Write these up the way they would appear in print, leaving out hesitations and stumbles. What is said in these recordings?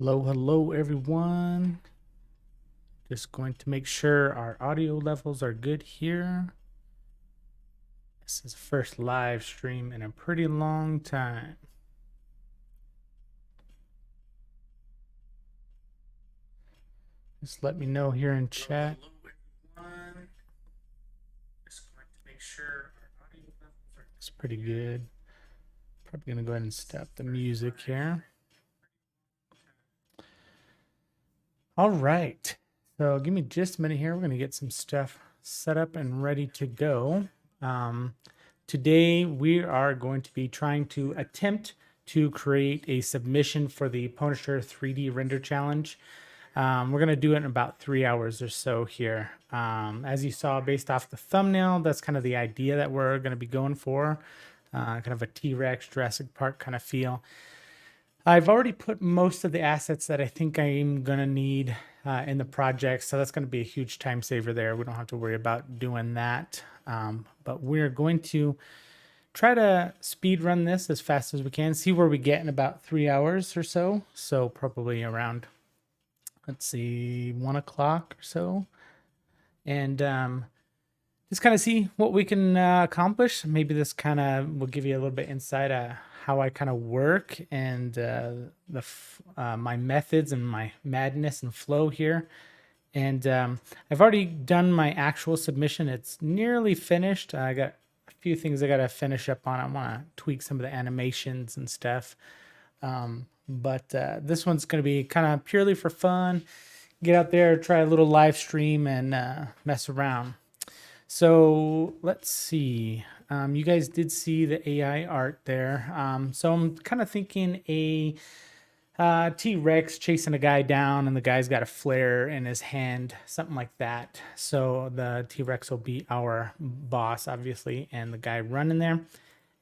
Hello everyone. Just going to make sure our audio levels are good here. This is the first live stream in a pretty long time. Just let me know here in chat. Hello everyone. Just going to make sure our audio levels are pretty good. Probably gonna go ahead and stop the music here. All right. So give me just a minute here. We're going to get some stuff set up and ready to go. Today we are going to be trying to attempt to create a submission for the Pwnisher 3D render challenge. We're going to do it in about 3 hours or so here. As you saw based off the thumbnail, that's kind of the idea that we're going to be going for. Kind of a T-Rex, Jurassic Park kind of feel. I've already put most of the assets that I think I'm going to need in the project, so that's going to be a huge time saver there. We don't have to worry about doing that, but we're going to try to speed run this as fast as we can, see where we get in about 3 hours or so. So probably around, let's see, 1 o'clock or so. And just kind of see what we can accomplish. Maybe this kind of will give you a little bit insight how I kind of work and my methods and my madness and flow here. And I've already done my actual submission. It's nearly finished. I got a few things I got to finish up on. I want to tweak some of the animations and stuff. But this one's going to be kind of purely for fun. Get out there, try a little live stream and mess around. So let's see. You guys did see the AI art there. So I'm kind of thinking a T-Rex chasing a guy down, and the guy's got a flare in his hand, something like that. So the T-Rex will be our boss, obviously, and the guy running there.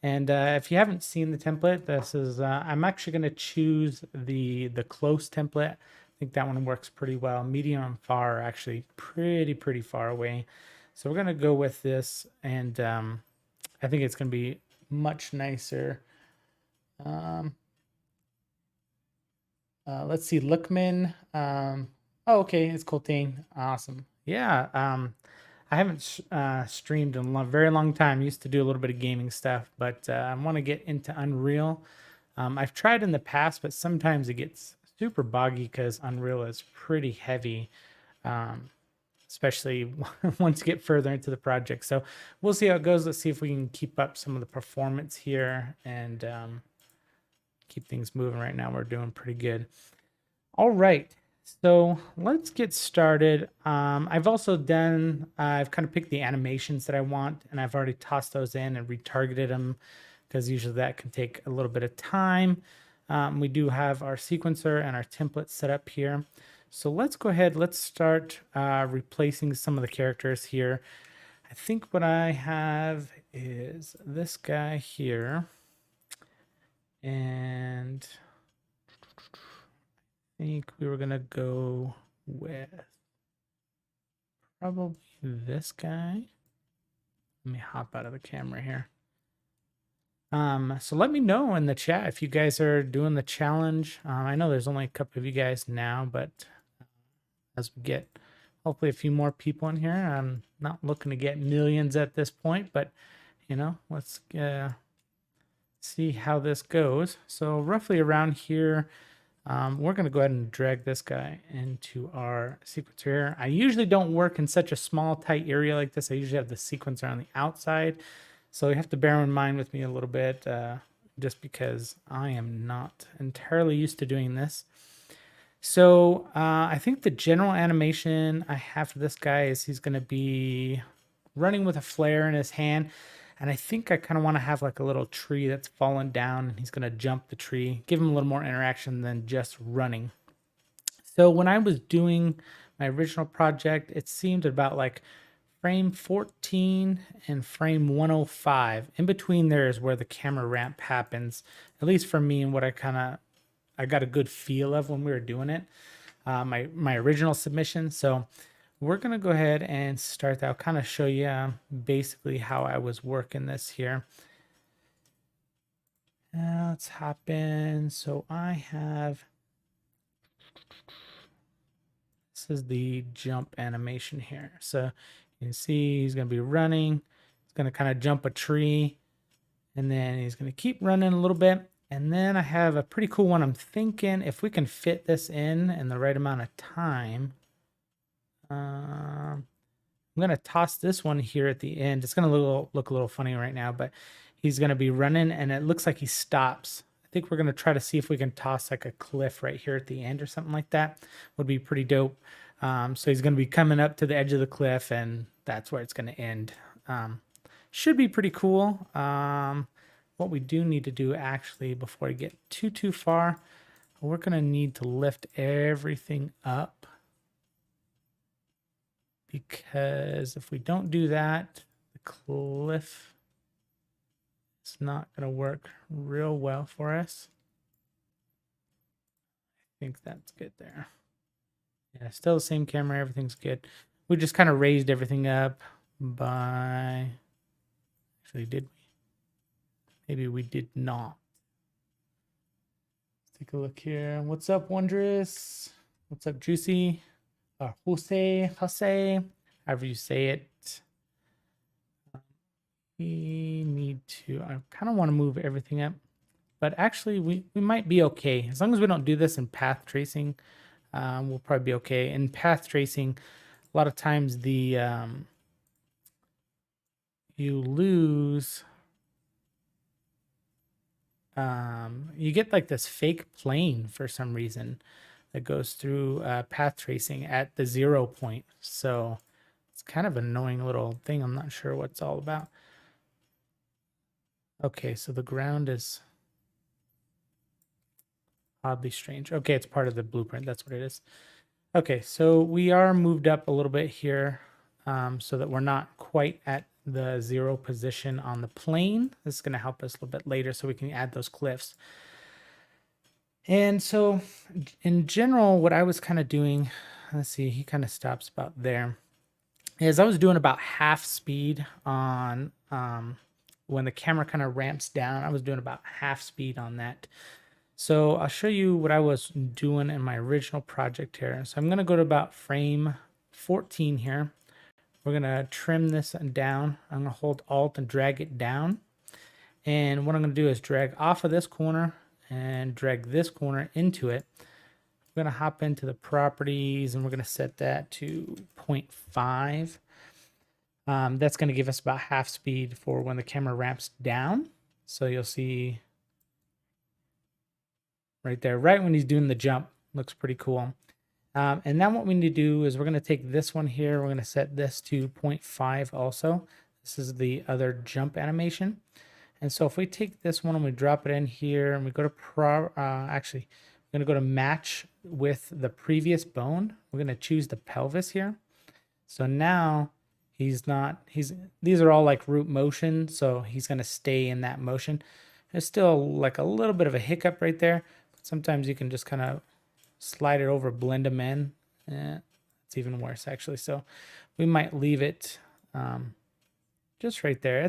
And if you haven't seen the template, this is I'm actually going to choose the close template. I think that one works pretty well. Medium and far are actually pretty far away. So we're going to go with this, and I think it's going to be much nicer. Let's see, Lookman. Oh, okay, it's Coltane. Awesome. Yeah, I haven't streamed in a very long time. Used to do a little bit of gaming stuff, but I want to get into Unreal. I've tried in the past, but sometimes it gets super boggy because Unreal is pretty heavy. Especially once you get further into the project. So we'll see how it goes. Let's see if we can keep up some of the performance here and keep things moving. Right now we're doing pretty good. All right, so let's get started. I've kind of picked the animations that I want, and I've already tossed those in and retargeted them because usually that can take a little bit of time. We do have our sequencer and our template set up here. So let's go ahead, let's start replacing some of the characters here. I think what I have is this guy here. And I think we were gonna go with probably this guy. Let me hop out of the camera here. So let me know in the chat if you guys are doing the challenge. I know there's only a couple of you guys now, but as we get hopefully a few more people in here, I'm not looking to get millions at this point, but you know, let's see how this goes. So roughly around here, we're going to go ahead and drag this guy into our sequencer here. I usually don't work in such a small, tight area like this. I usually have the sequencer on the outside. So you have to bear in mind with me a little bit, just because I am not entirely used to doing this. So I think the general animation I have for this guy is he's going to be running with a flare in his hand. And I think I kind of want to have like a little tree that's fallen down, and he's going to jump the tree, give him a little more interaction than just running. So when I was doing my original project, it seemed about like frame 14 and frame 105. In between there is where the camera ramp happens, at least for me, and what I got a good feel of when we were doing it, my original submission. So we're going to go ahead and start that. I'll kind of show you basically how I was working this here. Let's hop in. So I have This is the jump animation here. So you can see he's going to be running. He's going to kind of jump a tree. And then he's going to keep running a little bit. And then I have a pretty cool one. I'm thinking if we can fit this in the right amount of time. I'm going to toss this one here at the end. It's going to look a little funny right now, but he's going to be running and it looks like he stops. I think we're going to try to see if we can toss like a cliff right here at the end or something like that. Would be pretty dope. So he's going to be coming up to the edge of the cliff and that's where it's going to end. Should be pretty cool. What we do need to do actually before we get too far, we're going to need to lift everything up. Because if we don't do that, the cliff is not going to work real well for us. I think that's good there. Yeah, still the same camera. Everything's good. We just kind of raised everything up by... Actually, did we? Maybe we did not. Let's take a look here. What's up, Wondrous? What's up, Juicy? Jose, however you say it. We need to, I kind of want to move everything up, but actually we might be okay. As long as we don't do this in path tracing, we'll probably be okay. In path tracing, a lot of times the, you lose, you get like this fake plane for some reason that goes through path tracing at the 0 point. So it's kind of an annoying little thing. I'm not sure what it's all about. Okay, so the ground is oddly strange. Okay, it's part of the blueprint. That's what it is. Okay, so we are moved up a little bit here so that we're not quite at the 0 position on the plane. This is going to help us a little bit later so we can add those cliffs. And so in general, what I was kind of doing, let's see, he kind of stops about there, is I was doing about half speed on when the camera kind of ramps down. I was doing about half speed on that. So I'll show you what I was doing in my original project here. So I'm going to go to about frame 14 here. We're going to trim this down. I'm going to hold Alt and drag it down. And what I'm going to do is drag off of this corner and drag this corner into it. We're going to hop into the properties and we're going to set that to 0.5. That's going to give us about half speed for when the camera ramps down. So you'll see right there, right when he's doing the jump, looks pretty cool. And then what we need to do is we're going to take this one here. We're going to set this to 0.5 also. This is the other jump animation. And so if we take this one and we drop it in here and we go to actually, we're going to go to match with the previous bone. We're going to choose the pelvis here. So now these are all like root motion. So he's going to stay in that motion. There's still like a little bit of a hiccup right there. But sometimes you can just kind of slide it over, blend them in. It's even worse actually. So we might leave it just right there.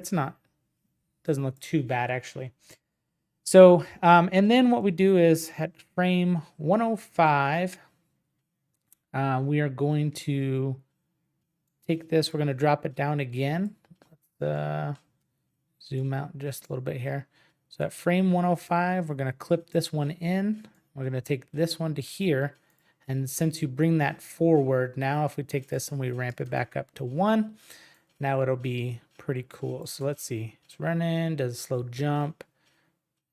Doesn't look too bad actually. So, and then what we do is at frame 105, we are going to take this, we're going to drop it down again. Let's zoom out just a little bit here. So at frame 105, we're going to clip this one in. We're going to take this one to here. And since you bring that forward, now if we take this and we ramp it back up to 1, now it'll be pretty cool. So let's see. It's running, does a slow jump.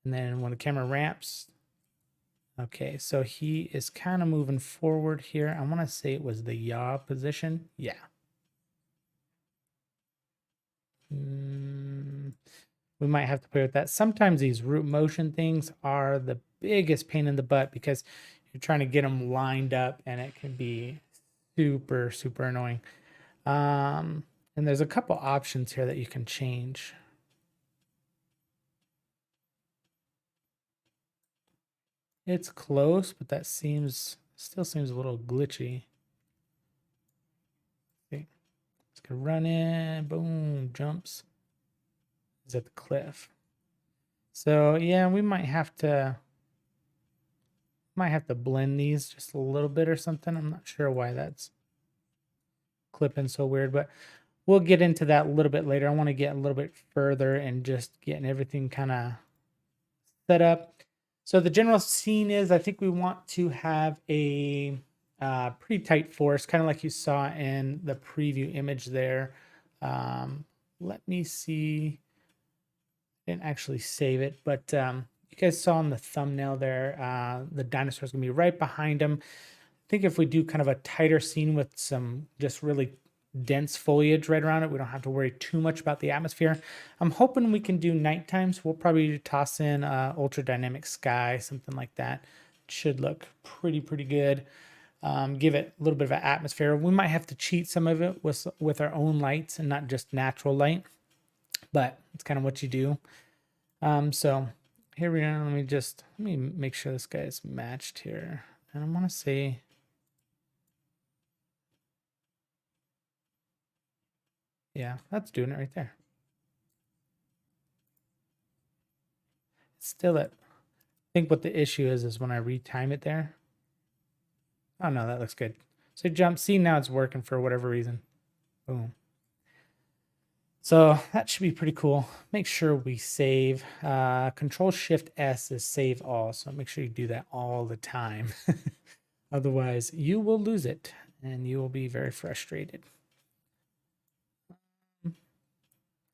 And then when the camera ramps, okay, so he is kind of moving forward here. I want to say it was the yaw position. Yeah. We might have to play with that. Sometimes these root motion things are the biggest pain in the butt because you're trying to get them lined up and it can be super, super annoying. And there's a couple options here that you can change. It's close, but that still seems a little glitchy. Okay. It's gonna run in, boom, jumps. Is at the cliff. So yeah, we might have to Might have to blend these just a little bit or something. I'm not sure why that's clipping so weird, but we'll get into that a little bit later. I want to get a little bit further and just getting everything kind of set up. So the general scene is, I think we want to have a pretty tight forest, kind of like you saw in the preview image there. Let me see. I didn't actually save it, but you guys saw in the thumbnail there, the dinosaur's gonna be right behind him. I think if we do kind of a tighter scene with some just really dense foliage right around it, we don't have to worry too much about the atmosphere. I'm hoping we can do nighttime, so we'll probably toss in ultra dynamic sky, something like that. It should look pretty good. Give it a little bit of an atmosphere. We might have to cheat some of it with our own lights and not just natural light, but it's kind of what you do. So here we are. Let me make sure this guy is matched here. And I want to say, yeah, that's doing it right there. It's still at, I think what the issue is when I retime it there. Oh no, that looks good. So jump, see now it's working for whatever reason. Boom. So that should be pretty cool. Make sure we save. Control Shift S is save all. So make sure you do that all the time. Otherwise, you will lose it and you will be very frustrated.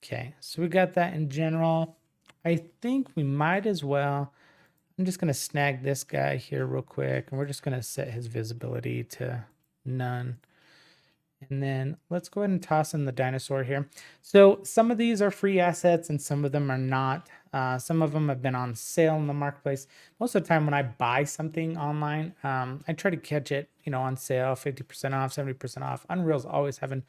Okay, so we got that in general. I think we might as well. I'm just going to snag this guy here real quick, and we're just going to set his visibility to none. And then let's go ahead and toss in the dinosaur here. So some of these are free assets and some of them are not. Some of them have been on sale in the marketplace. Most of the time when I buy something online, I try to catch it, on sale, 50% off, 70% off. Unreal's always having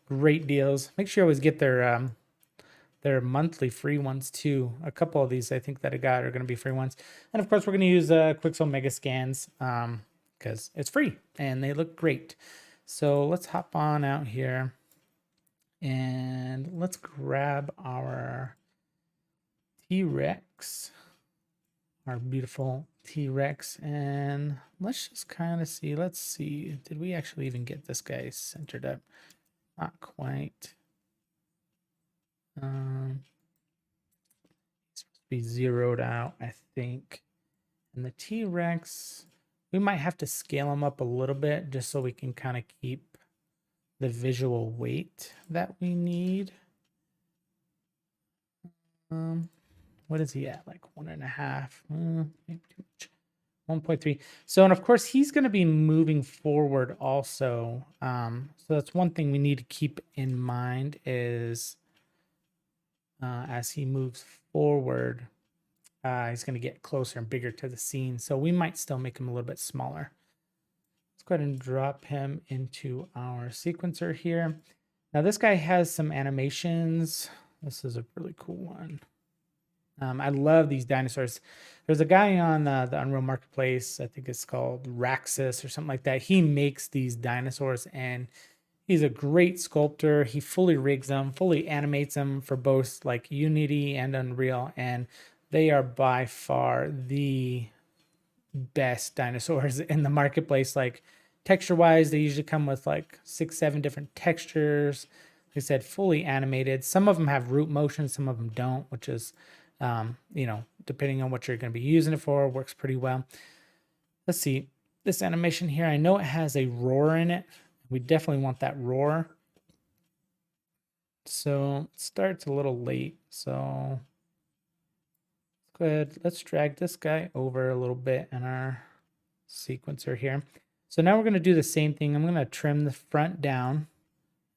great deals. Make sure you always get their monthly free ones too. A couple of these I think that I got are going to be free ones. And of course we're going to use Quixel Mega Scans because it's free and they look great. So let's hop on out here and let's grab our T-Rex, our beautiful T-Rex, and let's just kind of see. Let's see, did we actually even get this guy centered up? Not quite. It's supposed to be zeroed out, I think. And the T-Rex, we might have to scale him up a little bit just so we can kind of keep the visual weight that we need. What is he at? Like 1.5, maybe too much. 1.3. So, and of course he's going to be moving forward also. So that's one thing we need to keep in mind is as he moves forward, he's going to get closer and bigger to the scene. So we might still make him a little bit smaller. Let's go ahead and drop him into our sequencer here. Now this guy has some animations. This is a really cool one. I love these dinosaurs. There's a guy on the Unreal Marketplace, I think it's called Raxus or something like that. He makes these dinosaurs and he's a great sculptor. He fully rigs them, fully animates them for both like Unity and Unreal. And they are by far the best dinosaurs in the marketplace. Like texture wise, they usually come with like 6-7 different textures. Like I said, fully animated. Some of them have root motion, some of them don't, which is depending on what you're going to be using it for, works pretty well. Let's see this animation here. I know it has a roar in it. We definitely want that roar. So it starts a little late. So let's go ahead. Let's drag this guy over a little bit in our sequencer here. So now we're going to do the same thing. I'm going to trim the front down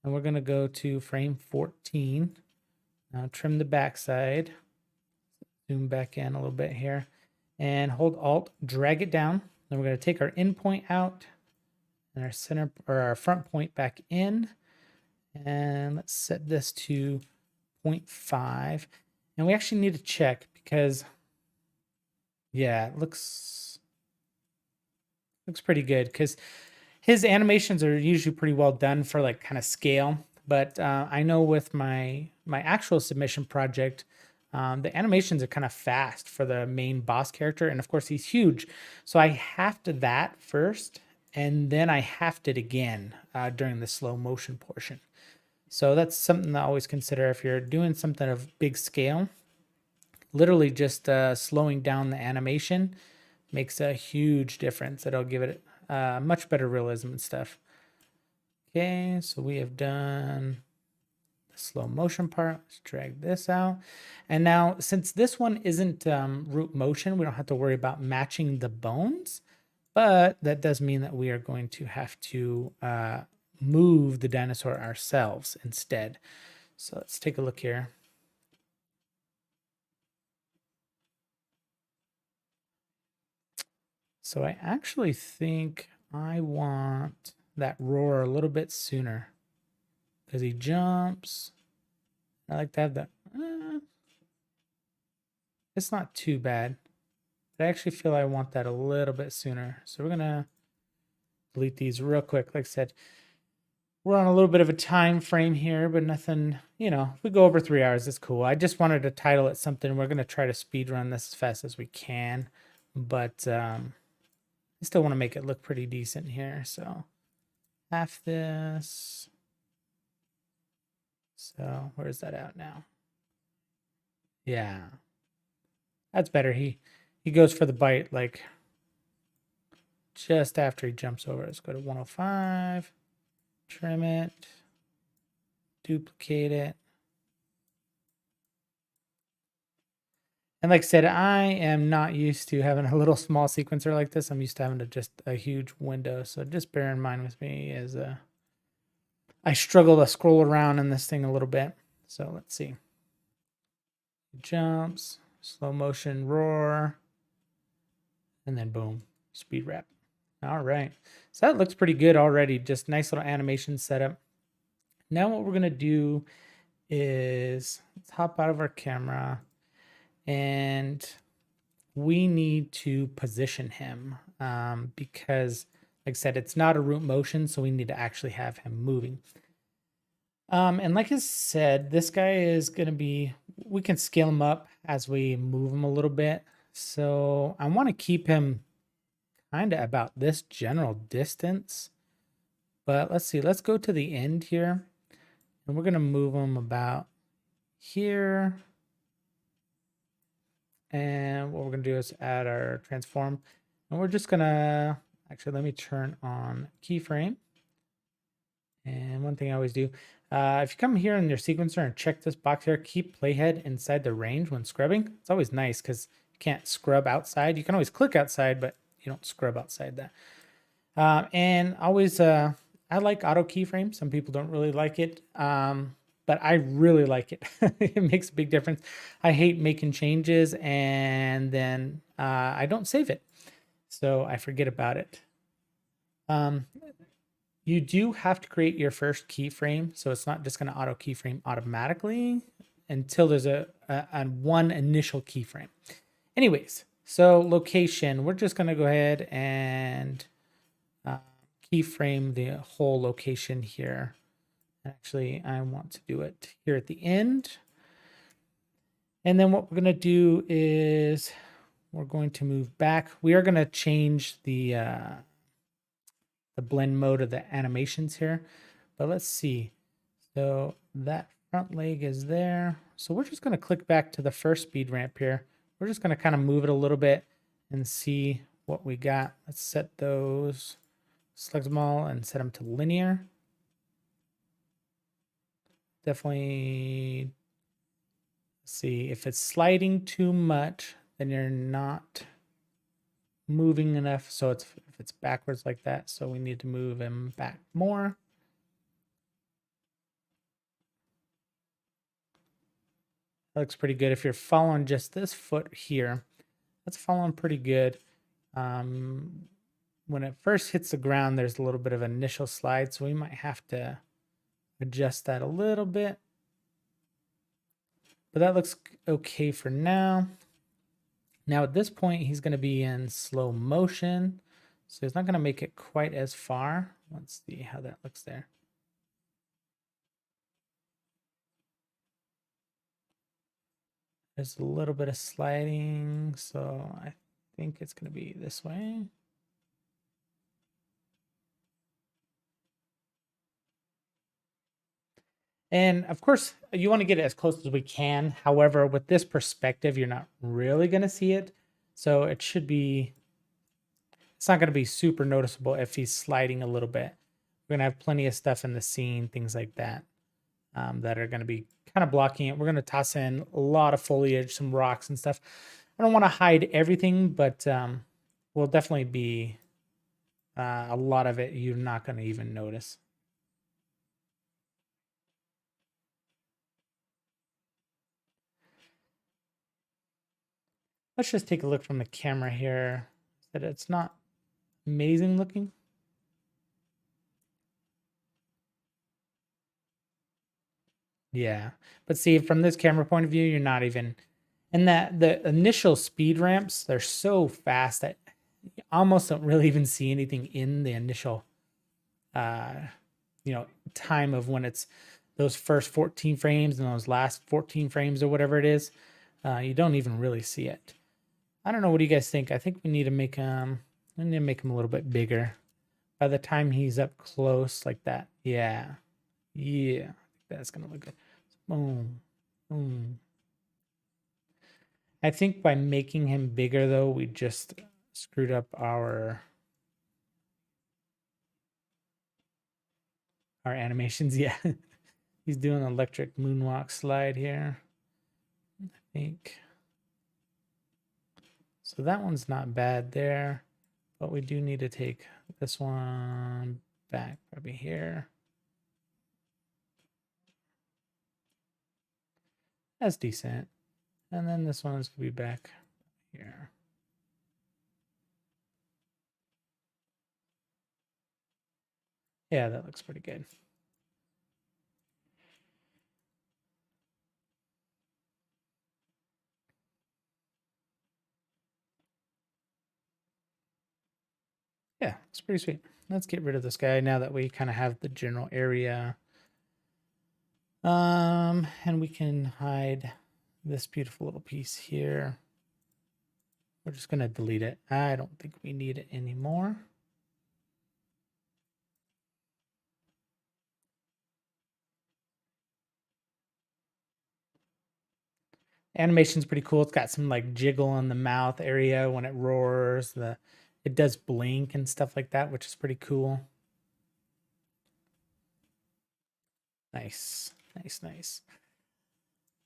and we're going to go to frame 14. Now trim the backside. Zoom back in a little bit here and hold Alt, drag it down. Then we're going to take our end point out and our center or our front point back in. And let's set this to 0.5. And we actually need to check because, yeah, it looks pretty good because his animations are usually pretty well done for like kind of scale. But I know with my actual submission project, The animations are kind of fast for the main boss character, and of course he's huge. So I hafted that first, and then I hafted again during the slow motion portion. So that's something to always consider if you're doing something of big scale. Literally just slowing down the animation makes a huge difference. It'll give it much better realism and stuff. Okay, so we have done the slow motion part. Let's drag this out. And now, since this one isn't root motion, we don't have to worry about matching the bones. But that does mean that we are going to have to move the dinosaur ourselves instead. So let's take a look here. So I actually think I want that roar a little bit sooner because he jumps. I like to have that. It's not too bad. But I actually feel I want that a little bit sooner. So we're going to delete these real quick. Like I said, we're on a little bit of a time frame here, but nothing, you know, if we go over 3 hours, it's cool. I just wanted to title it something. We're going to try to speed run this as fast as we can. But I still want to make it look pretty decent here. So half this. So where's that out now? Yeah. That's better. He goes for the bite like just after he jumps over. Let's go to 105. Trim it. Duplicate it. And like I said, I am not used to having a little small sequencer like this. I'm used to having just a huge window. So just bear in mind with me as I struggle to scroll around in this thing a little bit. So let's see. Jumps, slow motion roar, and then boom, speed wrap. All right. So that looks pretty good already. Just nice little animation setup. Now what we're going to do is let's hop out of our camera and we need to position him because, like I said, it's not a root motion, so we need to actually have him moving. And like I said, this guy is going to be, we can scale him up as we move him a little bit. So I want to keep him kind of about this general distance. But let's see, let's go to the end here. And we're going to move him about here. And what we're going to do is add our transform. And we're just going to, actually, let me turn on keyframe. And one thing I always do, if you come here in your sequencer and check this box here, keep playhead inside the range when scrubbing. It's always nice because you can't scrub outside. You can always click outside, but you don't scrub outside that. And always, I like auto keyframe. Some people don't really like it. But I really like it. It makes a big difference. I hate making changes and then I don't save it. So I forget about it. You do have to create your first keyframe. So it's not just going to auto keyframe automatically until there's a one initial keyframe. Anyways, so location, we're just going to go ahead and keyframe the whole location here. Actually, I want to do it here at the end. And then what we're going to do is we're going to move back. We are going to change the blend mode of the animations here. But let's see. So that front leg is there. So we're just going to click back to the first speed ramp here. We're just going to kind of move it a little bit and see what we got. Let's set those, select them all and set them to linear. Definitely see if it's sliding too much, then you're not moving enough. So if it's backwards like that, so we need to move him back more. That looks pretty good. If you're following just this foot here, that's following pretty good. When it first hits the ground, there's a little bit of initial slide, so we might have to adjust that a little bit. But that looks okay for now. Now at this point, he's going to be in slow motion. So he's not going to make it quite as far. Let's see how that looks there. There's a little bit of sliding, so I think it's going to be this way. And of course, you want to get it as close as we can. However, with this perspective, you're not really going to see it. So it should be, it's not going to be super noticeable if he's sliding a little bit. We're going to have plenty of stuff in the scene, things like that, that are going to be kind of blocking it. We're going to toss in a lot of foliage, some rocks and stuff. I don't want to hide everything, but will definitely be a lot of it you're not going to even notice. Let's just take a look from the camera here. That it's not amazing looking. Yeah, but see, from this camera point of view, you're not even, and that the initial speed ramps, they're so fast that you almost don't really even see anything in the initial time of when it's those first 14 frames and those last 14 frames or whatever it is. You don't even really see it. I don't know. What do you guys think? I think we need to make him a little bit bigger by the time he's up close like that. Yeah. That's gonna look good. Boom. Boom. I think by making him bigger though, we just screwed up our animations. Yeah. He's doing an electric moonwalk slide here, I think. So that one's not bad there, but we do need to take this one back probably here. That's decent. And then this one is going to be back here. Yeah, that looks pretty good. Yeah, it's pretty sweet. Let's get rid of this guy now that we kind of have the general area. And we can hide this beautiful little piece here. We're just going to delete it. I don't think we need it anymore. Animation's pretty cool. It's got some like jiggle in the mouth area when it roars. It does blink and stuff like that, which is pretty cool. Nice, nice, nice.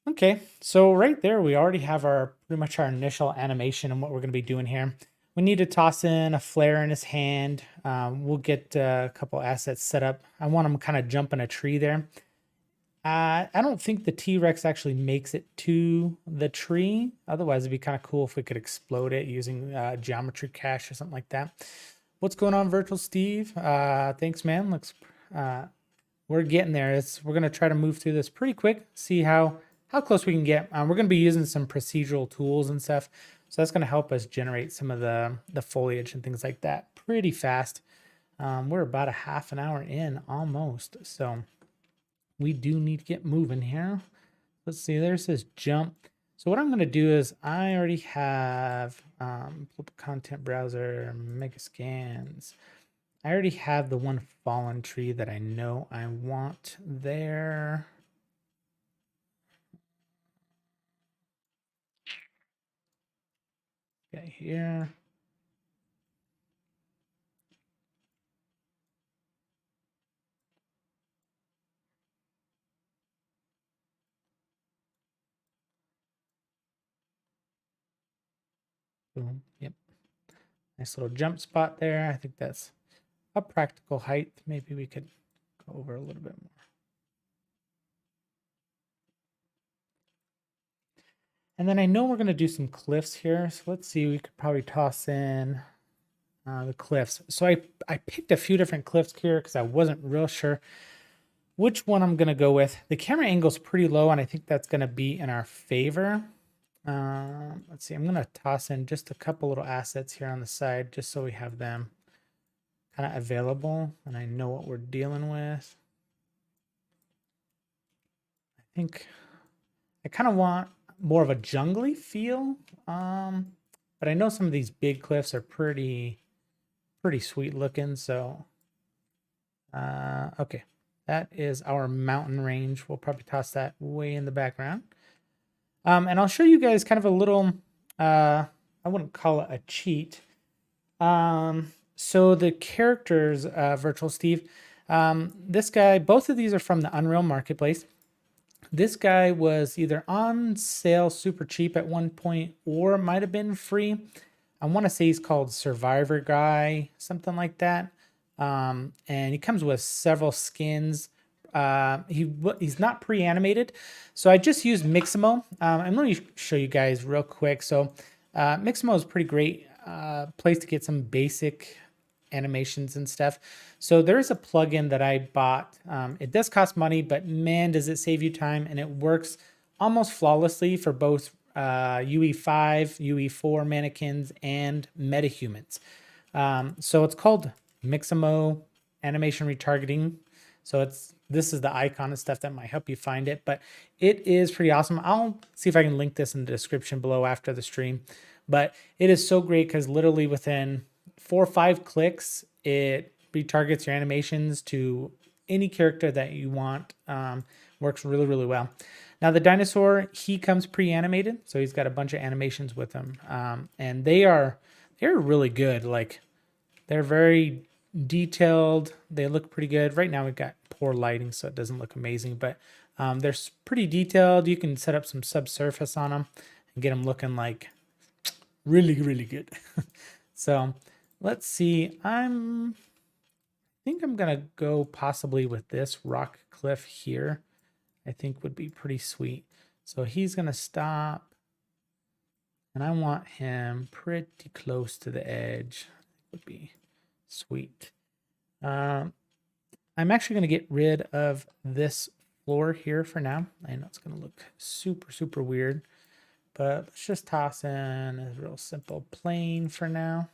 Okay, so right there, we already have pretty much our initial animation and what we're going to be doing here. We need to toss in a flare in his hand. We'll get a couple assets set up. I want him kind of jumping a tree there. I don't think the T-Rex actually makes it to the tree. Otherwise, it'd be kind of cool if we could explode it using geometry cache or something like that. What's going on, Virtual Steve? Thanks, man. We're getting there. We're going to try to move through this pretty quick, see how close we can get. We're going to be using some procedural tools and stuff. So that's going to help us generate some of the foliage and things like that pretty fast. We're about a half an hour in almost. So we do need to get moving here. Let's see, there's this jump. So what I'm going to do is I already have content browser, mega scans. I already have the one fallen tree that I know I want there. Okay, here. Boom. Yep. Nice little jump spot there. I think that's a practical height. Maybe we could go over a little bit more. And then I know we're going to do some cliffs here. So let's see, we could probably toss in the cliffs. So I picked a few different cliffs here because I wasn't real sure which one I'm going to go with. The camera angle is pretty low, and I think that's going to be in our favor. Let's see, I'm going to toss in just a couple little assets here on the side just so we have them kind of available and I know what we're dealing with. I think I kind of want more of a jungly feel. But I know some of these big cliffs are pretty sweet looking. So, okay, that is our mountain range. We'll probably toss that way in the background. And I'll show you guys kind of a little, I wouldn't call it a cheat. So the characters, Virtual Steve, this guy, both of these are from the Unreal Marketplace. This guy was either on sale super cheap at one point or might have been free. I want to say he's called Survivor Guy, something like that. And he comes with several skins. He's not pre-animated, so I just used Mixamo. I'm going to show you guys real quick. So Mixamo is a pretty great place to get some basic animations and stuff. So there's a plugin that I bought. It does cost money, but man, does it save you time, and it works almost flawlessly for both UE5, UE4 mannequins and metahumans. So it's called Mixamo Animation Retargeting. So this is the icon and stuff that might help you find it, but it is pretty awesome. I'll see if I can link this in the description below after the stream. But it is so great because literally within 4 or 5 clicks, it retargets your animations to any character that you want. Works really, really well. Now the dinosaur, he comes pre-animated, so he's got a bunch of animations with him, and they're really good. Like, they're very detailed. They look pretty good. Right now we've got poor lighting, so it doesn't look amazing, but they're pretty detailed. You can set up some subsurface on them and get them looking like really, really good. So let's see. I think I'm gonna go possibly with this rock cliff here. I think would be pretty sweet. So he's gonna stop, and I want him pretty close to the edge. Would be sweet. I'm actually gonna get rid of this floor here for now. I know it's gonna look super, super weird, but let's just toss in a real simple plane for now.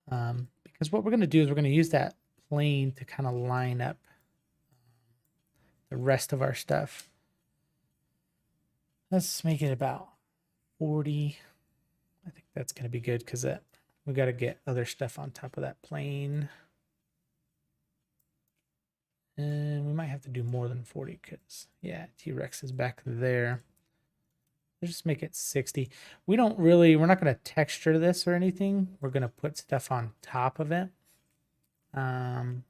Because what we're going to do is we're going to use that plane to kind of line up the rest of our stuff. Let's make it about 40. I think that's going to be good because we got to get other stuff on top of that plane. And we might have to do more than 40 because, yeah, T-Rex is back there. Let's just make it 60. We're not going to texture this or anything. We're going to put stuff on top of it. But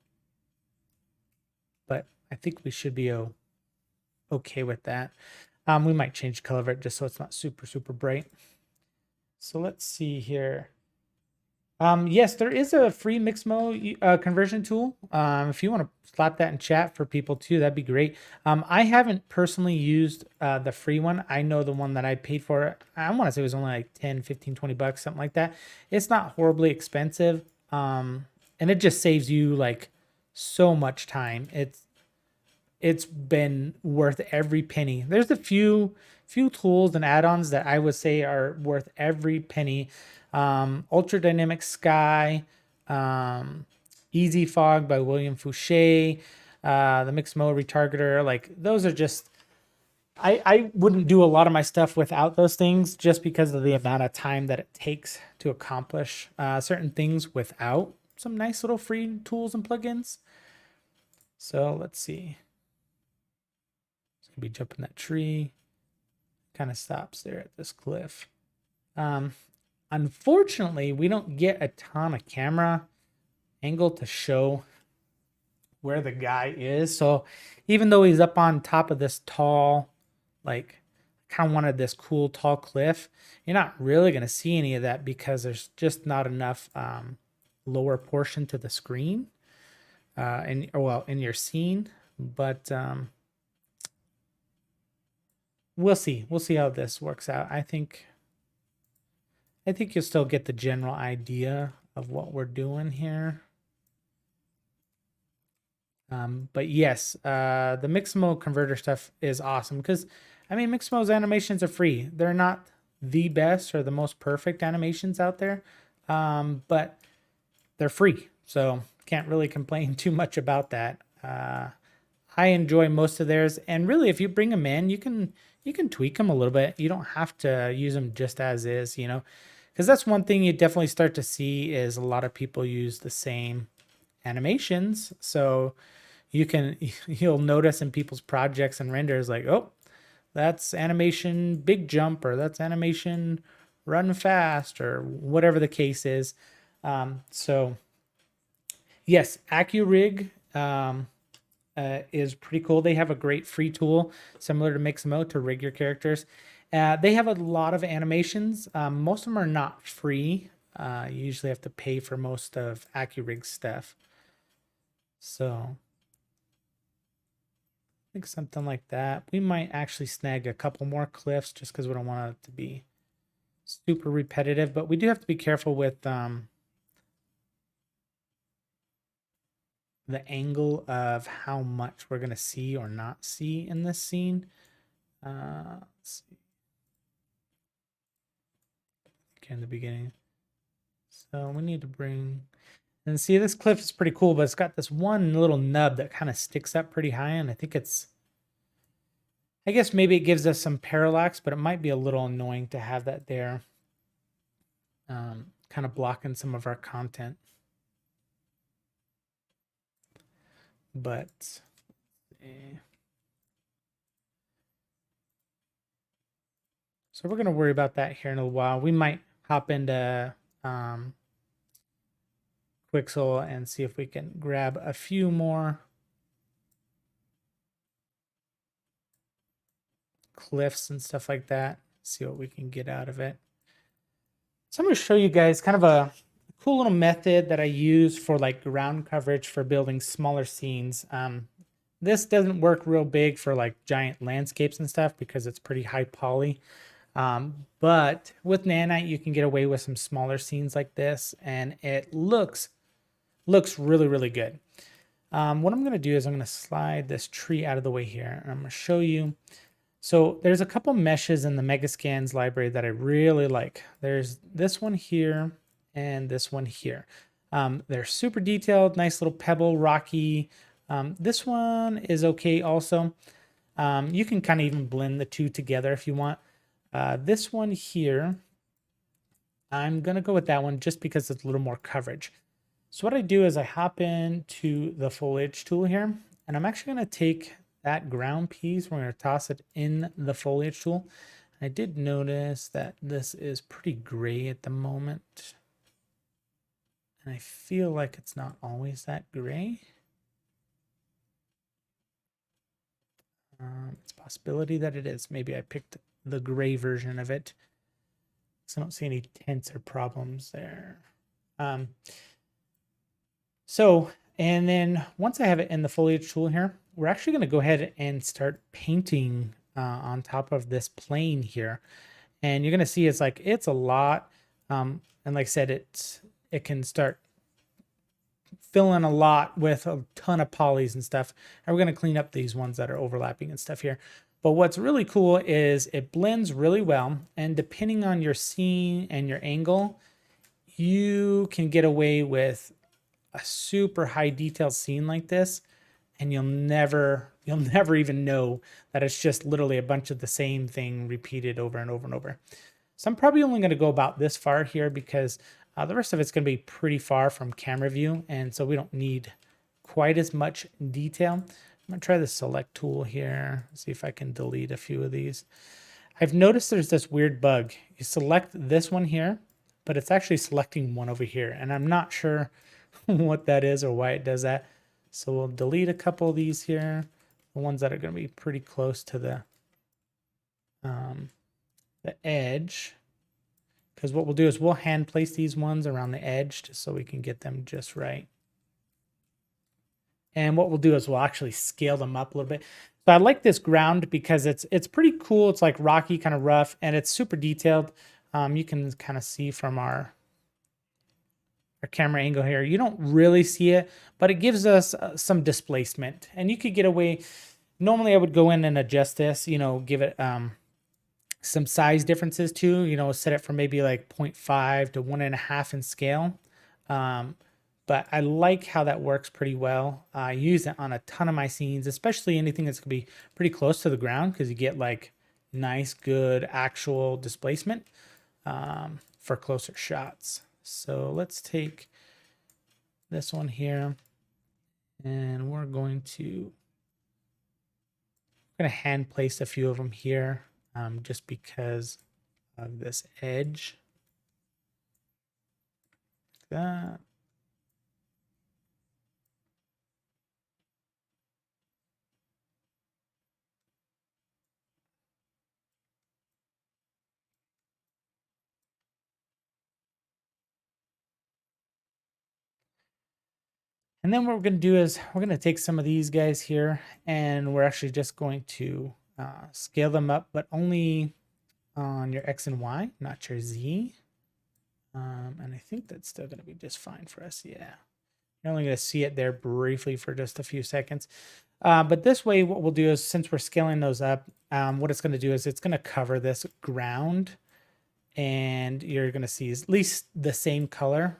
I think we should be okay with that. We might change the color of it just so it's not super, super bright. So let's see here. Yes, there is a free Mixamo conversion tool. If you want to slap that in chat for people too, that'd be great. I haven't personally used the free one. I know the one that I paid for, I want to say it was only like 10, 15, 20 bucks, something like that. It's not horribly expensive. And it just saves you like so much time. It's been worth every penny. There's a few tools and add-ons that I would say are worth every penny. Ultra Dynamic Sky, Easy Fog by William Fouché, the Mixamo Retargeter, like those are just, I wouldn't do a lot of my stuff without those things just because of the amount of time that it takes to accomplish certain things without some nice little free tools and plugins. So let's see. It's gonna be jumping that tree. Kind of stops there at this cliff. Unfortunately, we don't get a ton of camera angle to show where the guy is. So even though he's up on top of this tall, like kind of wanted this cool tall cliff, you're not really going to see any of that because there's just not enough lower portion to the screen in your scene. But we'll see how this works out. I think you'll still get the general idea of what we're doing here. But yes, the Mixamo converter stuff is awesome because, I mean, Mixamo's animations are free. They're not the best or the most perfect animations out there, but they're free. So can't really complain too much about that. I enjoy most of theirs. And really, if you bring them in, you can tweak them a little bit. You don't have to use them just as is, you know, because that's one thing you definitely start to see is a lot of people use the same animations. So you'll notice in people's projects and renders like, oh, that's animation big jump, or that's animation run fast, or whatever the case is. So yes, AccuRig is pretty cool. They have a great free tool similar to Mixamo to rig your characters. They have a lot of animations. Most of them are not free. You usually have to pay for most of AccuRig stuff. So I think something like that. We might actually snag a couple more cliffs just because we don't want it to be super repetitive, but we do have to be careful with the angle of how much we're going to see or not see in this scene. Let's see. Okay, in the beginning. So we need to bring, and see, this cliff is pretty cool, but it's got this one little nub that kind of sticks up pretty high, and I think I guess maybe it gives us some parallax, but it might be a little annoying to have that there, kind of blocking some of our content. But so we're going to worry about that here in a little while. We might hop into Quixel and see if we can grab a few more cliffs and stuff like that. See what we can get out of it. So I'm going to show you guys kind of a cool little method that I use for like ground coverage for building smaller scenes. This doesn't work real big for like giant landscapes and stuff because it's pretty high poly. But with Nanite, you can get away with some smaller scenes like this, and it looks really, really good. What I'm going to do is I'm going to slide this tree out of the way here, and I'm going to show you. So there's a couple meshes in the Megascans library that I really like. There's this one here and this one here. They're super detailed, nice little pebble, rocky. This one is okay also. You can kind of even blend the two together if you want. This one here, I'm going to go with that one just because it's a little more coverage. So what I do is I hop into the Foliage tool here, and I'm actually going to take that ground piece, we're going to toss it in the Foliage tool. I did notice that this is pretty gray at the moment, and I feel like it's not always that gray. It's a possibility that it is. Maybe I picked the gray version of it, so I don't see any tints or problems there. And then once I have it in the Foliage tool here, we're actually going to go ahead and start painting on top of this plane here. And you're going to see it's a lot. And like I said, it can start filling a lot with a ton of polys and stuff. And we're going to clean up these ones that are overlapping and stuff here. But what's really cool is it blends really well. And depending on your scene and your angle, you can get away with a super high detailed scene like this, and you'll never even know that it's just literally a bunch of the same thing repeated over and over and over. So I'm probably only going to go about this far here because the rest of it's going to be pretty far from camera view, and so we don't need quite as much detail. I'm going to try the select tool here, see if I can delete a few of these. I've noticed there's this weird bug. You select this one here, but it's actually selecting one over here, and I'm not sure what that is or why it does that. So we'll delete a couple of these here, the ones that are going to be pretty close to the edge, because what we'll do is we'll hand place these ones around the edge just so we can get them just right. And what we'll do is we'll actually scale them up a little bit. So I like this ground because it's pretty cool. It's like rocky, kind of rough, and it's super detailed. You can kind of see from our camera angle here. You don't really see it, but it gives us some displacement, and you could get away. Normally I would go in and adjust this, give it some size differences too, set it from maybe like 0.5 to 1.5 in scale. but I like how that works pretty well. I use it on a ton of my scenes, especially anything that's gonna be pretty close to the ground, because you get like nice, good actual displacement for closer shots. So let's take this one here, and we're going to hand place a few of them here, just because of this edge. Like that. And then what we're going to do is we're going to take some of these guys here, and we're actually just going to scale them up, but only on your X and Y, not your Z. And I think that's still going to be just fine for us. Yeah. You're only going to see it there briefly for just a few seconds. But this way, what we'll do is, since we're scaling those up, what it's going to do is it's going to cover this ground, and you're going to see at least the same color.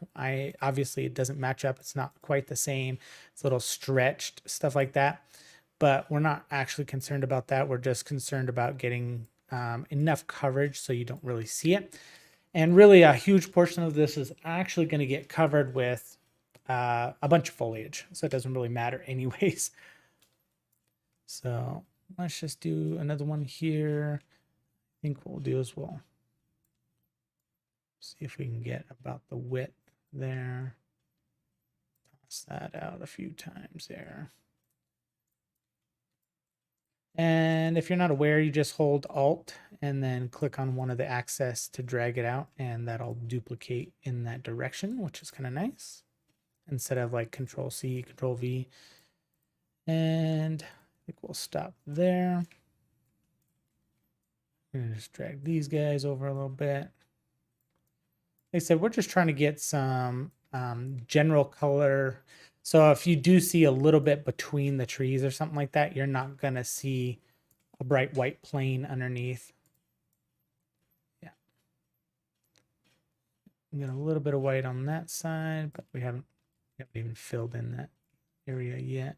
Obviously it doesn't match up. It's not quite the same. It's a little stretched, stuff like that. But we're not actually concerned about that. We're just concerned about getting enough coverage so you don't really see it. And really a huge portion of this is actually going to get covered with a bunch of foliage. So it doesn't really matter anyways. So let's just do another one here. I think what we'll do is we'll see if we can get about the width there. Toss that out a few times there. And if you're not aware, you just hold Alt and then click on one of the axes to drag it out, and that'll duplicate in that direction, which is kind of nice, instead of like Control C, Control V. And I think we'll stop there. I'm gonna just drag these guys over a little bit. Like I said, we're just trying to get some general color. So if you do see a little bit between the trees or something like that, you're not going to see a bright white plane underneath. Yeah. We got a little bit of white on that side, but we haven't even filled in that area yet.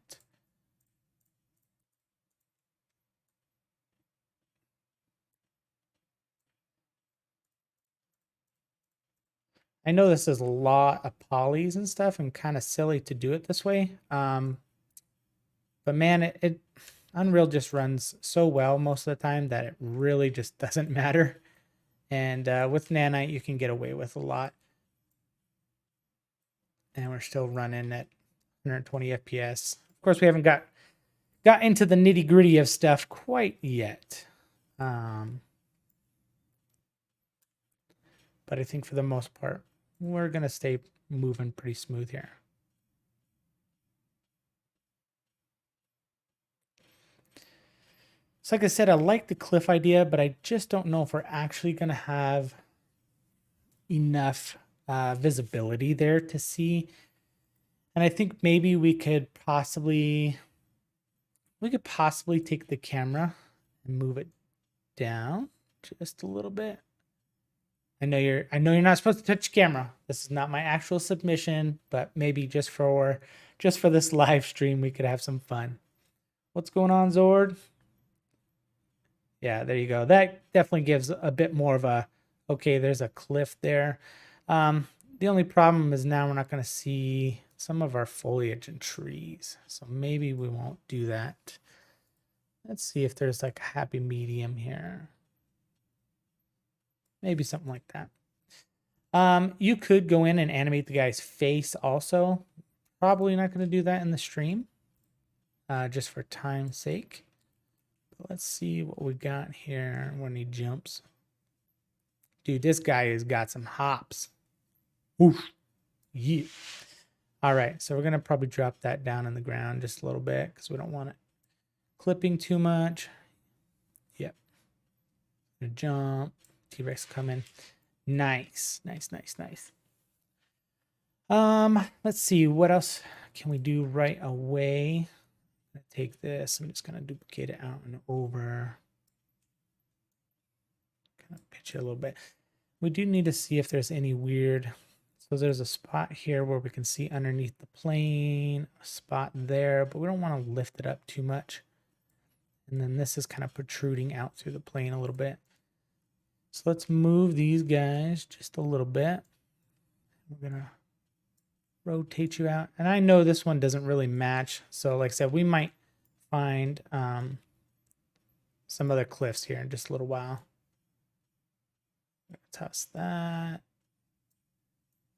I know this is a lot of polys and stuff and kind of silly to do it this way. But man, Unreal just runs so well most of the time that it really just doesn't matter. And with Nanite, you can get away with a lot. And we're still running at 120 FPS. Of course, we haven't got into the nitty gritty of stuff quite yet. But I think for the most part, we're going to stay moving pretty smooth here. So like I said, I like the cliff idea, but I just don't know if we're actually going to have enough visibility there to see. And I think maybe we could possibly take the camera and move it down just a little bit. I know you're not supposed to touch the camera. This is not my actual submission, but maybe just for this live stream, we could have some fun. What's going on, Zord? Yeah, there you go. That definitely gives a bit more of a, okay, there's a cliff there. The only problem is now we're not going to see some of our foliage and trees. So maybe we won't do that. Let's see if there's like a happy medium here. Maybe something like that. You could go in and animate the guy's face also. Probably not going to do that in the stream, just for time's sake. But let's see what we got here when he jumps. Dude, this guy has got some hops. Oof. Yeah. All right, so we're going to probably drop that down on the ground just a little bit because we don't want it clipping too much. Yep. Jump. T-Rex coming. Nice. Nice. Let's see. What else can we do right away? I'm going to take this. I'm just going to duplicate it out and over. Kind of pitch it a little bit. We do need to see if there's any weird So there's a spot here where we can see underneath the plane, a spot there, but we don't want to lift it up too much. And then this is kind of protruding out through the plane a little bit. So let's move these guys just a little bit. We're going to rotate you out. And I know this one doesn't really match. So like I said, we might find some other cliffs here in just a little while. Toss that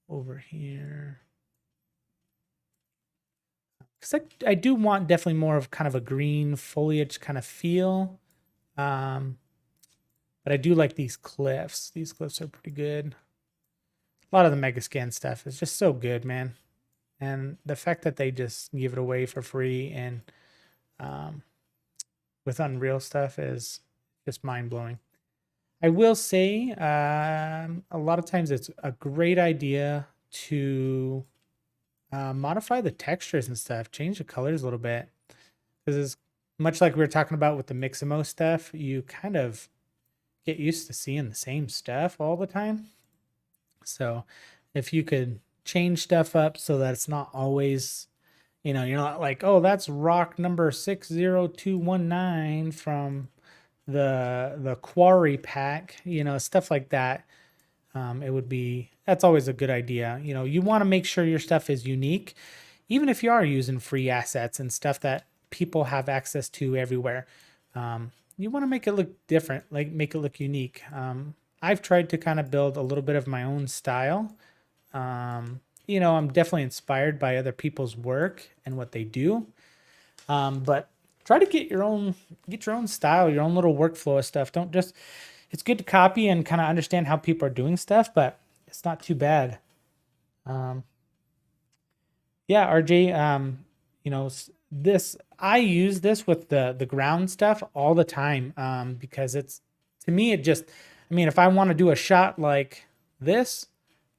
over here. Because I do want definitely more of kind of a green foliage kind of feel. But I do like these cliffs. These cliffs are pretty good. A lot of the Megascan stuff is just so good, man. And the fact that they just give it away for free and with Unreal stuff is just mind-blowing. I will say a lot of times it's a great idea to modify the textures and stuff, change the colors a little bit. Because it's much like we were talking about with the Mixamo stuff, you kind of get used to seeing the same stuff all the time. So if you could change stuff up so that it's not always, you know, you're not like, oh, that's rock number 60219 from the quarry pack, you know, stuff like that. It would be, that's always a good idea. You know, you want to make sure your stuff is unique, even if you are using free assets and stuff that people have access to everywhere. You want to make it look different, like make it look unique. I've tried to kind of build a little bit of my own style. You know, I'm definitely inspired by other people's work and what they do. But try to get your own style, your own little workflow of stuff. Don't just, it's good to copy and kind of understand how people are doing stuff, but it's not too bad. Yeah, RJ, you know, I use this with the ground stuff all the time, because it's, to me, it just, I mean, if I want to do a shot like this,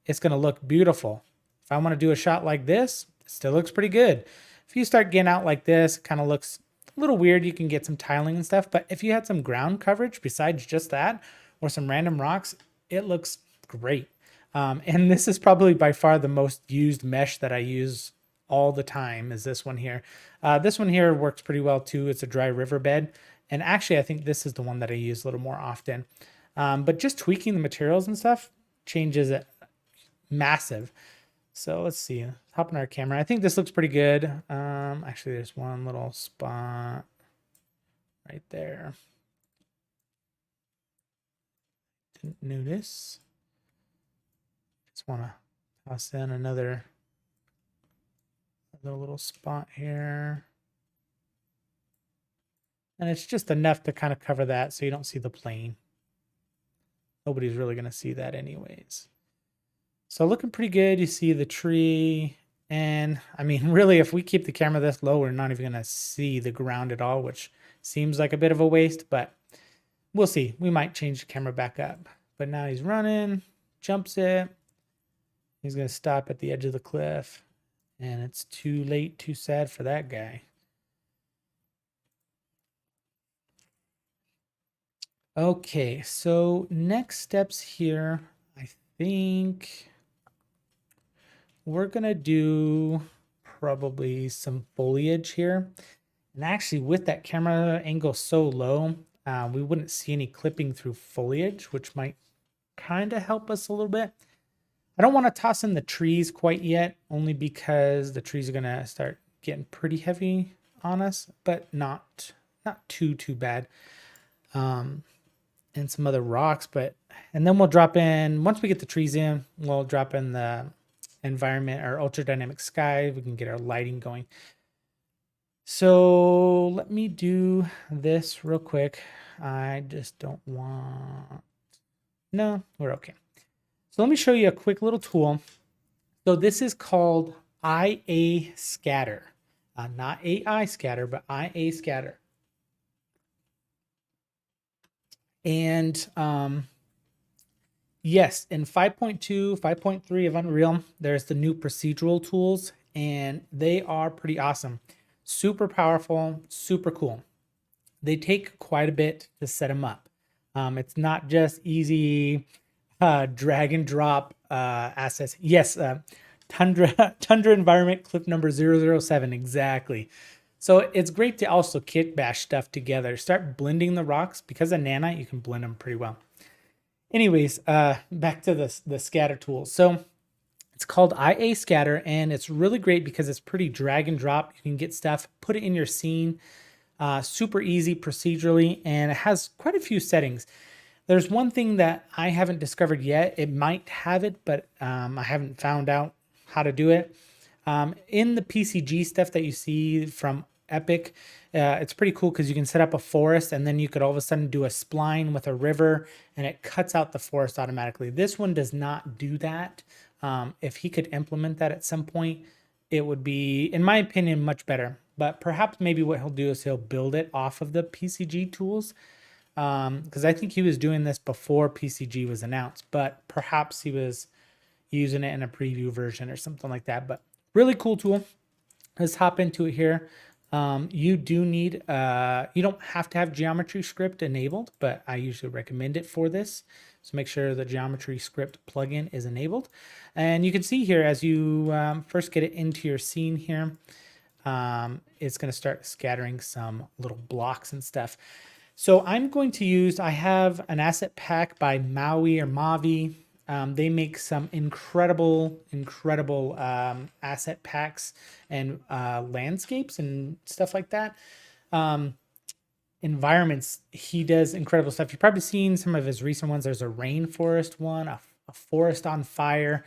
it's going to look beautiful. If I want to do a shot like this, it still looks pretty good. If you start getting out like this, it kind of looks a little weird. You can get some tiling and stuff, but if you had some ground coverage besides just that, or some random rocks, it looks great. And this is probably by far the most used mesh that I use all the time is this one here. This one here works pretty well too. It's a dry riverbed. And actually, I think this is the one that I use a little more often. But just tweaking the materials and stuff changes it massive. So let's see, hop on our camera. I think this looks pretty good. Actually, there's one little spot right there. Didn't notice. Just want to toss in another little spot here. And it's just enough to kind of cover that so you don't see the plane. Nobody's really going to see that anyways. So looking pretty good. You see the tree. And I mean, really, if we keep the camera this low, we're not even going to see the ground at all, which seems like a bit of a waste, but we'll see. We might change the camera back up. But now he's running, jumps it. He's going to stop at the edge of the cliff. And it's too late, too sad for that guy. Okay, so next steps here, I think we're gonna do probably some foliage here. And actually with that camera angle so low, we wouldn't see any clipping through foliage, which might kind of help us a little bit. I don't want to toss in the trees quite yet, only because the trees are gonna start getting pretty heavy on us, but not too bad. And some other rocks, and then we'll drop in, once we get the trees in, we'll drop in the environment, our ultra dynamic sky. We can get our lighting going. So let me do this real quick. I just don't want, no, we're okay. So let me show you a quick little tool. So this is called IA Scatter, not AI Scatter, but IA Scatter. And yes, in 5.2, 5.3 of Unreal, there's the new procedural tools, and they are pretty awesome. Super powerful, super cool. They take quite a bit to set them up. It's not just easy drag and drop assets. Yes, Tundra environment clip number 007, exactly. So it's great to also kit bash stuff together. Start blending the rocks. Because of nanite, you can blend them pretty well. Anyways, back to the scatter tool. So it's called IA Scatter, and it's really great because it's pretty drag and drop. You can get stuff, put it in your scene, super easy procedurally, and it has quite a few settings. There's one thing that I haven't discovered yet. It might have it, but I haven't found out how to do it. In the PCG stuff that you see from Epic, it's pretty cool because you can set up a forest and then you could all of a sudden do a spline with a river and it cuts out the forest automatically. This one does not do that. If he could implement that at some point, it would be, in my opinion, much better. But perhaps maybe what he'll do is he'll build it off of the PCG tools. Because I think he was doing this before PCG was announced, but perhaps he was using it in a preview version or something like that. But really cool tool. Let's hop into it here. You do need, you don't have to have geometry script enabled, but I usually recommend it for this. So make sure the geometry script plugin is enabled. And you can see here as you first get it into your scene here, it's going to start scattering some little blocks and stuff. So I'm going to use, I have an asset pack by Maui or Mavi. They make some incredible asset packs and landscapes and stuff like that. Environments, he does incredible stuff. You've probably seen some of his recent ones. There's a rainforest one, a forest on fire.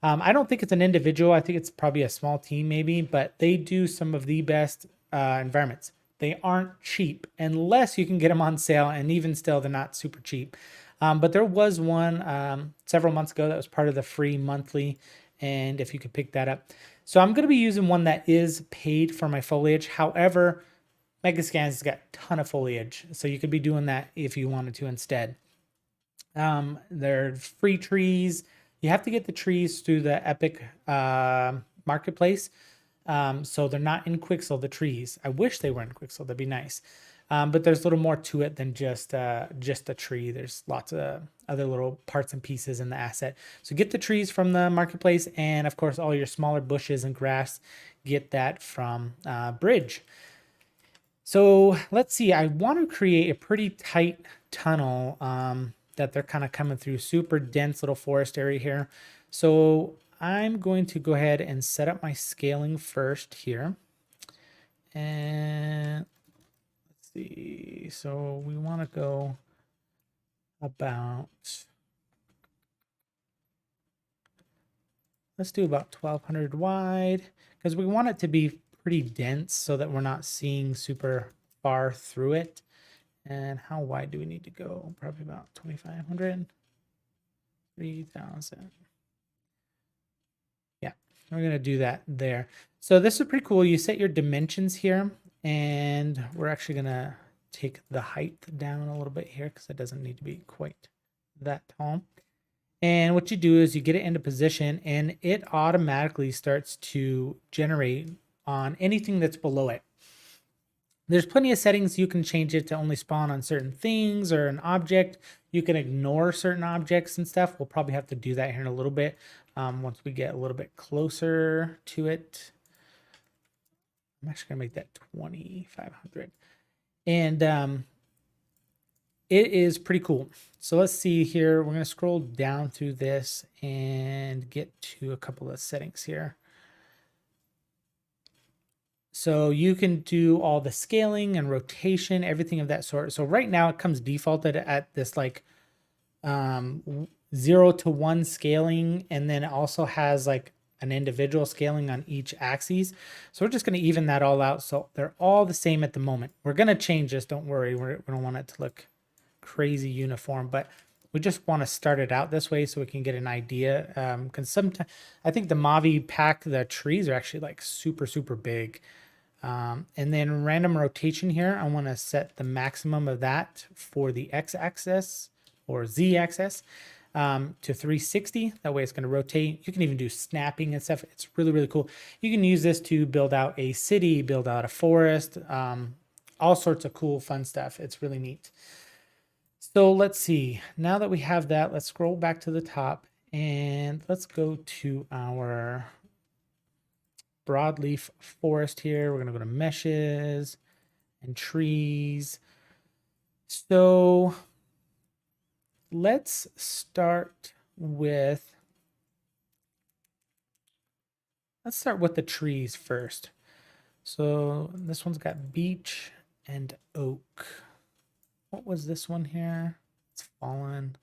I don't think it's an individual. I think it's probably a small team maybe, but they do some of the best environments. They aren't cheap unless you can get them on sale, and even still, they're not super cheap. But there was one several months ago that was part of the free monthly, and if you could pick that up. So I'm going to be using one that is paid for my foliage. However, Megascans has got a ton of foliage, so you could be doing that if you wanted to instead. They're free trees. You have to get the trees through the Epic marketplace. So they're not in Quixel, the trees. I wish they were in Quixel. That'd be nice. But there's a little more to it than just a tree. There's lots of other little parts and pieces in the asset. So get the trees from the marketplace, and of course, all your smaller bushes and grass, get that from Bridge. So let's see. I want to create a pretty tight tunnel that they're kind of coming through. Super dense little forest area here. So I'm going to go ahead and set up my scaling first here. And let's see. So we want to go about, let's do about 1200 wide because we want it to be pretty dense so that we're not seeing super far through it. And how wide do we need to go? Probably about 2500, 3000. Yeah, we're going to do that there. So this is pretty cool. You set your dimensions here, and we're actually going to take the height down a little bit here because it doesn't need to be quite that tall. And what you do is you get it into position, and it automatically starts to generate on anything that's below it. There's plenty of settings. You can change it to only spawn on certain things or an object. You can ignore certain objects and stuff. We'll probably have to do that here in a little bit once we get a little bit closer to it. I'm actually going to make that 2500. And it is pretty cool. So let's see here. We're going to scroll down through this and get to a couple of settings here. So you can do all the scaling and rotation, everything of that sort. So right now it comes defaulted at this like 0 to 1 scaling, and then it also has like an individual scaling on each axis. So we're just going to even that all out. So they're all the same at the moment. We're going to change this. Don't worry. We don't want it to look crazy uniform, but we just want to start it out this way so we can get an idea. Because sometimes I think the Mavi pack, the trees are actually like super, super big. And then random rotation here, I want to set the maximum of that for the x-axis or z-axis to 360. That way it's going to rotate. You can even do snapping and stuff. It's really, really cool. You can use this to build out a city, build out a forest, all sorts of cool, fun stuff. It's really neat. So let's see. Now that we have that, let's scroll back to the top And let's go to our broadleaf forest here. We're going to go to meshes and trees. So let's start with the trees first. So this one's got beech and oak. What was this one here? It's fallen.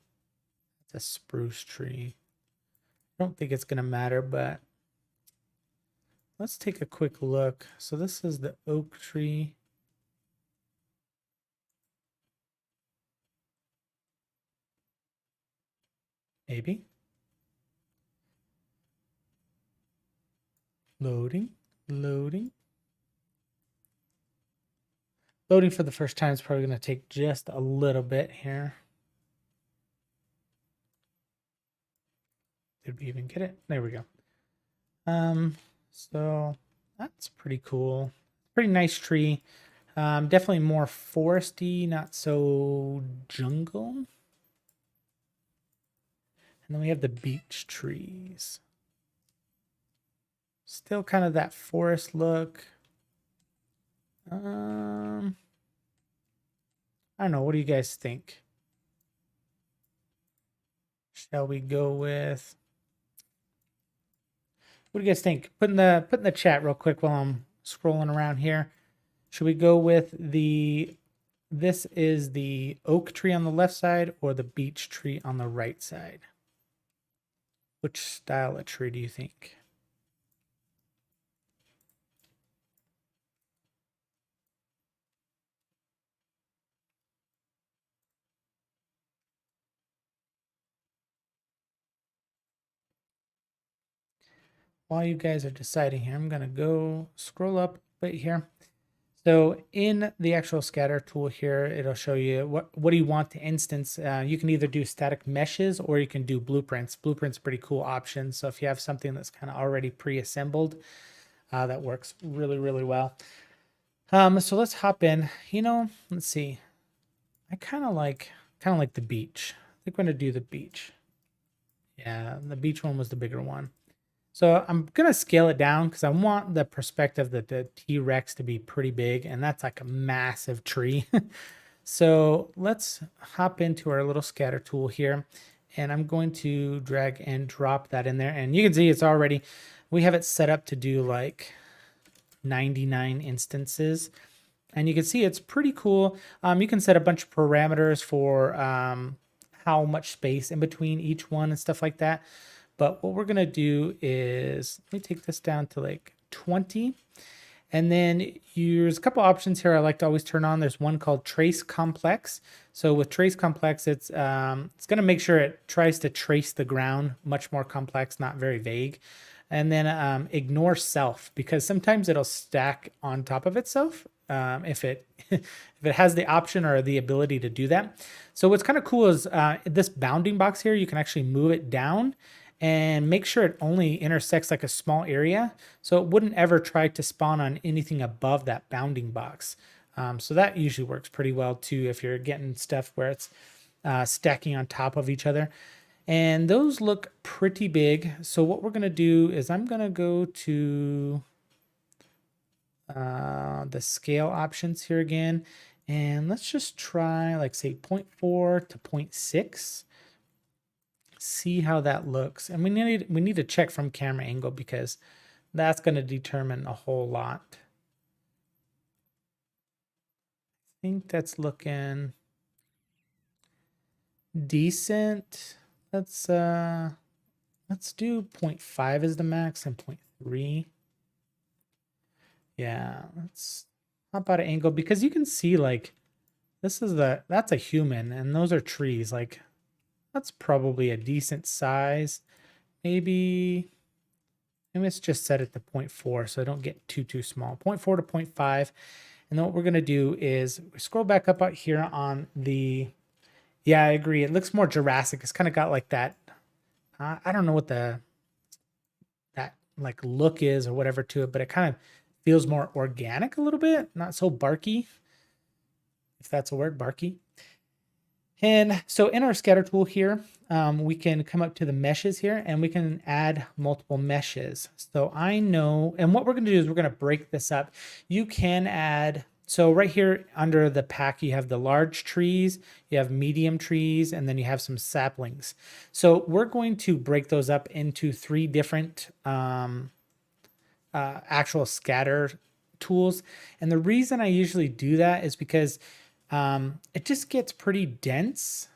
It's a spruce tree. I don't think it's going to matter, but let's take a quick look. So this is the oak tree. Maybe. Loading. Loading for the first time is probably going to take just a little bit here. Did we even get it? There we go. So that's pretty cool. Pretty nice tree. Definitely more foresty, not so jungle. And then we have the beech trees. Still kind of that forest look. I don't know. What do you guys think? Shall we go with? What do you guys think? Put in the chat real quick while I'm scrolling around here. Should we go with this is the oak tree on the left side or the beech tree on the right side? Which style of tree do you think? While you guys are deciding here, I'm going to go scroll up a bit here. So in the actual scatter tool here, it'll show you what do you want to instance. You can either do static meshes or you can do blueprints. Blueprints pretty cool option. So if you have something that's kind of already pre-assembled, that works really, really well. So let's hop in. Let's see. I kind of like the beech. I think we're gonna do the beech. Yeah, the beech one was the bigger one. So I'm going to scale it down because I want the perspective that the T-Rex to be pretty big, and that's like a massive tree. So let's hop into our little scatter tool here, and I'm going to drag and drop that in there. And you can see it's already, we have it set up to do like 99 instances. And you can see it's pretty cool. You can set a bunch of parameters for how much space in between each one and stuff like that. But what we're going to do is, let me take this down to like 20. And then there's a couple options here I like to always turn on. There's one called Trace Complex. So with Trace Complex, it's going to make sure it tries to trace the ground, much more complex, not very vague. And then Ignore Self, because sometimes it'll stack on top of itself if it has the option or the ability to do that. So what's kind of cool is this bounding box here, you can actually move it down and make sure it only intersects like a small area. So it wouldn't ever try to spawn on anything above that bounding box. So that usually works pretty well too if you're getting stuff where it's stacking on top of each other. And those look pretty big. So what we're going to do is I'm going to go to the scale options here again. And let's just try like say 0.4 to 0.6. See how that looks. And we need to check from camera angle because that's going to determine a whole lot. I think that's looking decent. Let's do 0.5 as the max and 0.3. Yeah, let's hop out of angle because you can see like that's a human and those are trees. Like that's probably a decent size. Maybe let's just set it to 0.4 so I don't get too small. 0.4 to 0.5. And then what we're going to do is scroll back up out here on the, yeah, I agree. It looks more Jurassic. It's kind of got like that, I don't know what that like look is or whatever to it, but it kind of feels more organic a little bit. Not so barky, if that's a word, barky. And so in our scatter tool here, we can come up to the meshes here and we can add multiple meshes. So I know, and what we're going to do is we're going to break this up. You can add, so right here under the pack, you have the large trees, you have medium trees, and then you have some saplings. So we're going to break those up into 3 different actual scatter tools. And the reason I usually do that is because it just gets pretty dense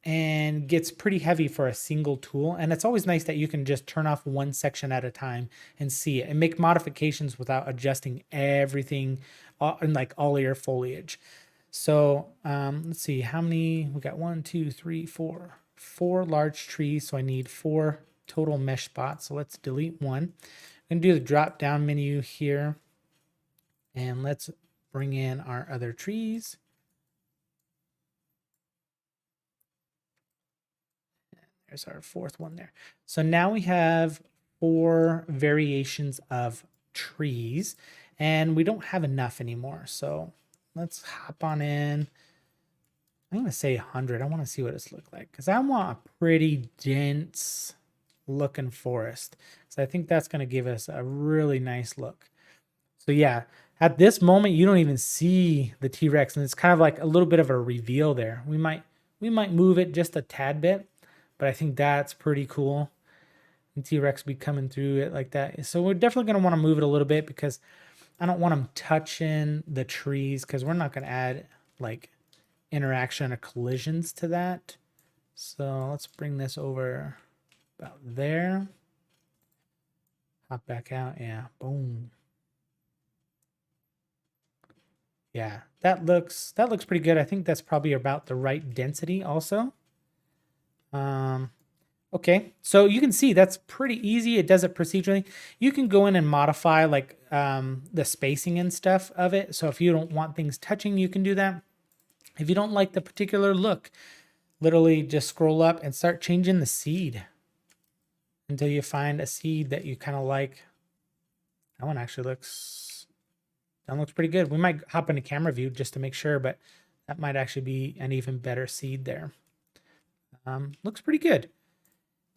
and gets pretty heavy for a single tool. And it's always nice that you can just turn off one section at a time and see it and make modifications without adjusting everything in like all your foliage. So let's see how many we got. 1, 2, 3, 4, 4 large trees. So I need 4 total mesh spots. So let's delete one. I'm going to do the drop down menu here. And let's bring in our other trees. There's our 4th one there. So now we have 4 variations of trees, and we don't have enough anymore. So let's hop on in. I'm going to say 100. I want to see what it's look like because I want a pretty dense looking forest. So I think that's going to give us a really nice look. So yeah, at this moment, you don't even see the T-Rex, and it's kind of like a little bit of a reveal there. We might move it just a tad bit, but I think that's pretty cool. And T-Rex be coming through it like that. So we're definitely going to want to move it a little bit because I don't want them touching the trees because we're not going to add like interaction or collisions to that. So let's bring this over about there. Hop back out. Yeah, boom. Yeah, that looks pretty good. I think that's probably about the right density also. Okay, so you can see that's pretty easy. It does it procedurally. You can go in and modify like the spacing and stuff of it. So if you don't want things touching, you can do that. If you don't like the particular look, literally just scroll up and start changing the seed until you find a seed that you kind of like. That one actually looks pretty good. We might hop into camera view just to make sure, but that might actually be an even better seed there. Looks pretty good.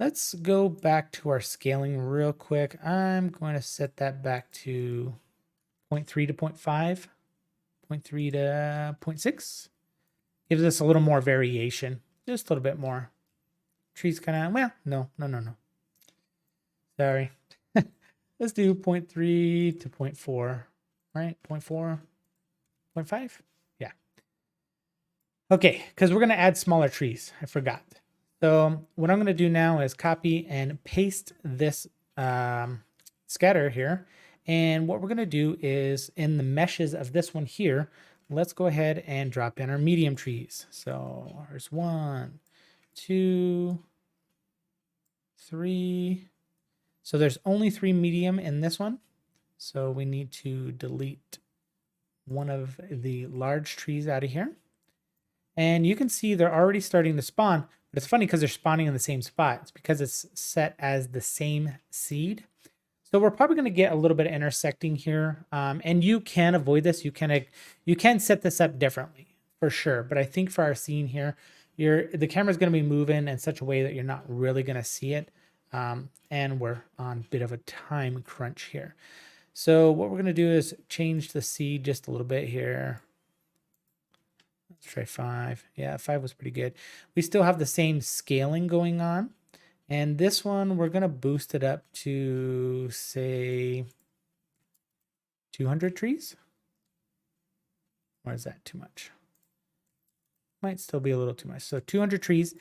Let's go back to our scaling real quick. I'm going to set that back to 0.3 to 0.5, 0.3 to 0.6. Gives us a little more variation, just a little bit more. Trees kind of, well, no. Sorry. Let's do 0.3 to 0.4, right? 0.4, 0.5? Yeah. Okay, because we're going to add smaller trees. I forgot. So what I'm going to do now is copy and paste this scatter here. And what we're going to do is in the meshes of this one here, let's go ahead and drop in our medium trees. So there's 1, 2, 3. So there's only 3 medium in this one. So we need to delete one of the large trees out of here. And you can see they're already starting to spawn. But it's funny because they're spawning in the same spot. It's because it's set as the same seed. So we're probably going to get a little bit of intersecting here. And you can avoid this. You can set this up differently for sure. But I think for our scene here, the camera is going to be moving in such a way that you're not really going to see it. And we're on a bit of a time crunch here. So what we're going to do is change the seed just a little bit here. Let's try 5. Yeah, 5 was pretty good. We still have the same scaling going on. And this one, we're going to boost it up to, say, 200 trees. Or is that too much? Might still be a little too much. So 200 trees.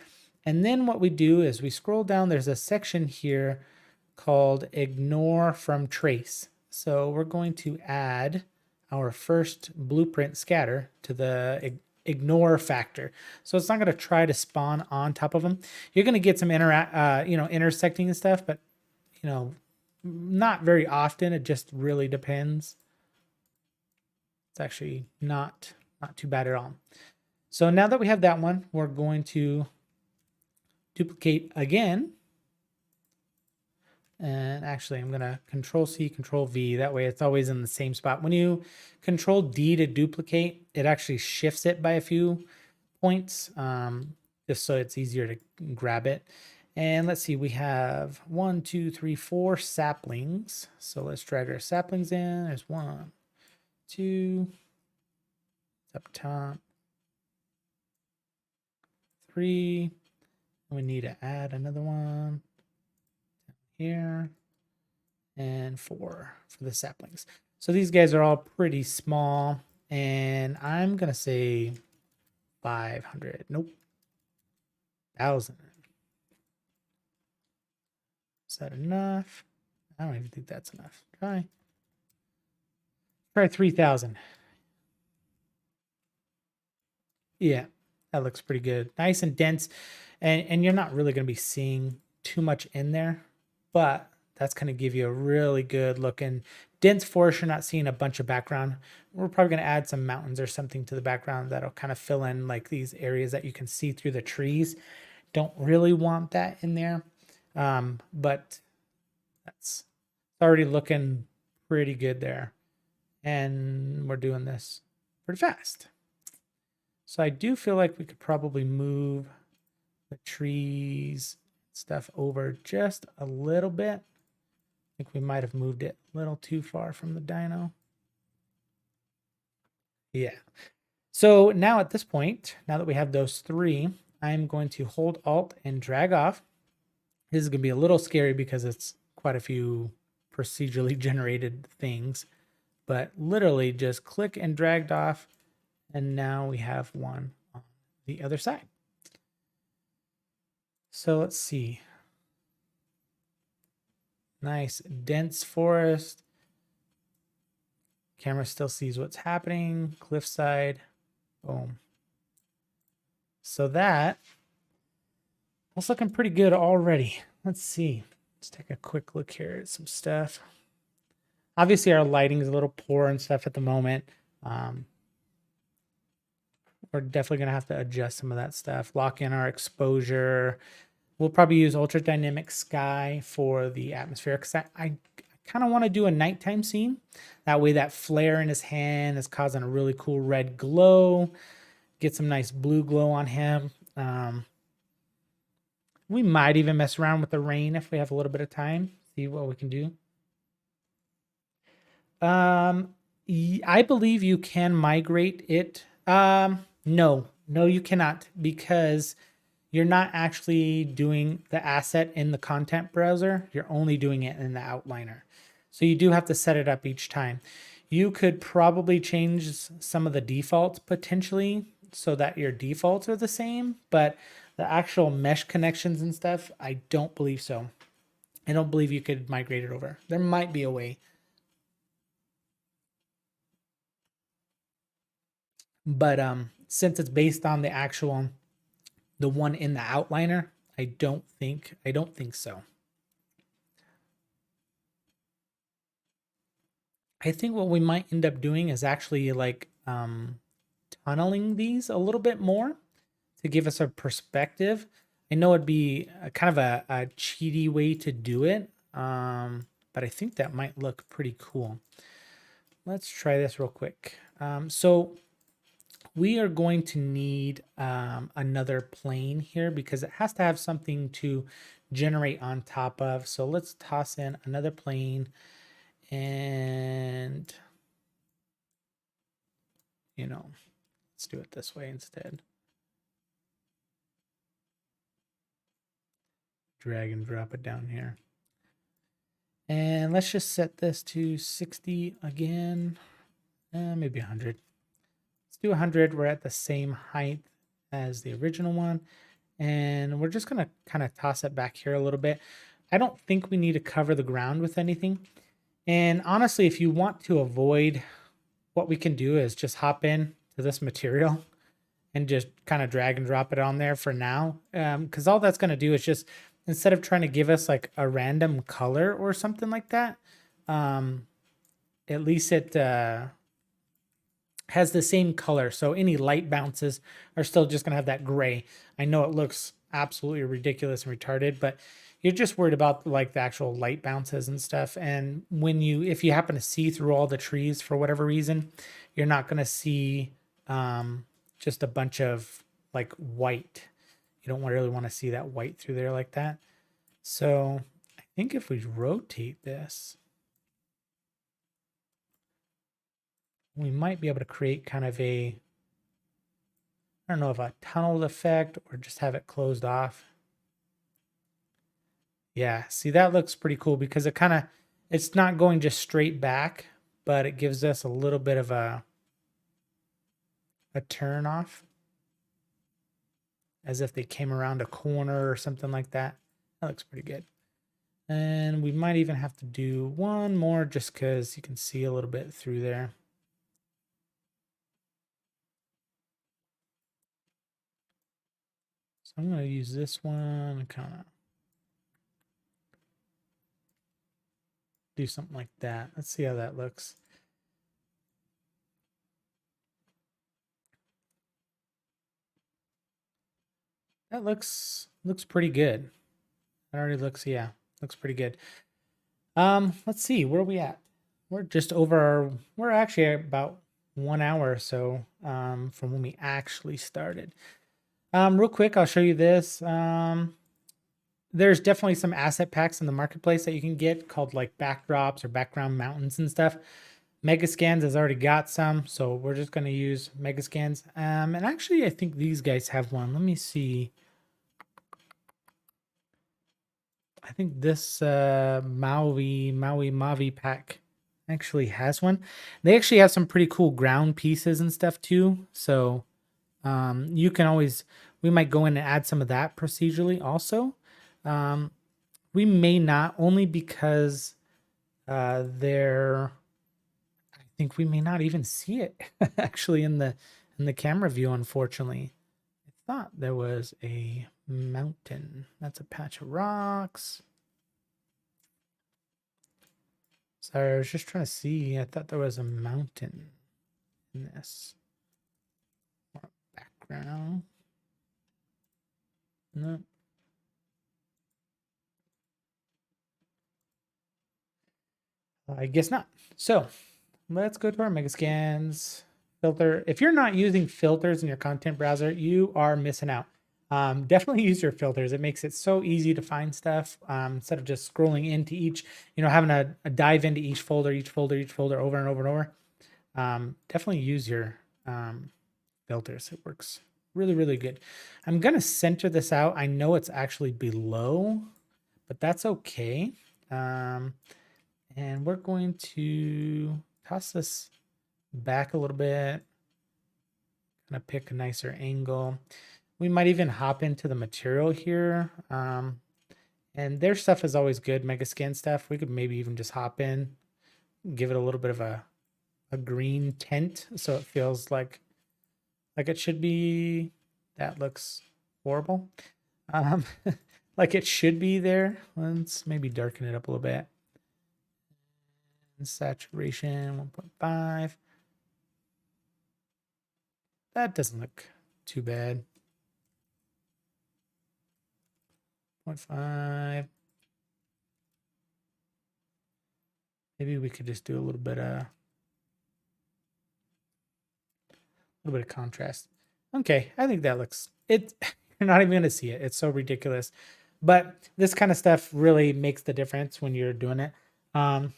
And then what we do is we scroll down. There's a section here called Ignore from Trace. So we're going to add our first blueprint scatter to the ignore factor. So it's not going to try to spawn on top of them. You're going to get some intersecting and stuff, but not very often. It just really depends. It's actually not too bad at all. So now that we have that one, we're going to duplicate again. And actually, I'm going to Control-C, Control-V. That way it's always in the same spot. When you Control-D to duplicate, it actually shifts it by a few points, just so it's easier to grab it. And let's see, we have 1, 2, 3, 4 saplings. So let's drag our saplings in. There's 1, 2, up top, 3. We need to add another one here, and 4 for the saplings. So these guys are all pretty small, and I'm gonna say 500. Nope, 1,000. Is that enough? I don't even think that's enough. Try 3,000. Yeah, that looks pretty good. Nice and dense, and you're not really going to be seeing too much in there, but that's going to give you a really good looking dense forest. You're not seeing a bunch of background. We're probably going to add some mountains or something to the background that'll kind of fill in like these areas that you can see through the trees. Don't really want that in there, but that's already looking pretty good there. And we're doing this pretty fast. So I do feel like we could probably move the trees stuff over just a little bit. I think we might have moved it a little too far from the dino. Yeah. So now at this point, now that we have those 3, I'm going to hold Alt and drag off. This is going to be a little scary because it's quite a few procedurally generated things, but literally just click and dragged off. And now we have one on the other side. So let's see. Nice dense forest. Camera still sees what's happening. Cliffside. Boom. So that's looking pretty good already. Let's see. Let's take a quick look here at some stuff. Obviously, our lighting is a little poor and stuff at the moment. We're definitely going to have to adjust some of that stuff. Lock in our exposure. We'll probably use ultra dynamic sky for the atmosphere because I kind of want to do a nighttime scene. That way that flare in his hand is causing a really cool red glow. Get some nice blue glow on him. We might even mess around with the rain if we have a little bit of time. See what we can do. I believe you can migrate it. No, you cannot, because you're not actually doing the asset in the content browser. You're only doing it in the outliner. So you do have to set it up each time. You could probably change some of the defaults potentially so that your defaults are the same, but the actual mesh connections and stuff, I don't believe so. I don't believe you could migrate it over. There might be a way. But since it's based on the one in the outliner, I don't think so. I think what we might end up doing is actually like tunneling these a little bit more to give us a perspective. I know it'd be kind of a cheaty way to do it, but I think that might look pretty cool. Let's try this real quick. So we are going to need another plane here because it has to have something to generate on top of. So let's toss in another plane, and let's do it this way instead. Drag and drop it down here. And let's just set this to 60 again, maybe 100. Let's do 100. We're at the same height as the original one. And we're just going to kind of toss it back here a little bit. I don't think we need to cover the ground with anything. And honestly, if you want to avoid, what we can do is just hop in to this material and just kind of drag and drop it on there for now. Because all that's going to do is just, instead of trying to give us like a random color or something like that, at least it has the same color. So any light bounces are still just going to have that gray. I know it looks absolutely ridiculous and retarded, but you're just worried about like the actual light bounces and stuff. And if you happen to see through all the trees for whatever reason, you're not going to see just a bunch of like white. You don't really want to see that white through there like that. So I think if we rotate this, we might be able to create kind of a, I don't know if a tunnel effect or just have it closed off. Yeah, see, that looks pretty cool because it kind of, it's not going just straight back, but it gives us a little bit of a turn off, as if they came around a corner or something like that. That looks pretty good. And we might even have to do one more just because you can see a little bit through there. So I'm going to use this one and kind of do something like that. Let's see how that looks. That looks pretty good. It already looks, yeah, looks pretty good. Let's see, where are we at? We're just over, we're actually at about 1 hour or so from when we actually started. Real quick, I'll show you this. There's definitely some asset packs in the marketplace that you can get called like backdrops or background mountains and stuff. Megascans has already got some, so we're just going to use Megascans. And actually, I think these guys have one. Let me see. I think this Maui pack actually has one. They actually have some pretty cool ground pieces and stuff too. So you can always, we might go in and add some of that procedurally also. We may not, only because I think we may not even see it actually in the camera view, unfortunately. I thought there was a mountain. That's a patch of rocks. Sorry, I was just trying to see. I thought there was a mountain in this. Background. No. I guess not. So let's go to our Megascans filter. If you're not using filters in your content browser, you are missing out. Definitely use your filters. It makes it so easy to find stuff instead of just scrolling into each, having a dive into each folder over and over and over. Definitely use your filters. It works really, really good. I'm going to center this out. I know it's actually below, but that's okay. And we're going to toss this back a little bit. Gonna pick a nicer angle. We might even hop into the material here. And their stuff is always good, Megascan stuff. We could maybe even just hop in, give it a little bit of a green tint so it feels like it should be. That looks horrible. Like it should be there. Let's maybe darken it up a little bit. Saturation 1.5. That doesn't look too bad. 0.5. Maybe we could just do a little bit of contrast. Okay, I think that looks it. You're not even gonna see it. It's so ridiculous, but this kind of stuff really makes the difference when you're doing it. I'm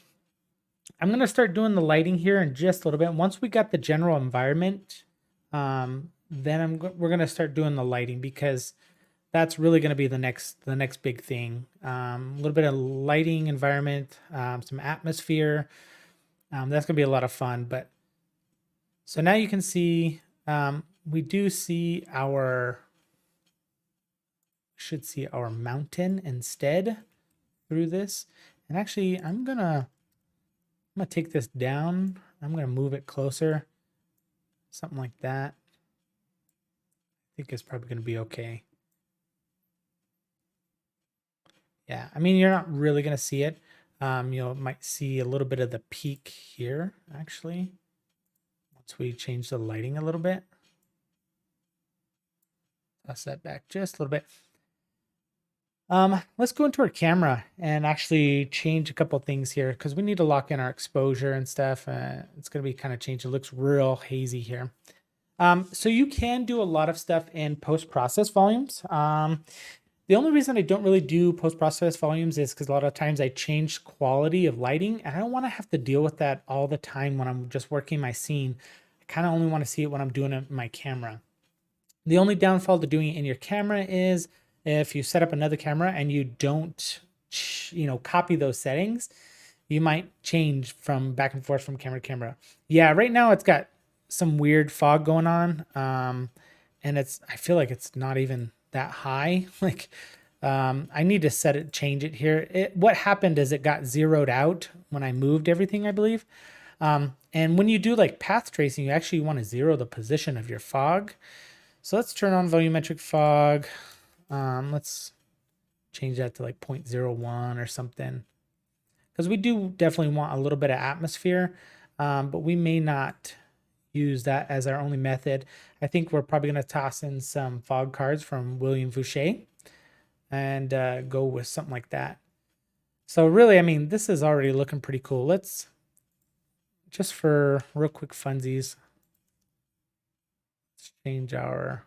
gonna start doing the lighting here in just a little bit. Once we got the general environment, then we're gonna start doing the lighting, because that's really going to be the next big thing. A little bit of lighting, environment, some atmosphere. That's going to be a lot of fun. But so now you can see, we do see should see our mountain instead through this. And actually, I'm gonna take this down. I'm gonna move it closer, something like that. I think it's probably gonna be okay. Yeah, I mean, you're not really going to see it. You might see a little bit of the peak here, actually, once we change the lighting a little bit. Toss that back just a little bit. Let's go into our camera and actually change a couple things here, because we need to lock in our exposure and stuff. It's going to be kind of changed. It looks real hazy here. So you can do a lot of stuff in post-process volumes. The only reason I don't really do post-process volumes is because a lot of times I change quality of lighting, and I don't want to have to deal with that all the time when I'm just working my scene. I kind of only want to see it when I'm doing it in my camera. The only downfall to doing it in your camera is if you set up another camera and you don't, copy those settings, you might change from back and forth from camera to camera. Yeah, right now it's got some weird fog going on. And I feel like it's not even that high. Like, I need to change it here. What happened is it got zeroed out when I moved everything, I believe. And when you do like path tracing, you actually want to zero the position of your fog. So let's turn on volumetric fog. Let's change that to like 0.01 or something. Because we do definitely want a little bit of atmosphere, but we may not use that as our only method. I think we're probably going to toss in some fog cards from William Fouché and go with something like that. So really, I mean, this is already looking pretty cool. Let's, just for real quick funsies, let's change our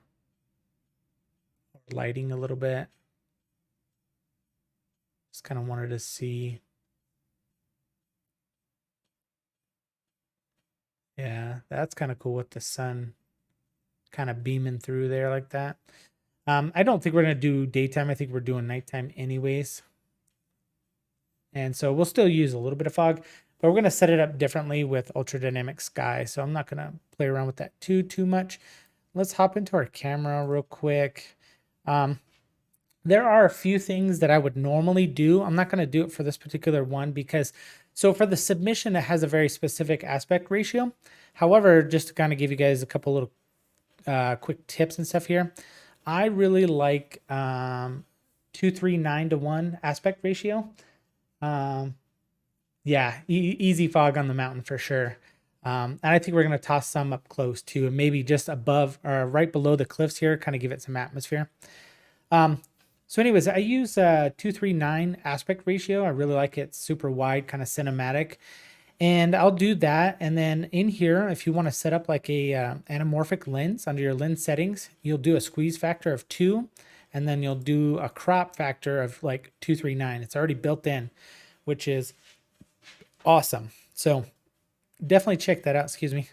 lighting a little bit. Just kind of wanted to see. Yeah, that's kind of cool with the sun kind of beaming through there like that. I don't think we're going to do daytime. I think we're doing nighttime anyways. And so we'll still use a little bit of fog, but we're going to set it up differently with ultra dynamic sky. So I'm not going to play around with that too much. Let's hop into our camera real quick. There are a few things that I would normally do. I'm not going to do it for this particular one because, so for the submission, it has a very specific aspect ratio. However, just to kind of give you guys a couple little quick tips and stuff here, I really like 2:3:9:1 aspect ratio. Yeah, easy fog on the mountain for sure. And I think we're going to toss some up close too, and maybe just above or right below the cliffs here, kind of give it some atmosphere. So anyways, I use 2:3:9 aspect ratio. I really like it. It's super wide, kind of cinematic. And I'll do that. And then in here, if you want to set up like a anamorphic lens under your lens settings, you'll do a squeeze factor of 2. And then you'll do a crop factor of like 2:3:9. It's already built in, which is awesome. So definitely check that out. Excuse me.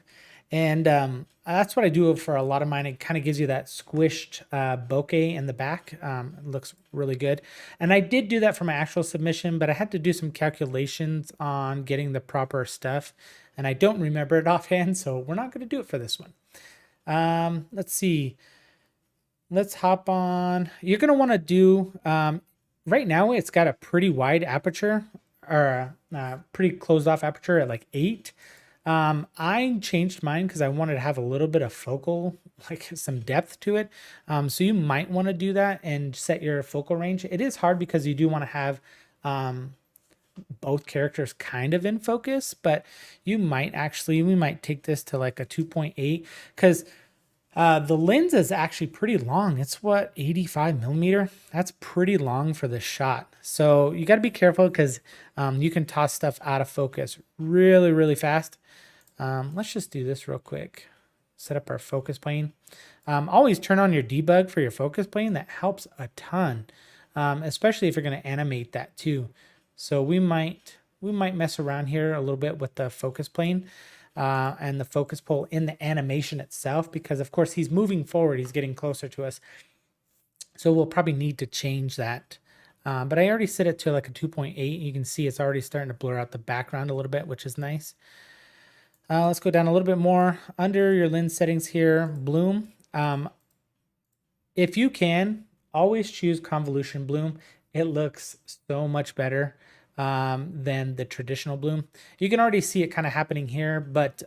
And that's what I do for a lot of mine. It kind of gives you that squished bokeh in the back. It looks really good. And I did do that for my actual submission, but I had to do some calculations on getting the proper stuff. And I don't remember it offhand, so we're not going to do it for this one. Let's see. Let's hop on. You're going to want to do, right now it's got a pretty wide aperture, or a pretty closed off aperture at like 8. I changed mine because I wanted to have a little bit of focal, like some depth to it. So you might want to do that and set your focal range. It is hard because you do want to have both characters kind of in focus, but we might take this to like a 2.8 because the lens is actually pretty long. It's what, 85mm? That's pretty long for this shot. So you got to be careful because you can toss stuff out of focus really fast. Let's just do this real quick. Set up our focus plane. Always turn on your debug for your focus plane. That helps a ton, especially if you're going to animate that too. So we might mess around here a little bit with the focus plane. And the focus pole in the animation itself, because of course he's moving forward, he's getting closer to us. So we'll probably need to change that. But I already set it to like a 2.8. You can see it's already starting to blur out the background a little bit, which is nice. Let's go down a little bit more. Under your lens settings here, bloom. If you can, always choose convolution bloom. It looks so much better than the traditional bloom. You can already see it kind of happening here, but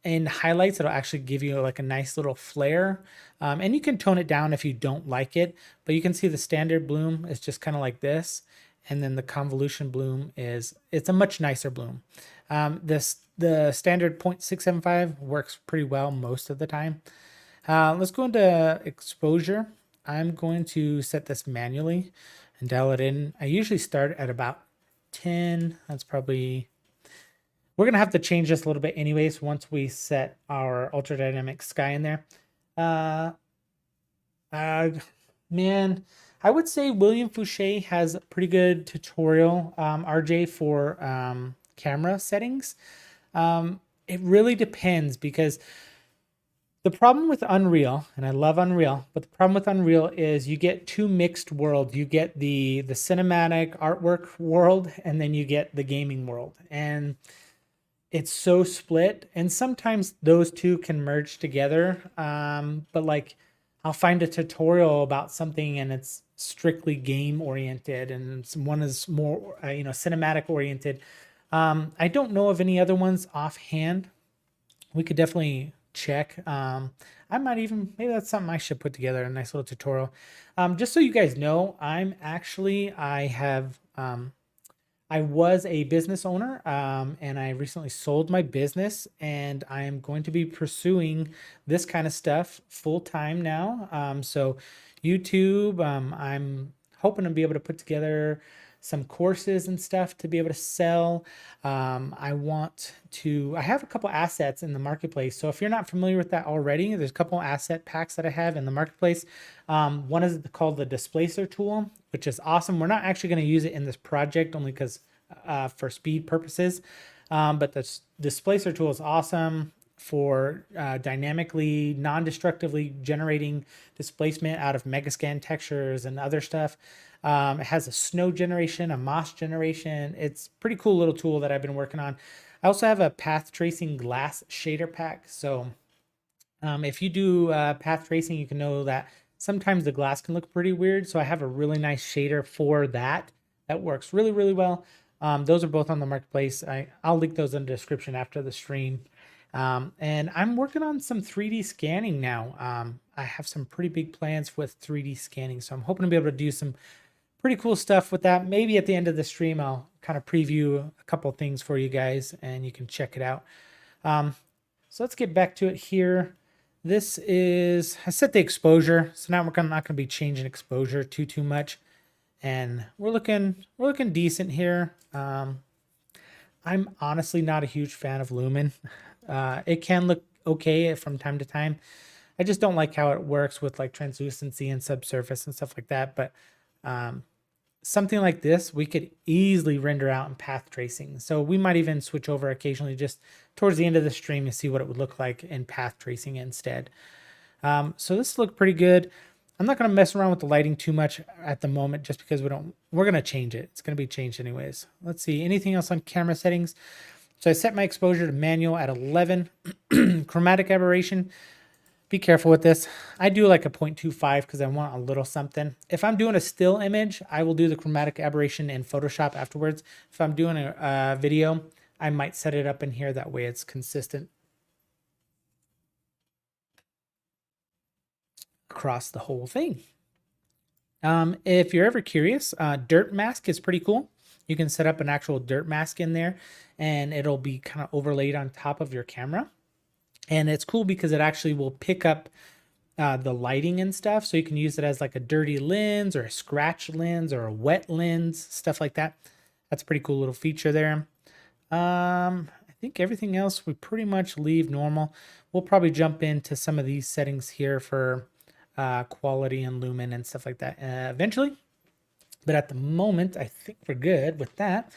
in highlights, it'll actually give you like a nice little flare. And you can tone it down if you don't like it, but you can see the standard bloom is just kind of like this. And then the convolution bloom it's a much nicer bloom. The standard 0.675 works pretty well most of the time. Let's go into exposure. I'm going to set this manually and dial it in. I usually start at about 10. That's probably We're going to have to change this a little bit anyways once we set our ultra dynamic sky in there. Man, I would say William Fouché has a pretty good tutorial, RJ, for camera settings. It really depends, because the problem with Unreal, and I love Unreal, but the problem with Unreal is you get two mixed worlds. You get the cinematic artwork world, and then you get the gaming world. And it's so split, and sometimes those two can merge together. But like, I'll find a tutorial about something and it's strictly game oriented, and one is more cinematic oriented. I don't know of any other ones offhand. We could definitely check. I might even, maybe that's something I should put together, a nice little tutorial. Just so you guys know, I was a business owner, and I recently sold my business, and I am going to be pursuing this kind of stuff full time now. So YouTube, I'm hoping to be able to put together some courses and stuff to be able to sell. I have a couple assets in the marketplace. So if you're not familiar with that already, there's a couple asset packs that I have in the marketplace. One is called the Displacer tool, which is awesome. We're not actually going to use it in this project only because for speed purposes. But the Displacer tool is awesome for dynamically, non-destructively generating displacement out of Megascan textures and other stuff. It has a snow generation, a moss generation. It's a pretty cool little tool that I've been working on. I also have a path tracing glass shader pack. So if you do path tracing, you can know that sometimes the glass can look pretty weird. So I have a really nice shader for that. That works really, really well. Those are both on the marketplace. I'll link those in the description after the stream. And I'm working on some 3D scanning now. I have some pretty big plans with 3D scanning. So I'm hoping to be able to do some pretty cool stuff with that. Maybe at the end of the stream, I'll kind of preview a couple things for you guys and you can check it out. So let's get back to it here. This is, I set the exposure. So now we're not going to be changing exposure too much. And we're looking decent here. I'm honestly not a huge fan of Lumen. It can look okay from time to time. I just don't like how it works with like translucency and subsurface and stuff like that. But something like this, we could easily render out in path tracing. So we might even switch over occasionally just towards the end of the stream to see what it would look like in path tracing instead. So this looked pretty good. I'm not going to mess around with the lighting too much at the moment just because we're going to change it. It's going to be changed anyways. Let's see. Anything else on camera settings? So I set my exposure to manual at 11. Chromatic aberration. Be careful with this. I do like a 0.25 because I want a little something. If I'm doing a still image, I will do the chromatic aberration in Photoshop afterwards. If I'm doing a video, I might set it up in here. That way it's consistent across the whole thing. If you're ever curious, dirt mask is pretty cool. You can set up an actual dirt mask in there and it'll be kind of overlaid on top of your camera. And it's cool because it actually will pick up the lighting and stuff. So you can use it as like a dirty lens or a scratch lens or a wet lens, stuff like that. That's a pretty cool little feature there. I think everything else we pretty much leave normal. We'll probably jump into some of these settings here for quality and lumen and stuff like that eventually. But at the moment, I think we're good with that.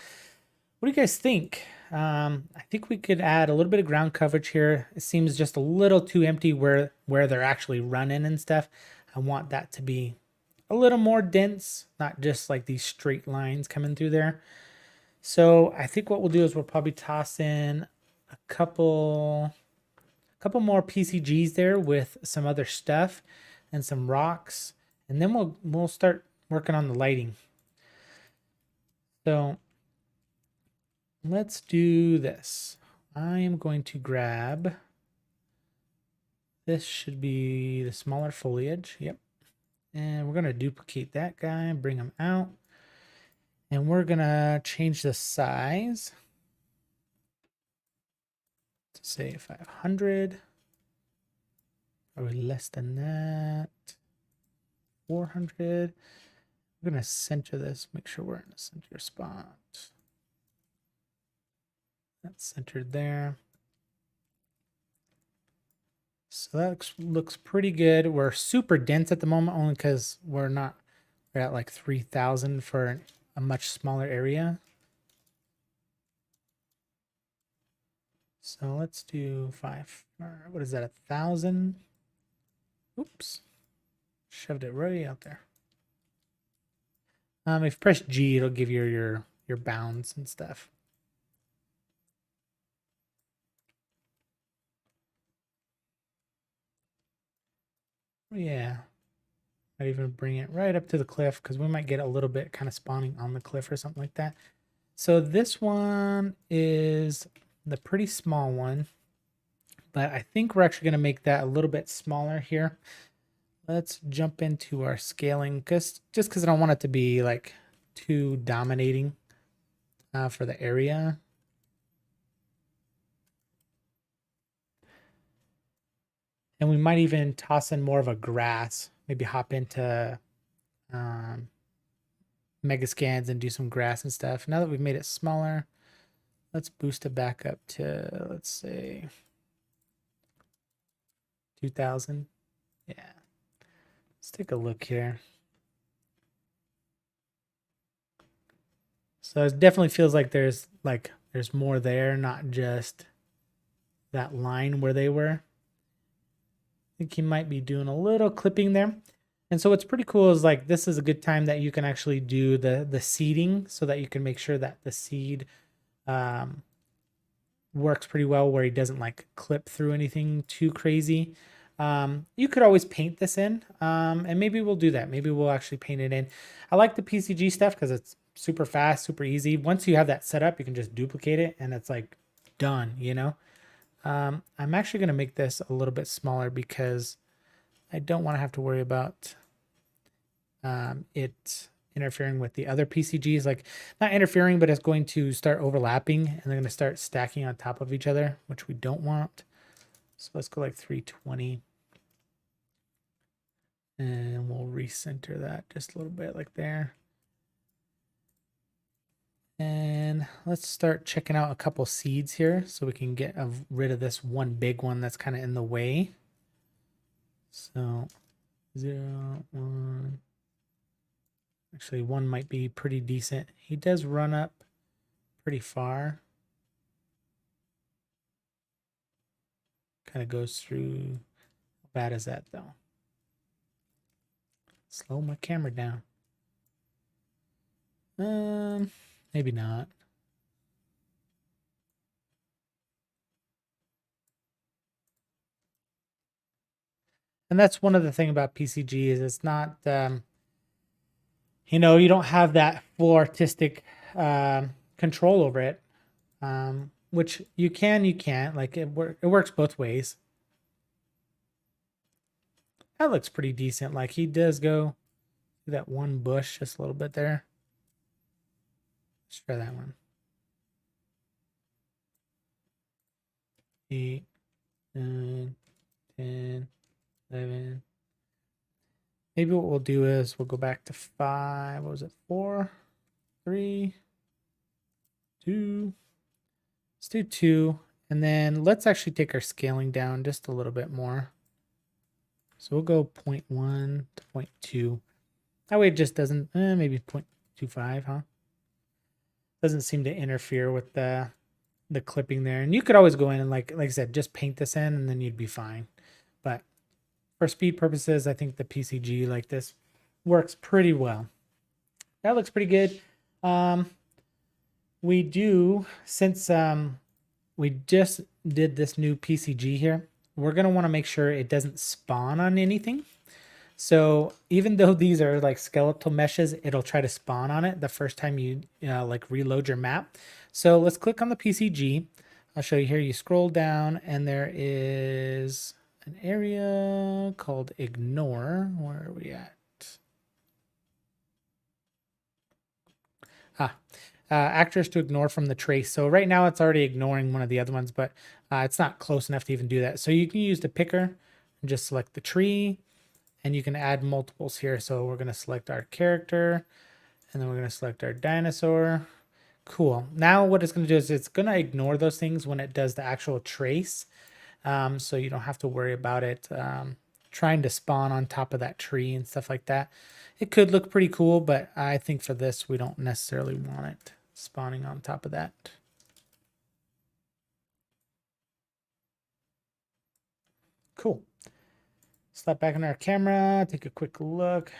What do you guys think? I think we could add a little bit of ground coverage here. It seems just a little too empty where they're actually running and stuff. I want that to be a little more dense, not just like these straight lines coming through there. So I think what we'll do is we'll probably toss in a couple more PCGs there with some other stuff and some rocks, and then we'll start working on the lighting. So let's do this. I am going to grab, this should be the smaller foliage. Yep. And we're going to duplicate that guy and bring him out. And we're going to change the size to say 500. Probably less than that. 400. We're going to center this, make sure we're in the center spot. That's centered there. So that looks pretty good. We're super dense at the moment only because we're at like 3,000 for a much smaller area. So let's do 5. What is that, 1,000? Oops. Shoved it right out there. If you press G, it'll give you your bounds and stuff. Yeah. Might even bring it right up to the cliff because we might get a little bit kind of spawning on the cliff or something like that. So this one is the pretty small one, but I think we're actually going to make that a little bit smaller here. Let's jump into our scaling just because I don't want it to be like too dominating for the area. And we might even toss in more of a grass, maybe hop into mega scans and do some grass and stuff. Now that we've made it smaller, let's boost it back up to, let's say, 2,000. Yeah. Let's take a look here. So it definitely feels like there's more there, not just that line where they were. I think he might be doing a little clipping there. And so what's pretty cool is like this is a good time that you can actually do the seeding so that you can make sure that the seed works pretty well where he doesn't like clip through anything too crazy. You could always paint this in, and maybe we'll do that. Maybe we'll actually paint it in. I like the PCG stuff because it's super fast, super easy. Once you have that set up, you can just duplicate it and it's like done, you know? I'm actually going to make this a little bit smaller because I don't want to have to worry about it interfering with the other PCGs. Like, not interfering, but it's going to start overlapping and they're going to start stacking on top of each other, which we don't want. So let's go like 320. And we'll recenter that just a little bit like there. And let's start checking out a couple seeds here so we can get rid of this one big one that's kind of in the way. So 0, 1. Actually, 1 might be pretty decent. He does run up pretty far. Kind of goes through. How bad is that though? Slow my camera down. Maybe not. And that's one of the thing about PCG is it's not, you know, you don't have that full artistic control over it, which you can't. Like it works both ways. That looks pretty decent. Like he does go through that one bush just a little bit there. Let's try that one. 8, 9, 10, 11. Maybe what we'll do is we'll go back to 5. What was it? 4, 3, 2. Let's do 2. And then let's actually take our scaling down just a little bit more. So we'll go 0.1 to 0.2. That way it just doesn't, maybe 0.25, huh? Doesn't seem to interfere with the clipping there. And you could always go in and like I said, just paint this in and then you'd be fine. But for speed purposes, I think the PCG like this works pretty well. That looks pretty good. We do, since we just did this new PCG here, we're going to want to make sure it doesn't spawn on anything. So even though these are like skeletal meshes, it'll try to spawn on it the first time you like reload your map. So let's click on the PCG. I'll show you here. You scroll down and there is an area called ignore. Where are we at? Actors to ignore from the trace. So right now it's already ignoring one of the other ones, but it's not close enough to even do that. So you can use the picker and just select the tree and you can add multiples here. So we're going to select our character and then we're going to select our dinosaur, Cool. Now what it's going to do is it's going to ignore those things when it does the actual trace. So you don't have to worry about it trying to spawn on top of that tree and stuff like that. It could look pretty cool, but I think for this, we don't necessarily want it spawning on top of that. Cool. Slap back in our camera, take a quick look.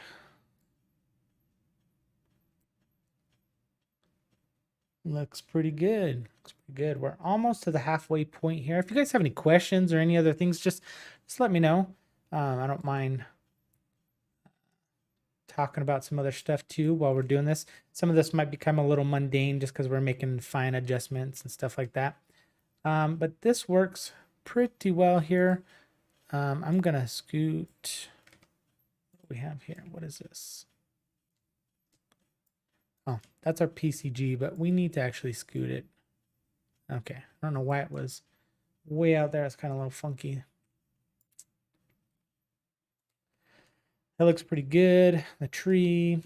Looks pretty good. Looks pretty good. We're almost to the halfway point here. If you guys have any questions or any other things, just let me know. I don't mind talking about some other stuff too while we're doing this. Some of this might become a little mundane just because we're making fine adjustments and stuff like that. But this works pretty well here. I'm gonna scoot. What do we have here? What is this? Oh, that's our PCG, but we need to actually scoot it. Okay, I don't know why it was way out there. It's kind of a little funky. That looks pretty good. The tree.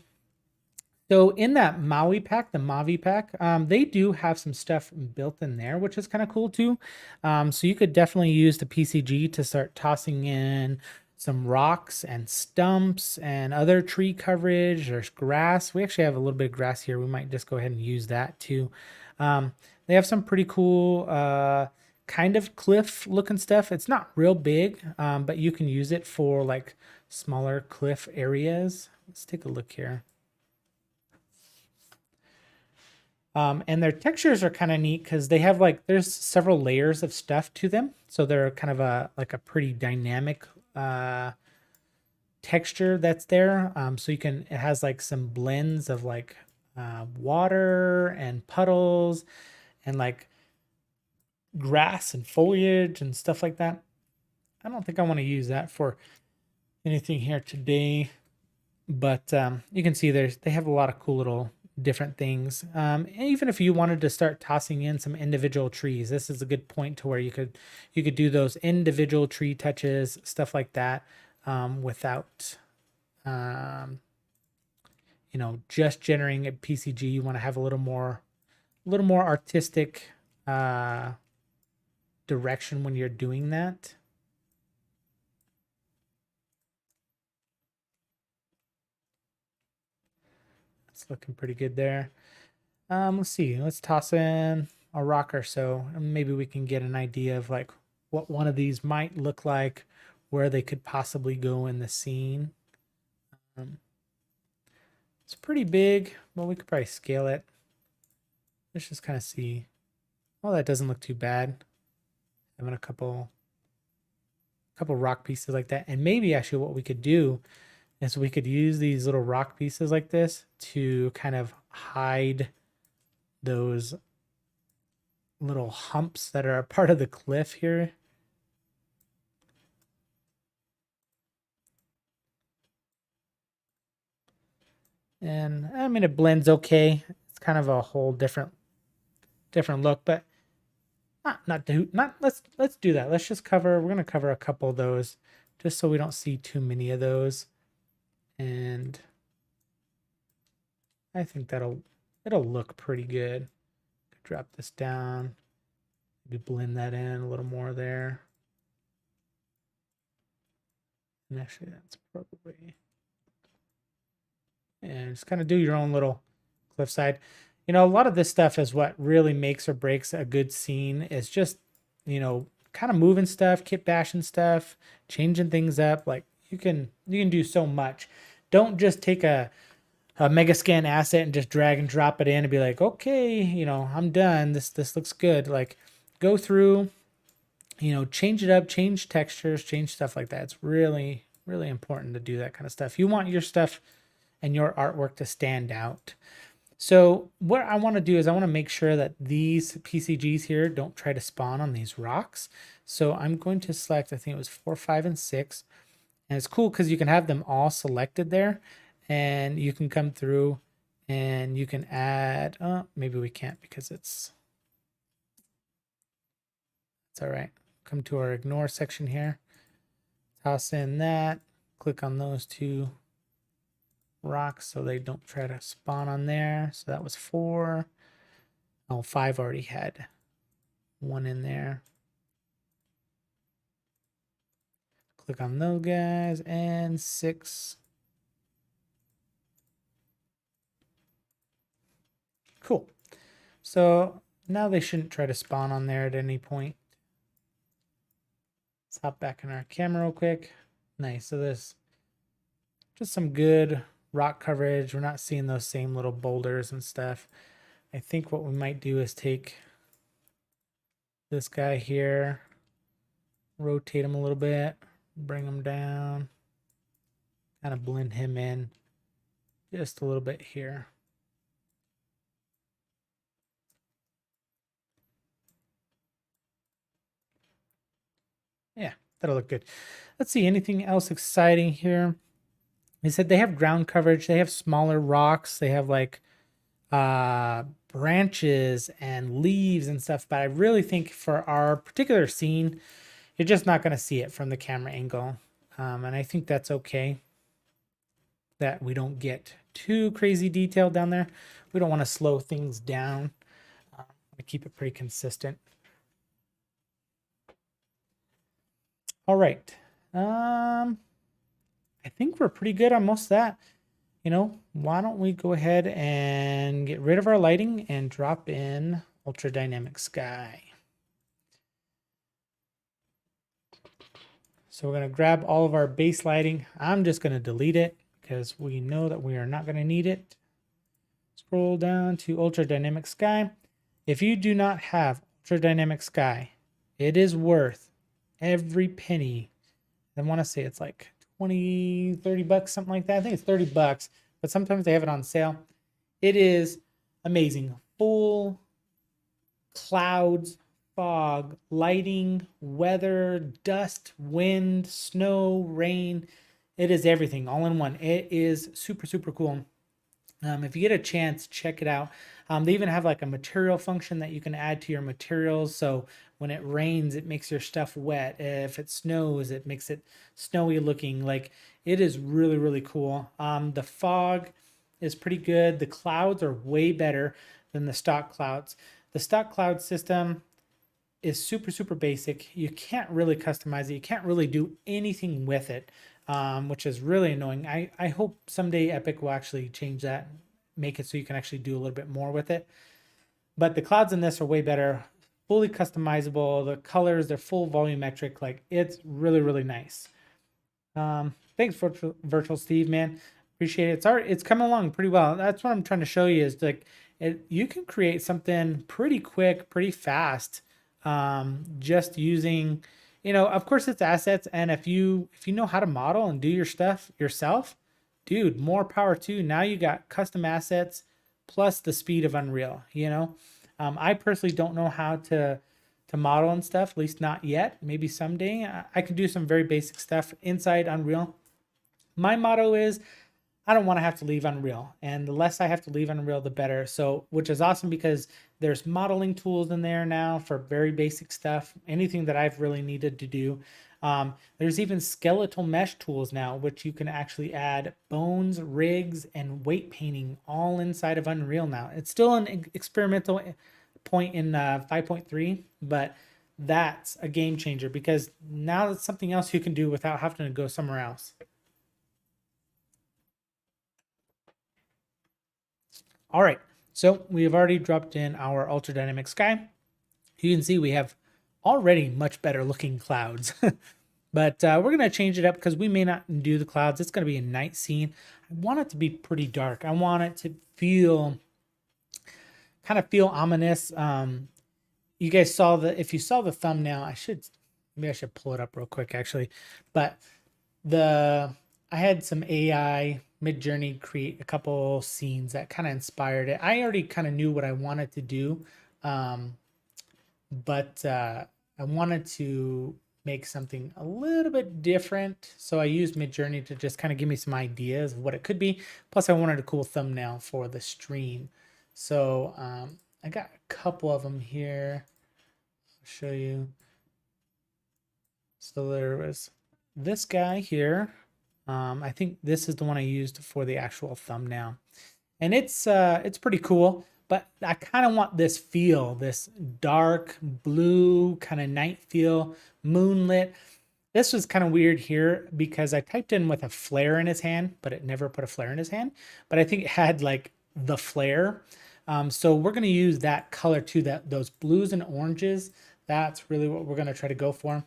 So in that Maui pack, the Mavi pack, they do have some stuff built in there, which is kind of cool too. So you could definitely use the PCG to start tossing in some rocks and stumps and other tree coverage. There's grass. We actually have a little bit of grass here. We might just go ahead and use that too. They have some pretty cool kind of cliff looking stuff. It's not real big, but you can use it for like smaller cliff areas. Let's take a look here. And their textures are kind of neat because they have like, there's several layers of stuff to them. So they're kind of a pretty dynamic texture that's there. So you can, it has like some blends of like water and puddles and like grass and foliage and stuff like that. I don't think I want to use that for anything here today, but you can see they have a lot of cool little different things. Even if you wanted to start tossing in some individual trees, this is a good point to where you could do those individual tree touches, stuff like that, without you know, just generating a PCG. You want to have a little more artistic direction when you're doing that. It's looking pretty good there. Let's see. Let's toss in a rock or so, and maybe we can get an idea of like what one of these might look like, where they could possibly go in the scene. It's pretty big, but we could probably scale it. Let's just kind of see. Oh, that doesn't look too bad. Having a couple rock pieces like that, and maybe actually what we could do is we could use these little rock pieces like this to kind of hide those little humps that are a part of the cliff here. And I mean, it blends okay. It's kind of a whole different look, but let's do that. Let's just cover, we're going to cover a couple of those just so we don't see too many of those. And I think it'll look pretty good. Drop this down. Maybe blend that in a little more there. And actually that's probably, and just kind of do your own little cliffside. You know, a lot of this stuff is what really makes or breaks a good scene, is just, you know, kind of moving stuff, kit bashing stuff, changing things up. Like you can do so much. Don't just take a Megascan asset and just drag and drop it in and be like, okay, you know, I'm done. This looks good. Like go through, you know, change it up, change textures, change stuff like that. It's really, really important to do that kind of stuff. You want your stuff and your artwork to stand out. So what I want to do is I want to make sure that these PCGs here don't try to spawn on these rocks. So I'm going to select, I think it was 4, 5, and 6. And it's cool because you can have them all selected there. And you can come through and you can add, maybe we can't because it's all right. Come to our ignore section here. Toss in that. Click on those 2 rocks so they don't try to spawn on there. So that was 4. Oh, 5 already had one in there. Click on those guys, and 6. Cool. So now they shouldn't try to spawn on there at any point. Let's hop back in our camera real quick. Nice. So there's just some good rock coverage. We're not seeing those same little boulders and stuff. I think what we might do is take this guy here, rotate him a little bit, bring him down, kind of blend him in just a little bit here. Yeah, that'll look good. Let's see, anything else exciting here? They said they have ground coverage. They have smaller rocks. They have like branches and leaves and stuff. But I really think for our particular scene, you're just not going to see it from the camera angle. And I think that's okay that we don't get too crazy detailed down there. We don't want to slow things down. To keep it pretty consistent. All right. I think we're pretty good on most of that. You know, why don't we go ahead and get rid of our lighting and drop in ultra dynamic sky. So we're going to grab all of our base lighting. I'm just going to delete it because we know that we are not going to need it. Scroll down to ultra dynamic sky. If you do not have ultra dynamic sky, it is worth every penny. I want to say it's like 20, 30 bucks, something like that. I think it's 30 bucks, but sometimes they have it on sale. It is amazing. Full clouds, fog, lighting, weather, dust, wind, snow, rain. It is everything all in one. It is super, super cool. If you get a chance, check it out. They even have like a material function that you can add to your materials. So when it rains, it makes your stuff wet. If it snows, it makes it snowy looking. Like, it is really, really cool. The fog is pretty good. The clouds are way better than the stock clouds. The stock cloud system is super, super basic. You can't really customize it. You can't really do anything with it, which is really annoying. I hope someday Epic will actually change that, make it so you can actually do a little bit more with it. But the clouds in this are way better, fully customizable. The colors, they're full volumetric. Like, it's really, really nice. Thanks for Virtual Steve, man. Appreciate it. It's coming along pretty well. That's what I'm trying to show you is like, you can create something pretty quick, pretty fast, just using, you know, of course it's assets. And if you know how to model and do your stuff yourself, dude, more power to you. Now you got custom assets plus the speed of Unreal, you know. I personally don't know how to model and stuff, at least not yet. Maybe someday I can do some very basic stuff inside Unreal. My motto is I don't want to have to leave Unreal, and the less I have to leave Unreal, the better. So, which is awesome because there's modeling tools in there now for very basic stuff, anything that I've really needed to do. There's even skeletal mesh tools now, which you can actually add bones, rigs, and weight painting all inside of Unreal now. It's still an experimental point in 5.3, but that's a game changer because now it's something else you can do without having to go somewhere else. All right, so we have already dropped in our ultra dynamic sky. You can see we have already much better looking clouds. But we're going to change it up because we may not do the clouds. It's going to be a night scene. I want it to be pretty dark. I want it to feel, kind of feel ominous. You guys saw if you saw the thumbnail, maybe I should pull it up real quick actually. But I had some AI Midjourney create a couple scenes that kind of inspired it. I already kind of knew what I wanted to do. But I wanted to make something a little bit different. So I used Midjourney to just kind of give me some ideas of what it could be. Plus I wanted a cool thumbnail for the stream. So I got a couple of them here. I'll show you. So there was this guy here. I think this is the one I used for the actual thumbnail. And it's pretty cool. but I kind of want this feel, this dark blue kind of night feel, moonlit. This was kind of weird here because I typed in with a flare in his hand, but it never put a flare in his hand. But I think it had like the flare. So we're going to use that color too, that those blues and oranges. That's really what we're going to try to go for.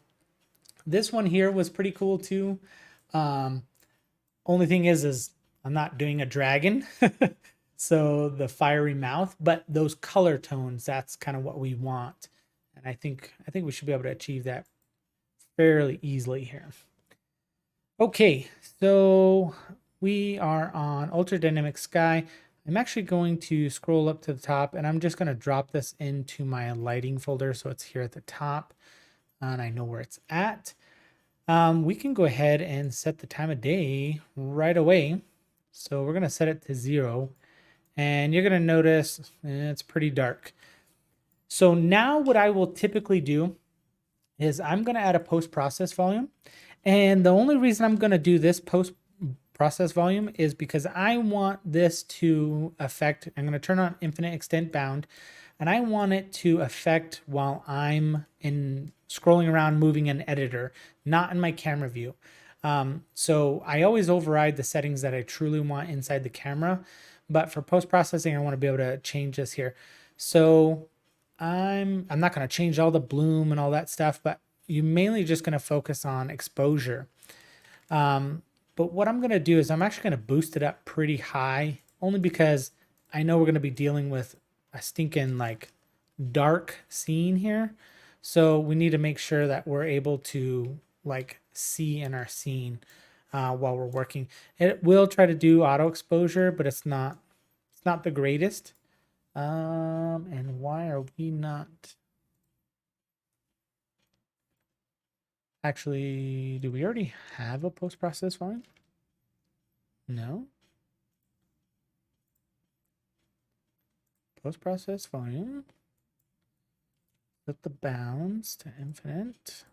This one here was pretty cool too. Only thing is I'm not doing a dragon. So the fiery mouth, but those color tones, that's kind of what we want. And I think we should be able to achieve that fairly easily here. Okay, so we are on Ultra Dynamic Sky. I'm actually going to scroll up to the top and I'm just going to drop this into my lighting folder. So it's here at the top and I know where it's at. We can go ahead and set the time of day right away. So we're going to set it to 0 and you're going to notice it's pretty dark. So now what I will typically do is I'm going to add a post-process volume. And the only reason I'm going to do this post-process volume is because I want this to affect, I'm going to turn on infinite extent bound, and I want it to affect while I'm scrolling around moving in editor, not in my camera view. So I always override the settings that I truly want inside the camera, but for post-processing, I want to be able to change this here. So I'm not going to change all the bloom and all that stuff, but you're mainly just going to focus on exposure. But what I'm going to do is I'm actually going to boost it up pretty high, only because I know we're going to be dealing with a stinking like dark scene here. So we need to make sure that we're able to like see in our scene while we're working. It will try to do auto exposure, but it's not the greatest. And why are we not actually, do we already have a post-process volume? No. Post-process volume. Set the bounds to infinite.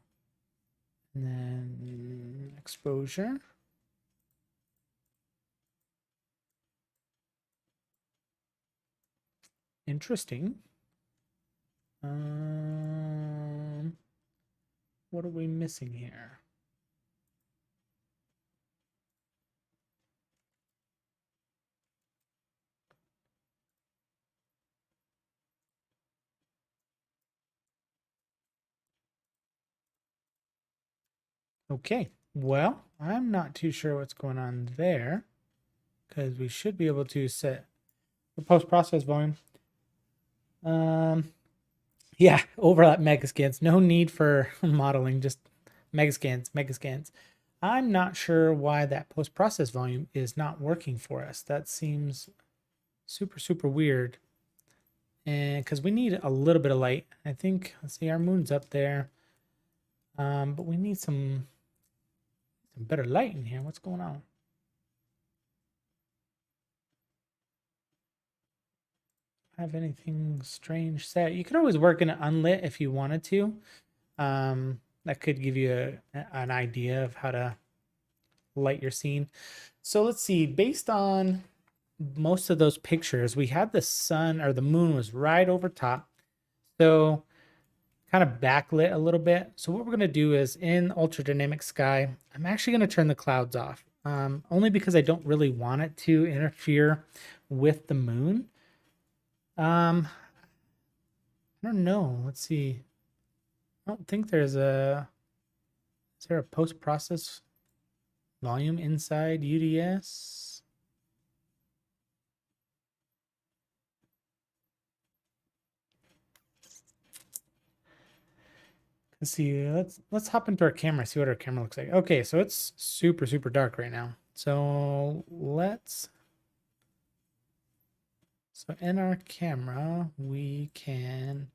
And then exposure. Interesting. What are we missing here? Okay, well, I'm not too sure what's going on there because we should be able to set the post-process volume. Yeah, overlap megascans. No need for modeling, just megascans. I'm not sure why that post-process volume is not working for us. That seems super weird. And because we need a little bit of light. I think, let's see, our moon's up there. But we need some better light in here. What's going on? Have anything strange set? You could always work in an unlit if you wanted to. That could give you an idea of how to light your scene. So let's see, based on most of those pictures, we had the sun or the moon was right over top. So kind of backlit a little bit. So what we're going to do is in Ultra Dynamic Sky, I'm actually going to turn the clouds off. Only because I don't really want it to interfere with the moon. I don't know. Let's see. I don't think there's a... Is there a post-process volume inside UDS? Let's see. Let's hop into our camera, see what our camera looks like. Okay, so it's super dark right now. So in our camera, we can,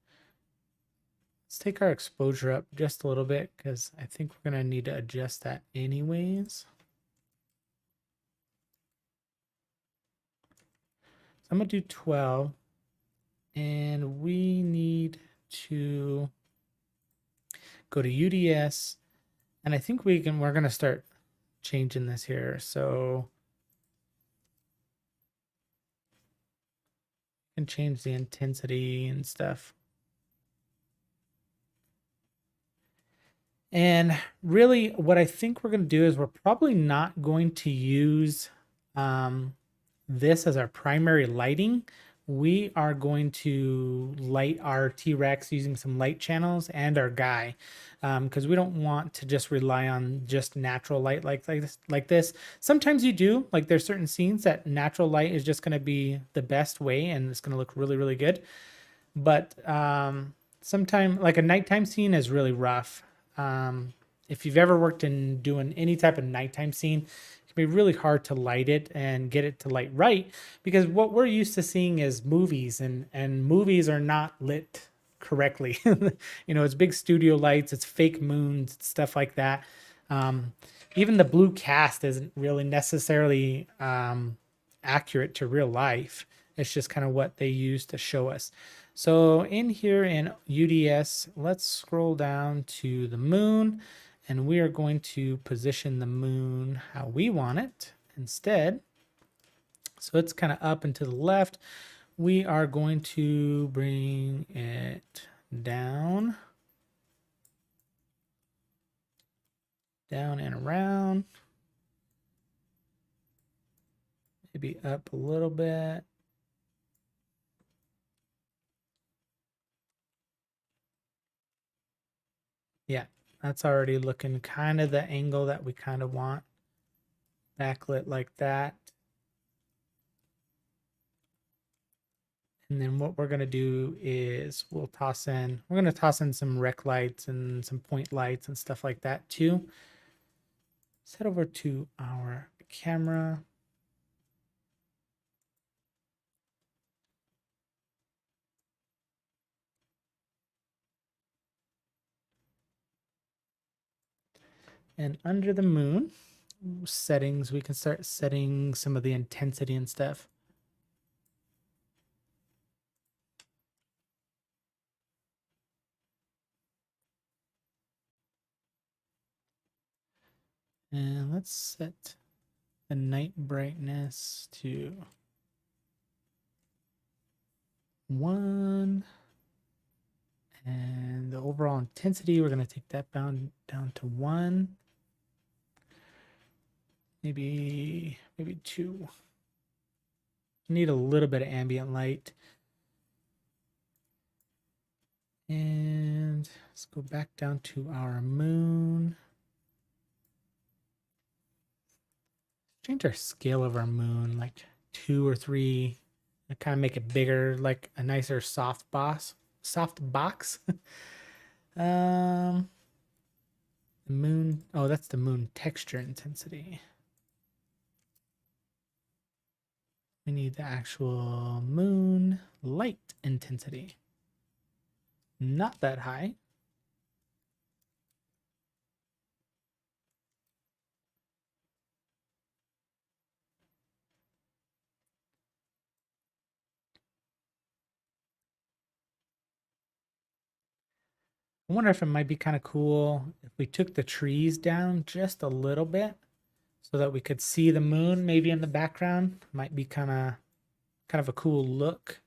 let's take our exposure up just a little bit because I think we're going to need to adjust that anyways. So I'm going to do 12 and we need to go to UDS and I think we're going to start changing this here. So can change the intensity and stuff. And really what I think we're going to do is we're probably not going to use this as our primary lighting. We are going to light our T-Rex using some light channels and our guy, because we don't want to just rely on just natural light like this. Sometimes you do, like there's certain scenes that natural light is just going to be the best way and it's going to look really, really good. But sometimes like a nighttime scene is really rough. If you've ever worked in doing any type of nighttime scene, it can be really hard to light it and get it to light right, because what we're used to seeing is movies, and movies are not lit correctly. You know, it's big studio lights, it's fake moons, stuff like that. Even the blue cast isn't really necessarily accurate to real life. It's just kind of what they use to show us. So in here in UDS, let's scroll down to the moon, and we are going to position the moon how we want it instead. So it's kind of up and to the left. We are going to bring it down and around. Maybe up a little bit. Yeah, that's already looking kind of the angle that we kind of want. Backlit like that. And then what we're going to do is we're going to toss in some rec lights and some point lights and stuff like that too. Let's head over to our camera. And under the moon settings, we can start setting some of the intensity and stuff. And let's set the night brightness to 1. And the overall intensity, we're going to take that down to 1. Maybe 2. Need a little bit of ambient light. And let's go back down to our moon. Change our scale of our moon, like 2 or 3. And kind of make it bigger, like a nicer soft box. The moon. Oh, that's the moon texture intensity. We need the actual moon light intensity. Not that high. I wonder if it might be kind of cool if we took the trees down just a little bit so that we could see the moon maybe in the background. Might be kind of a cool look.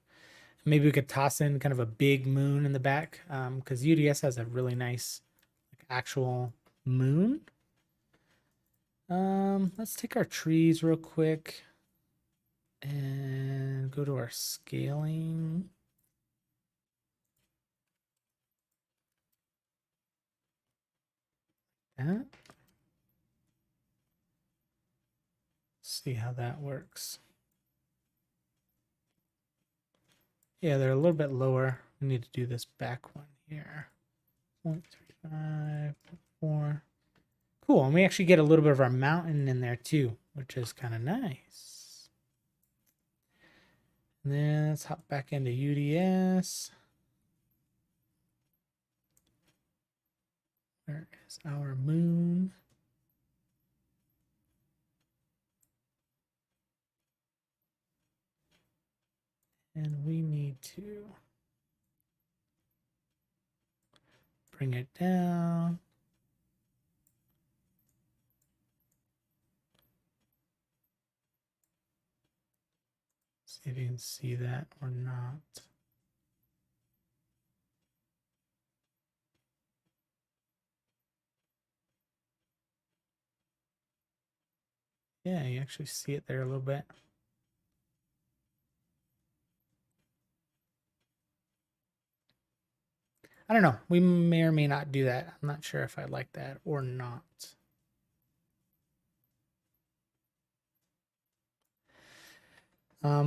Maybe we could toss in kind of a big moon in the back, because UDS has a really nice actual moon. Let's take our trees real quick and go to our scaling. That. See how that works. Yeah, they're a little bit lower. We need to do this back one here. 0.35, 0.4. Cool, and we actually get a little bit of our mountain in there too, which is kind of nice. And then let's hop back into UDS. Where is our moon? And we need to bring it down. See if you can see that or not. Yeah, you actually see it there a little bit. I don't know. We may or may not do that. I'm not sure if I like that or not.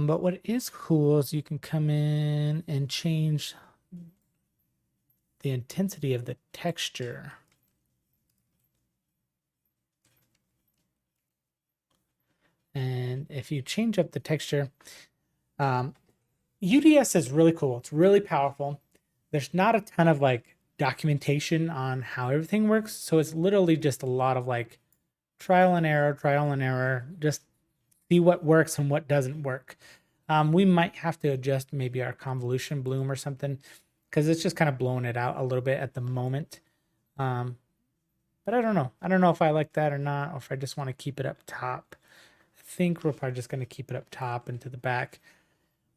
But what is cool is you can come in and change the intensity of the texture. And if you change up the texture, UDS is really cool. It's really powerful. There's not a ton of like documentation on how everything works. So it's literally just a lot of like trial and error, just see what works and what doesn't work. We might have to adjust maybe our convolution bloom or something because it's just kind of blowing it out a little bit at the moment. But I don't know. I don't know if I like that or not, or if I just want to keep it up top. I think we're probably just going to keep it up top and to the back.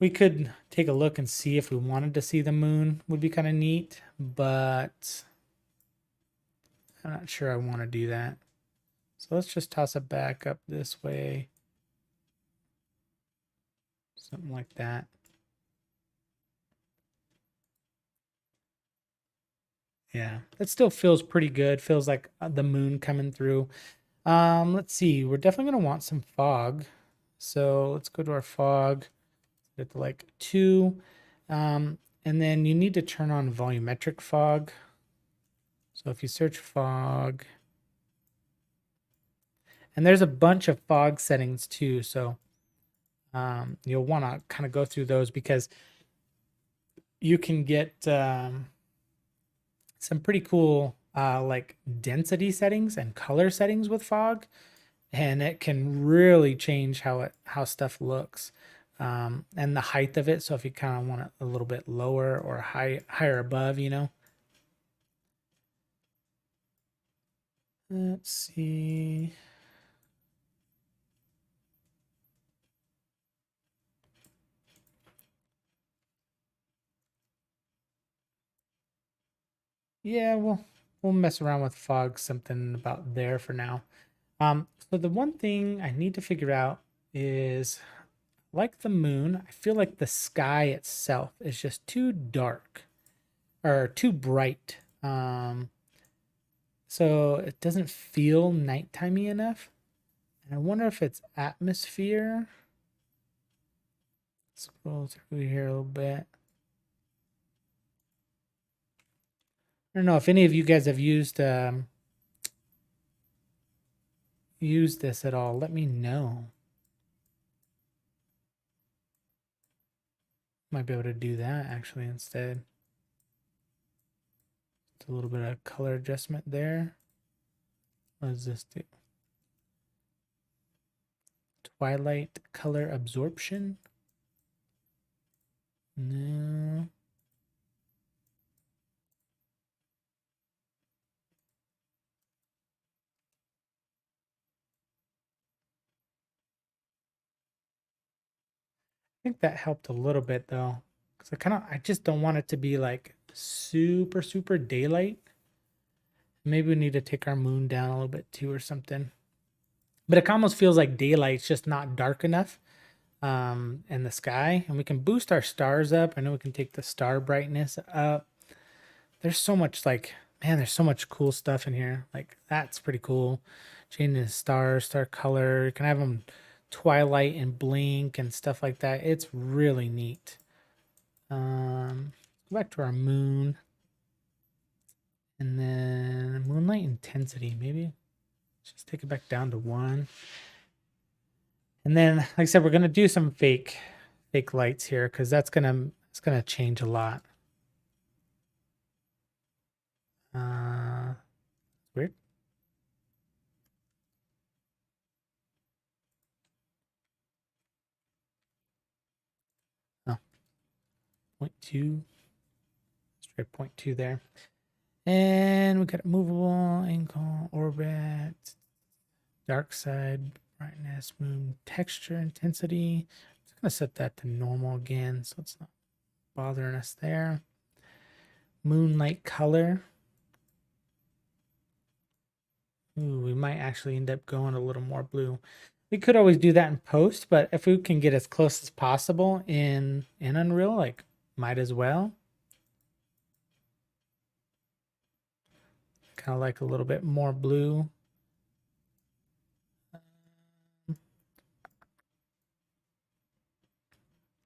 We could take a look and see if we wanted to see the moon. Would be kind of neat, but I'm not sure I want to do that. So let's just toss it back up this way. Something like that. Yeah, it still feels pretty good. Feels like the moon coming through. Let's see. We're definitely going to want some fog. So let's go to our fog. Get to like 2. And then you need to turn on volumetric fog. So if you search fog, and there's a bunch of fog settings too. So you'll want to kind of go through those because you can get some pretty cool like density settings and color settings with fog, and it can really change how stuff looks, and the height of it. So if you kind of want it a little bit lower or higher above, you know. Let's see. Yeah, we'll mess around with fog something about there for now. So the one thing I need to figure out is, like the moon, I feel like the sky itself is just too dark or too bright. So it doesn't feel nighttimey enough. And I wonder if it's atmosphere. Scroll through here a little bit. I don't know if any of you guys have used this at all. Let me know. Might be able to do that actually instead. It's a little bit of color adjustment there. What does this do? Twilight color absorption. No. I think that helped a little bit though, because I just don't want it to be like super daylight. Maybe we need to take our moon down a little bit too or something. But it almost feels like daylight's just not dark enough in the sky. And we can boost our stars up. I know we can take the star brightness up. There's so much like, man, there's so much cool stuff in here. Like that's pretty cool. Changing the stars, star color. You can have them twilight and blink and stuff like that. It's really neat. Go back to our moon. And then moonlight intensity, maybe. Just take it back down to 1. And then, like I said, we're gonna do some fake lights here because it's gonna change a lot. Weird. Oh, 0.2. Let's try 0.2 there. And we got movable, angle, orbit, dark side, brightness, moon, texture, intensity. gonna set that to normal again, so it's not bothering us there. Moonlight color. Ooh, we might actually end up going a little more blue. We could always do that in post, but if we can get as close as possible in Unreal, like, might as well. Kind of like a little bit more blue. Let's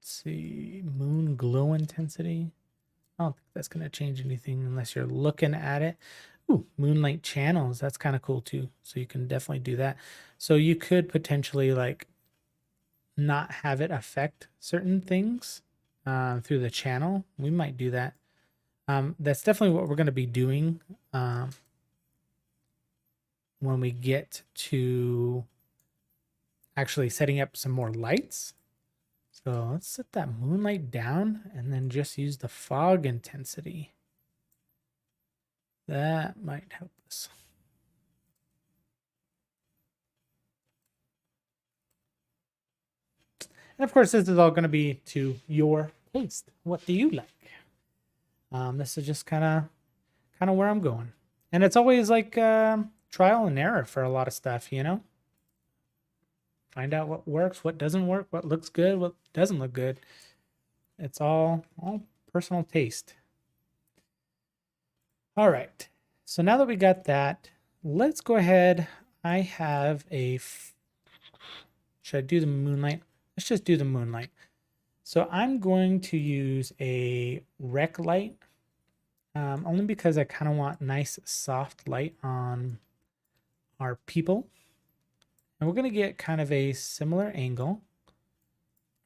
see, moon glow intensity. I don't think that's going to change anything unless you're looking at it. Ooh, moonlight channels. That's kind of cool too. So you can definitely do that. So you could potentially like not have it affect certain things through the channel. We might do that. That's definitely what we're going to be doing when we get to actually setting up some more lights. So let's set that moonlight down and then just use the fog intensity. That might help us. And of course, this is all going to be to your taste. What do you like? This is just kind of where I'm going. And it's always like trial and error for a lot of stuff, you know? Find out what works, what doesn't work, what looks good, what doesn't look good. It's all personal taste. All right. So now that we got that, let's go ahead. I have a... Should I do the moonlight? Let's just do the moonlight. So I'm going to use a rec light, only because I kind of want nice soft light on our people. And we're going to get kind of a similar angle,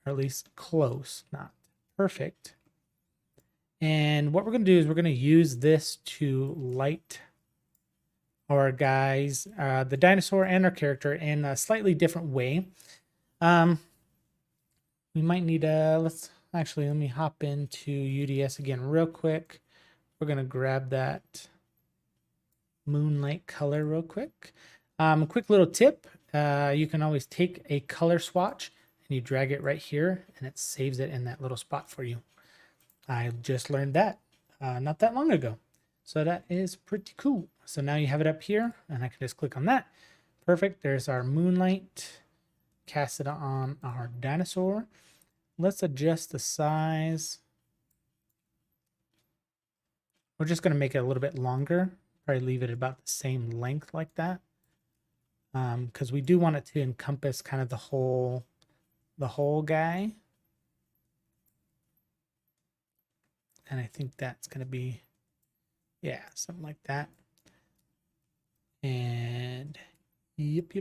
or at least close, not perfect. And what we're going to do is we're going to use this to light our guys, the dinosaur and our character in a slightly different way. We might need let me hop into UDS again real quick. We're going to grab that moonlight color real quick. Quick little tip. You can always take a color swatch and you drag it right here and it saves it in that little spot for you. I just learned that not that long ago. So that is pretty cool. So now you have it up here and I can just click on that. Perfect. There's our moonlight. Cast it on our dinosaur. Let's adjust the size. We're just going to make it a little bit longer. Probably leave it about the same length like that. Because we do want it to encompass kind of the whole guy. And I think that's going to be, yeah, something like that. And yep.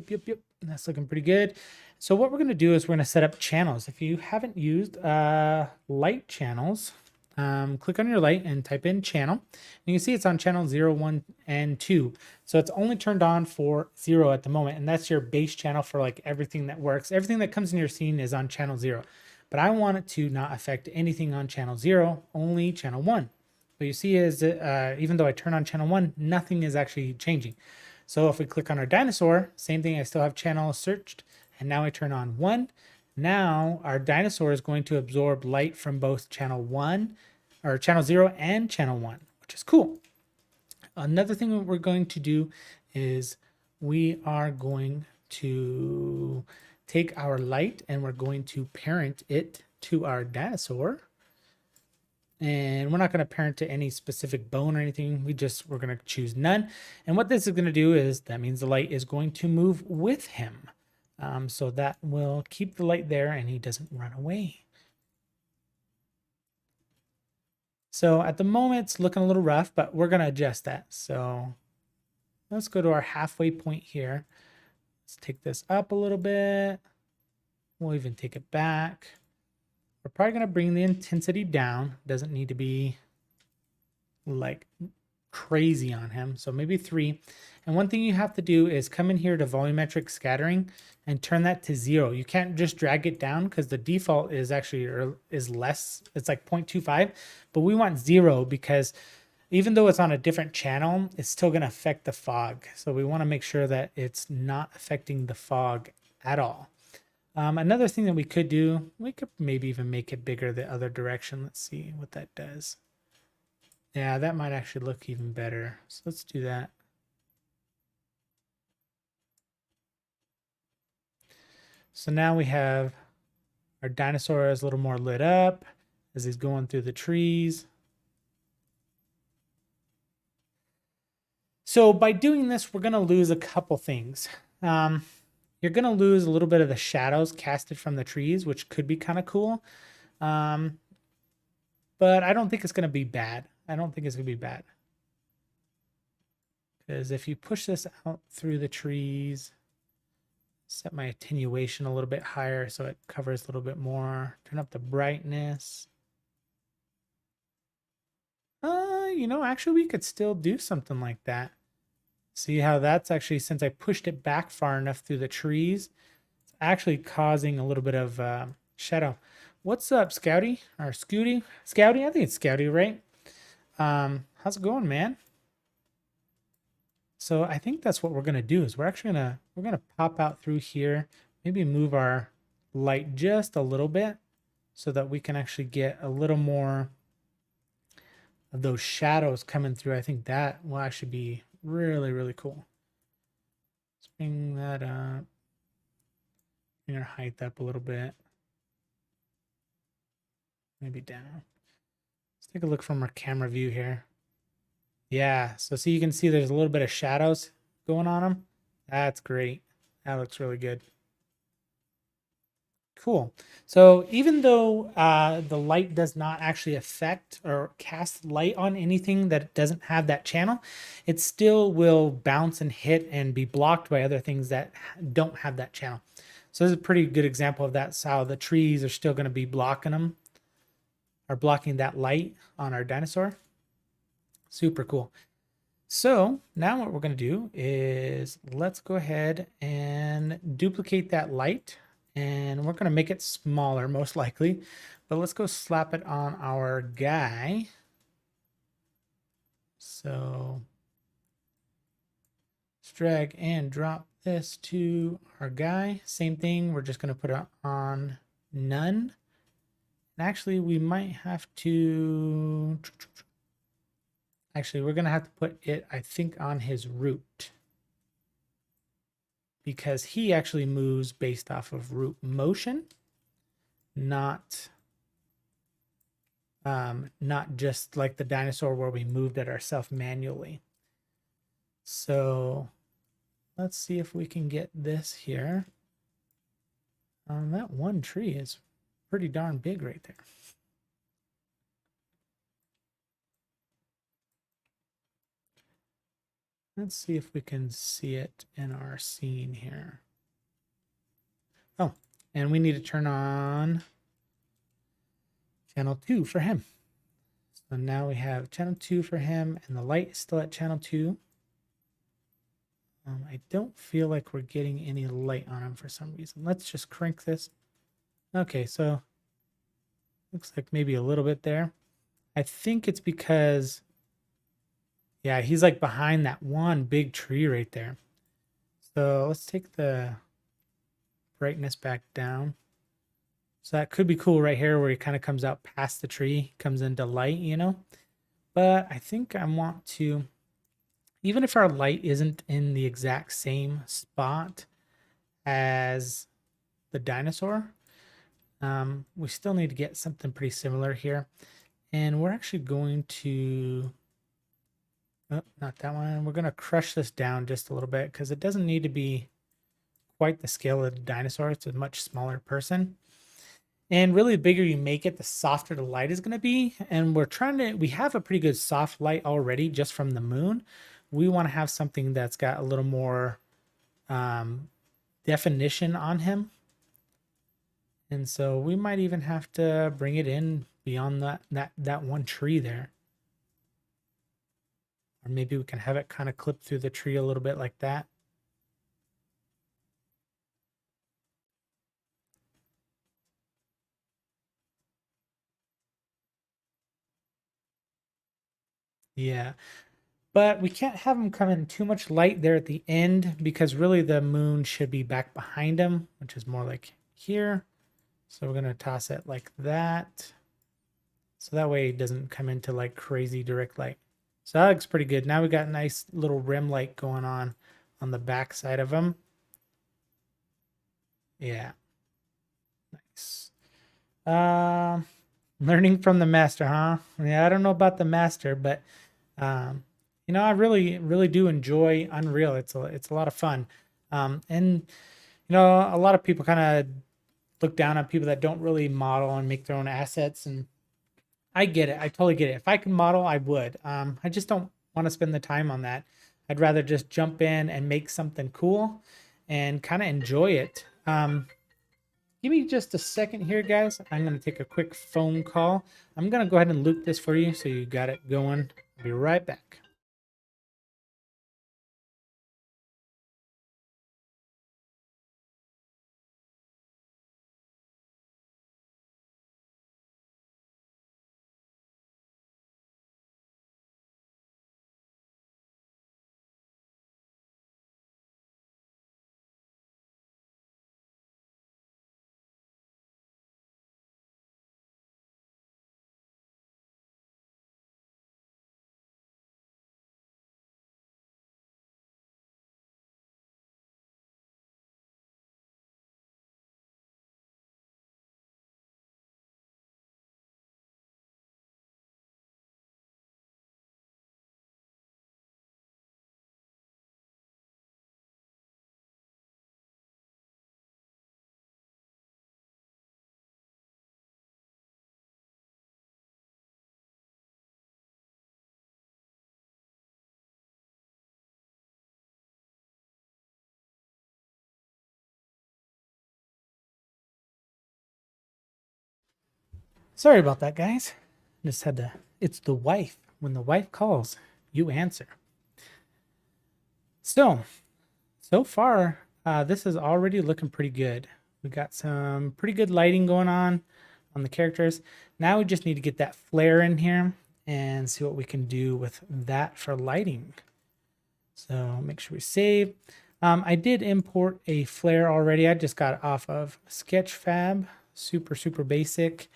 That's looking pretty good. So what we're going to do is we're going to set up channels. If you haven't used light channels, click on your light and type in channel. And you can see it's on channel 0, 1, and 2. So it's only turned on for 0 at the moment. And that's your base channel for like everything that works. Everything that comes in your scene is on channel 0. But I want it to not affect anything on channel 0, only channel 1. What you see is that even though I turn on channel 1, nothing is actually changing. So if we click on our dinosaur, same thing, I still have channel searched. And now I turn on 1. Now our dinosaur is going to absorb light from both channel 1 or channel 0 and channel 1, which is cool. Another thing that we're going to do is we are going to take our light and we're going to parent it to our dinosaur. And we're not going to parent to any specific bone or anything. We're going to choose none. And what this is going to do is that means the light is going to move with him. So that will keep the light there and he doesn't run away. So at the moment it's looking a little rough, but we're going to adjust that. So let's go to our halfway point here. Let's take this up a little bit. We'll even take it back. We're probably going to bring the intensity down. Doesn't need to be like crazy on him. So maybe 3. And one thing you have to do is come in here to volumetric scattering and turn that to 0. You can't just drag it down because the default is actually is less. It's like 0.25, but we want 0 because even though it's on a different channel, it's still going to affect the fog. So we want to make sure that it's not affecting the fog at all. Another thing that we could do, we could maybe even make it bigger the other direction. Let's see what that does. Yeah, that might actually look even better. So let's do that. So now we have our dinosaur is a little more lit up as he's going through the trees. So by doing this, we're going to lose a couple things. You're going to lose a little bit of the shadows casted from the trees, which could be kind of cool. But I don't think it's going to be bad. I don't think it's going to be bad. Because if you push this out through the trees, set my attenuation a little bit higher so it covers a little bit more. Turn up the brightness. You know, actually we could still do something like that. See how that's actually, since I pushed it back far enough through the trees, it's actually causing a little bit of shadow. What's up, Scouty? Or Scooty? Scouty? I think it's Scouty, right? How's it going, man? So I think that's what we're gonna do is we're gonna pop out through here, maybe move our light just a little bit so that we can actually get a little more of those shadows coming through. I think that will actually be really, really cool. Let's bring that up. Bring our height up a little bit. Maybe down. Let's take a look from our camera view here. Yeah, so see, you can see there's a little bit of shadows going on them. That's great. That looks really good. Cool. So even though the light does not actually affect or cast light on anything that doesn't have that channel, it still will bounce and hit and be blocked by other things that don't have that channel. So this is a pretty good example of that. So the trees are still going to be blocking them, or blocking that light on our dinosaur. Super cool. So now what we're going to do is let's go ahead and duplicate that light. And we're going to make it smaller, most likely. But let's go slap it on our guy. So let's drag and drop this to our guy. Same thing. We're just going to put it on none. And actually, we might have to... Actually, we're going to have to put it, I think, on his root. Because he actually moves based off of root motion, not just like the dinosaur where we moved it ourselves manually. So let's see if we can get this here. That one tree is pretty darn big right there. Let's see if we can see it in our scene here. Oh, and we need to turn on channel 2 for him. So now we have channel 2 for him, and the light is still at channel 2. I don't feel like we're getting any light on him for some reason. Let's just crank this. Okay, so looks like maybe a little bit there. I think it's because... yeah, he's like behind that one big tree right there. So let's take the brightness back down. So that could be cool right here where he kind of comes out past the tree, comes into light, you know. But I think I want to, even if our light isn't in the exact same spot as the dinosaur, we still need to get something pretty similar here. And we're actually going to... oh, not that one. We're going to crush this down just a little bit because it doesn't need to be quite the scale of the dinosaur. It's a much smaller person. And really, the bigger you make it, the softer the light is going to be. And we have a pretty good soft light already just from the moon. We want to have something that's got a little more definition on him. And so we might even have to bring it in beyond that one tree there. Or maybe we can have it kind of clip through the tree a little bit like that. Yeah. But we can't have him come in too much light there at the end because really the moon should be back behind him, which is more like here. So we're going to toss it like that. So that way it doesn't come into like crazy direct light. So that looks pretty good. Now we got a nice little rim light going on the back side of them. Yeah. Nice. Learning from the master, huh? Yeah, I don't know about the master, but you know, I really do enjoy Unreal. It's a lot of fun. And you know, a lot of people kind of look down on people that don't really model and make their own assets, and I get it. I totally get it. If I can model, I would. I just don't want to spend the time on that. I'd rather just jump in and make something cool and kind of enjoy it. Give me just a second here, guys. I'm going to take a quick phone call. I'm going to go ahead and loop this for you so you got it going. I'll be right back. Sorry about that, guys. Just had to, it's the wife. When the wife calls, you answer. So far, this is already looking pretty good. We got some pretty good lighting going on the characters. Now we just need to get that flare in here and see what we can do with that for lighting. So make sure we save. I did import a flare already. I just got it off of Sketchfab. Super basic.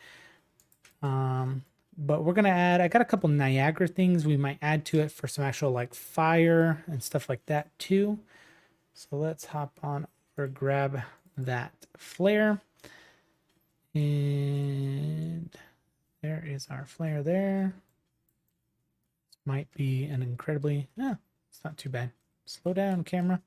But we're gonna add, I got a couple Niagara things we might add to it for some actual like fire and stuff like that too. So let's hop on or grab that flare. And there is our flare there. Might be an incredibly, it's not too bad. Slow down, camera.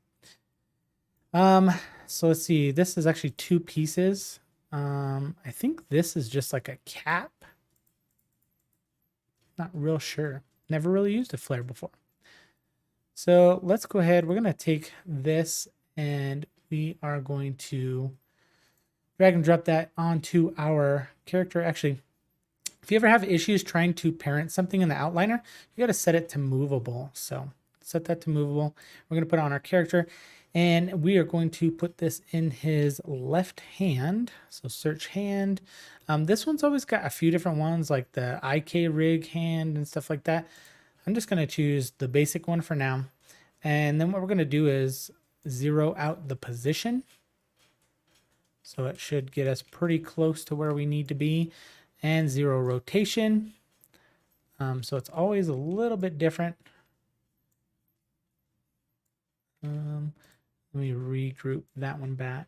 So let's see, this is actually two pieces. I think this is just like a cap. Not real sure. Never really used a flare before. So let's go ahead. We're going to take this and we are going to drag and drop that onto our character. Actually, if you ever have issues trying to parent something in the outliner, you got to set it to movable. So set that to movable. We're going to put it on our character and we are going to put this in his left hand. So search hand. This one's always got a few different ones like the IK rig hand and stuff like that. I'm just going to choose the basic one for now. And then what we're going to do is zero out the position. So it should get us pretty close to where we need to be. And zero rotation. So it's always a little bit different. Let me regroup that one back.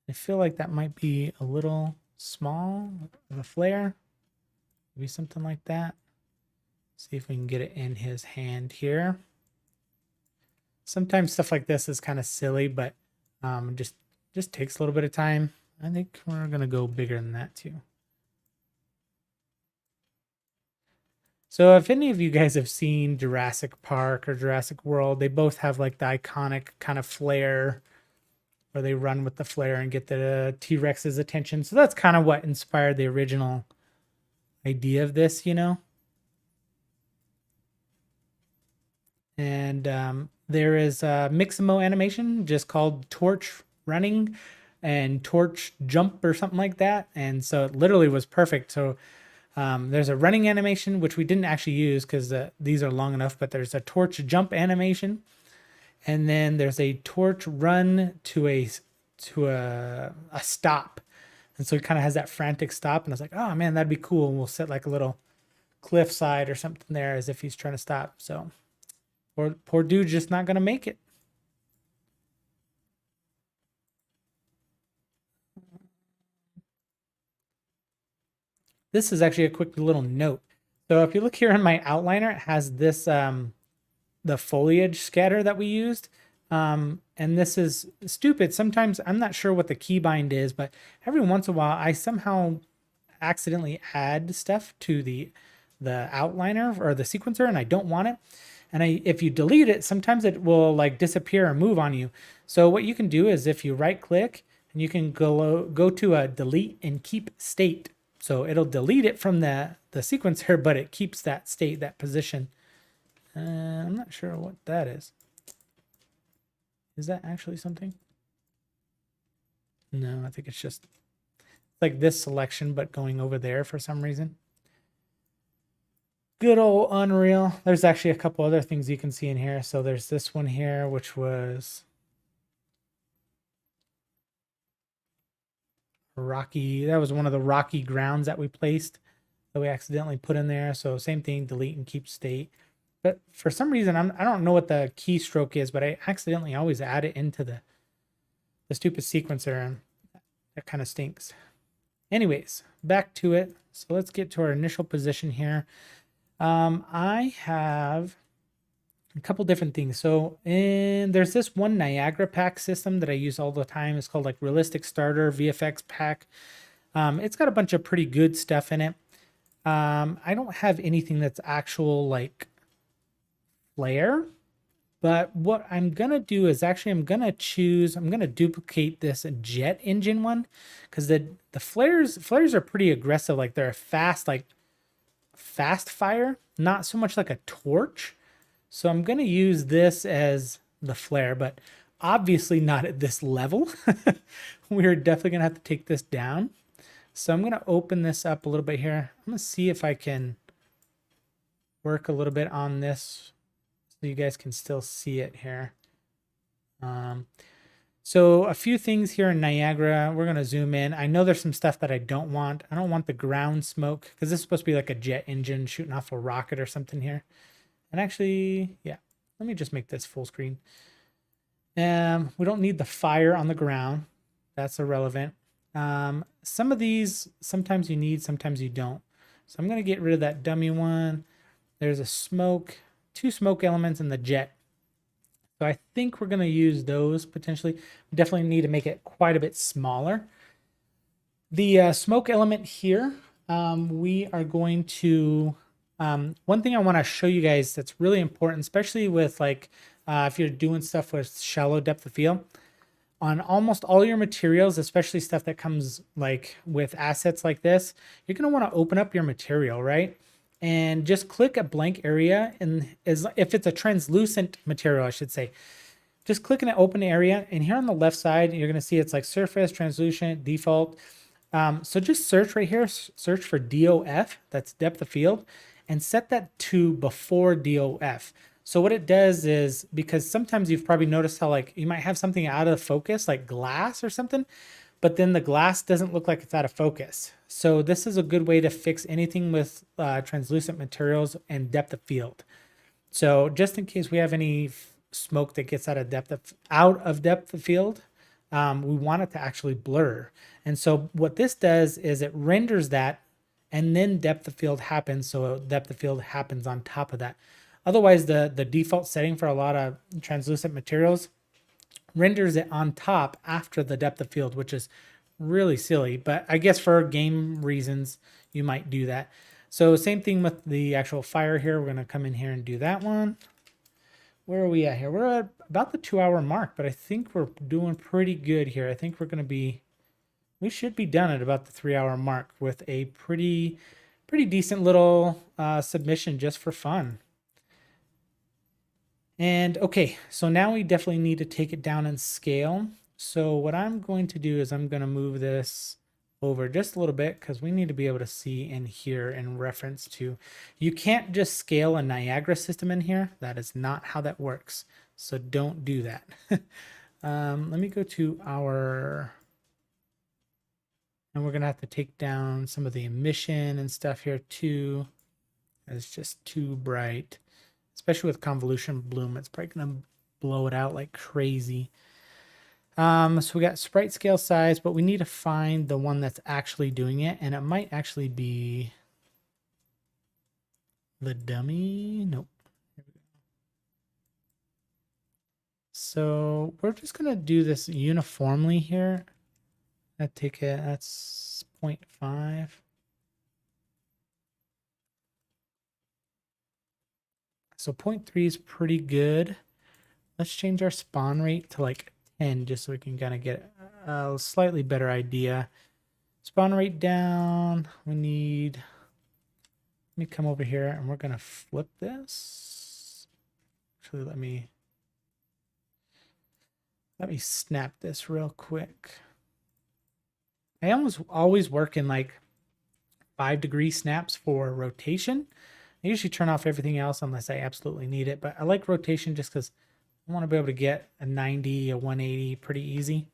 I feel like that might be a little small of a flare. Maybe something like that. See if we can get it in his hand here. Sometimes stuff like this is kind of silly, but just takes a little bit of time. I think we're going to go bigger than that too. So if any of you guys have seen Jurassic Park or Jurassic World, they both have like the iconic kind of flare where they run with the flare and get the T-Rex's attention. So that's kind of what inspired the original idea of this, you know. And there is a Mixamo animation just called Torch Running and Torch Jump or something like that. And so it literally was perfect. So there's a running animation, which we didn't actually use because these are long enough, but there's a torch jump animation. And then there's a torch run to a a stop. And so it kind of has that frantic stop. And I was like, oh man, that'd be cool. And we'll set like a little cliffside or something there as if he's trying to stop. So poor dude's just not going to make it. This is actually a quick little note. So if you look here in my outliner, it has this, the foliage scatter that we used. And this is stupid. Sometimes I'm not sure what the keybind is, but every once in a while I somehow accidentally add stuff to the outliner or the sequencer and I don't want it. And if you delete it, sometimes it will like disappear or move on you. So what you can do is if you right click and you can go to a delete and keep state. So it'll delete it from the sequencer, but it keeps that state, that position. I'm not sure what that is. Is that actually something? No, I think it's just like this selection, but going over there for some reason. Good old Unreal. There's actually a couple other things you can see in here. So there's this one here, which was rocky. That was one of the rocky grounds that we placed that we accidentally put in there. So same thing, delete and keep state. But for some reason, I don't know what the keystroke is, but I accidentally always add it into the stupid sequencer, and that kind of stinks. Anyways, back to it. So let's get to our initial position here. I have a couple different things. So there's this one Niagara pack system that I use all the time. It's called like Realistic Starter VFX Pack. It's got a bunch of pretty good stuff in it. I don't have anything that's actual like flare, but what I'm gonna do is actually I'm gonna duplicate this jet engine one, because the flares are pretty aggressive. Like they're fast fire, not so much like a torch. So I'm gonna use this as the flare, but obviously not at this level. We're definitely gonna have to take this down. So I'm gonna open this up a little bit here. I'm gonna see if I can work a little bit on this so you guys can still see it here. So a few things here in Niagara. We're going to zoom in. I know there's some stuff that I don't want. I don't want the ground smoke because this is supposed to be like a jet engine shooting off a rocket or something here. And actually, yeah, let me just make this full screen. We don't need the fire on the ground. That's irrelevant. Some of these, sometimes you need, sometimes you don't. So I'm going to get rid of that dummy one. There's a smoke, 2 smoke elements in the jet. So I think we're going to use those potentially. We definitely need to make it quite a bit smaller. The smoke element here, we are going to, one thing I want to show you guys that's really important, especially with like, if you're doing stuff with shallow depth of field, on almost all your materials, especially stuff that comes like with assets like this, you're going to want to open up your material, right? And just click a blank area, and if it's a translucent material, I should say, just click in an open area, and here on the left side, you're going to see it's like surface, translucent, default. So just search right here, search for DOF, that's depth of field, and set that to before DOF. So what it does is, because sometimes you've probably noticed how like you might have something out of focus, like glass or something, but then the glass doesn't look like it's out of focus. So this is a good way to fix anything with translucent materials and depth of field. So just in case we have any smoke that gets out of depth of field, we want it to actually blur. And so what this does is it renders that, and then depth of field happens. So depth of field happens on top of that. Otherwise, the default setting for a lot of translucent materials renders it on top after the depth of field, which is really silly, but I guess for game reasons, you might do that. So same thing with the actual fire here. We're going to come in here and do that one. Where are we at here? We're at about the 2-hour mark, but I think we're doing pretty good here. I think we're going to be, we should be done at about the 3-hour mark with a pretty decent little submission just for fun. And okay, so now we definitely need to take it down in scale. So what I'm going to do is I'm going to move this over just a little bit because we need to be able to see in here in reference to, you can't just scale a Niagara system in here. That is not how that works. So don't do that. Let me go to our, and we're gonna have to take down some of the emission and stuff here too. It's just too bright, especially with convolution bloom. It's probably gonna blow it out like crazy. So we got sprite scale size, but we need to find the one that's actually doing it, and it might actually be the dummy. Nope. So we're just gonna do this uniformly here. I take it, that's 0.5. So 0.3 is pretty good. Let's change our spawn rate to like 10 just so we can kind of get a slightly better idea. Spawn rate down. We need, let me come over here and we're gonna flip this. Actually, let me snap this real quick. I always work in like 5-degree snaps for rotation. I usually turn off everything else unless I absolutely need it, but I like rotation just because I want to be able to get a 90, a 180 pretty easy.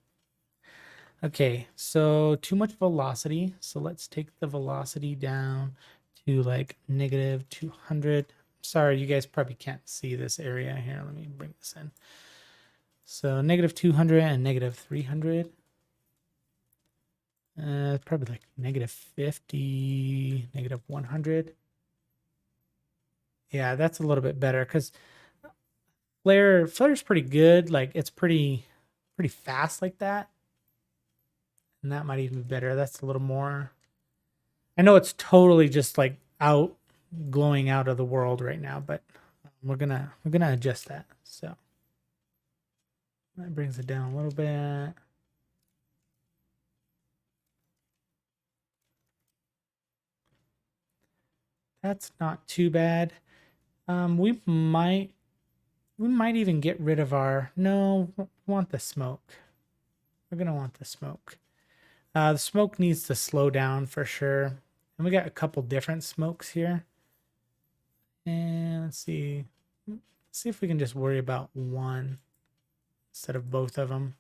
Okay, so too much velocity. So let's take the velocity down to like negative 200. Sorry, you guys probably can't see this area here. Let me bring this in. So negative 200 and negative 300. Probably like negative 50, negative 100. Yeah, that's a little bit better because Flare's pretty good. Like it's pretty fast like that. And that might even be better. That's a little more. I know it's totally just like out glowing out of the world right now, but we're gonna adjust that. So that brings it down a little bit. That's not too bad. We might even get rid of our, no, we want the smoke. We're gonna want the smoke. The smoke needs to slow down for sure. And we got a couple different smokes here. And let's see. Let's see if we can just worry about one instead of both of them.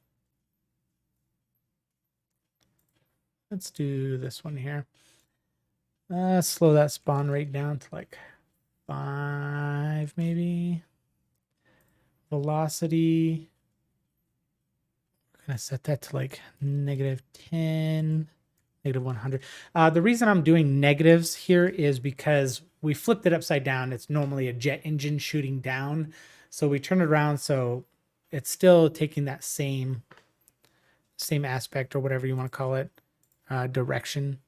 Let's do this one here. Slow that spawn rate down to like 5 maybe. Velocity. We're going to set that to like negative 10, negative 100. The reason I'm doing negatives here is because we flipped it upside down. It's normally a jet engine shooting down. So we turn it around so it's still taking that same aspect or whatever you want to call it, direction.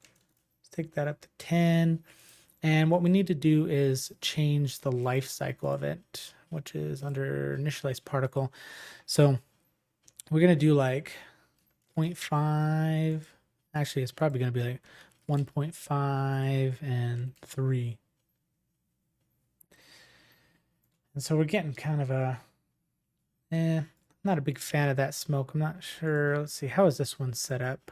Let's take that up to 10. And what we need to do is change the life cycle of it, which is under initialize particle. So we're going to do like 0.5. Actually, it's probably going to be like 1.5 and 3. And so we're getting kind of a, not a big fan of that smoke. I'm not sure. Let's see. How is this one set up?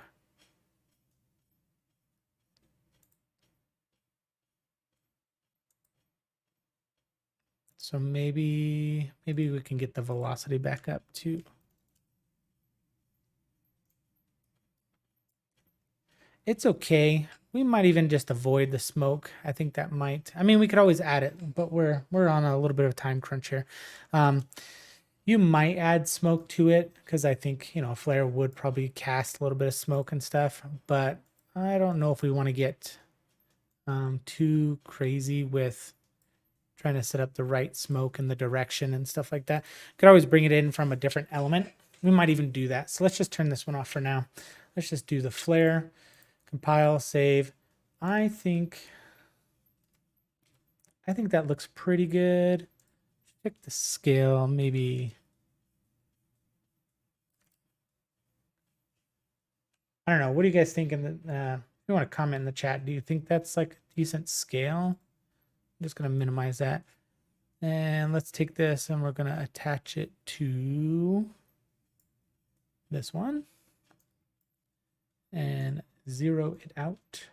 So maybe we can get the velocity back up too. It's okay. We might even just avoid the smoke. I think that might. I mean, we could always add it, but we're on a little bit of a time crunch here. You might add smoke to it because I think Flare would probably cast a little bit of smoke and stuff. But I don't know if we want to get too crazy with trying to set up the right smoke and the direction and stuff like that. Could always bring it in from a different element. We might even do that. So let's just turn this one off for now. Let's just do the flare, compile, save. I think that looks pretty good. Pick the scale, maybe. I don't know. What do you guys think? If you want to comment in the chat, do you think that's like a decent scale? I'm just going to minimize that. And let's take this and we're going to attach it to this one and zero it out.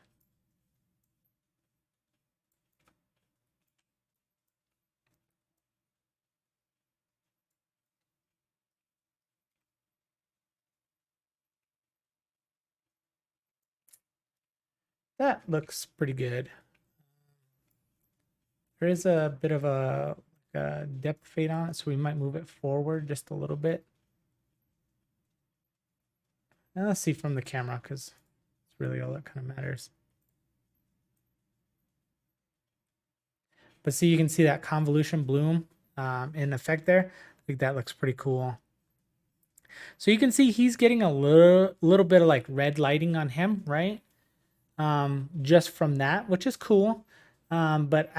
that looks pretty good. There is a bit of a depth fade on it, so we might move it forward just a little bit. And let's see from the camera, because it's really all that kind of matters. But see, you can see that convolution bloom in effect there. I think that looks pretty cool. So you can see he's getting a little bit of like red lighting on him, right? Just from that, which is cool. But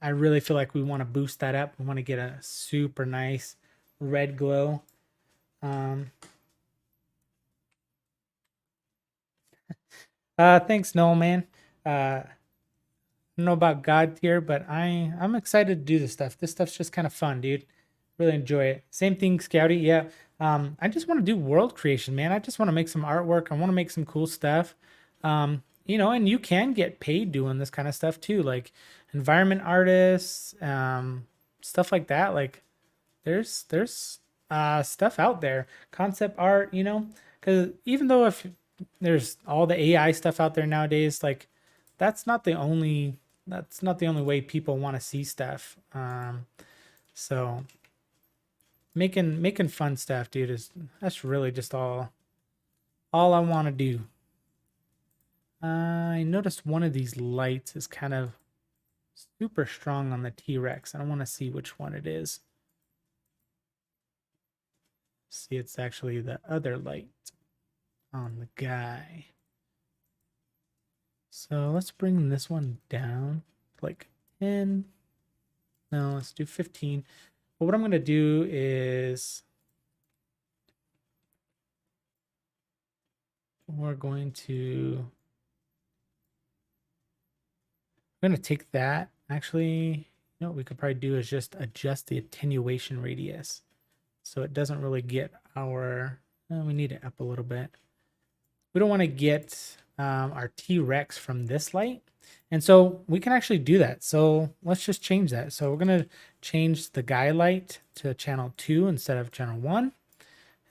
I really feel like we want to boost that up. We want to get a super nice red glow. Thanks, Noel, man. I don't know about God tier, but I'm excited to do this stuff. This stuff's just kind of fun, dude. Really enjoy it. Same thing, Scouty. Yeah. I just want to do world creation, man. I just want to make some artwork. I want to make some cool stuff. You know, and you can get paid doing this kind of stuff too, like environment artists, stuff like that. Like there's stuff out there, concept art, you know, because even though if there's all the AI stuff out there nowadays, like that's not the only way people want to see stuff. So making fun stuff, dude, that's really just all I want to do. I noticed one of these lights is kind of super strong on the T-Rex. I want to see which one it is. See, it's actually the other light on the guy. So let's bring this one down to like 10. No, let's do 15. But what I'm going to do is we're going to take that. Actually, you know what we could probably do is just adjust the attenuation radius so it doesn't really get our, we need it up a little bit. We don't want to get our T-Rex from this light. And so we can actually do that. So let's just change that. So we're going to change the guy light to channel 2 instead of channel 1.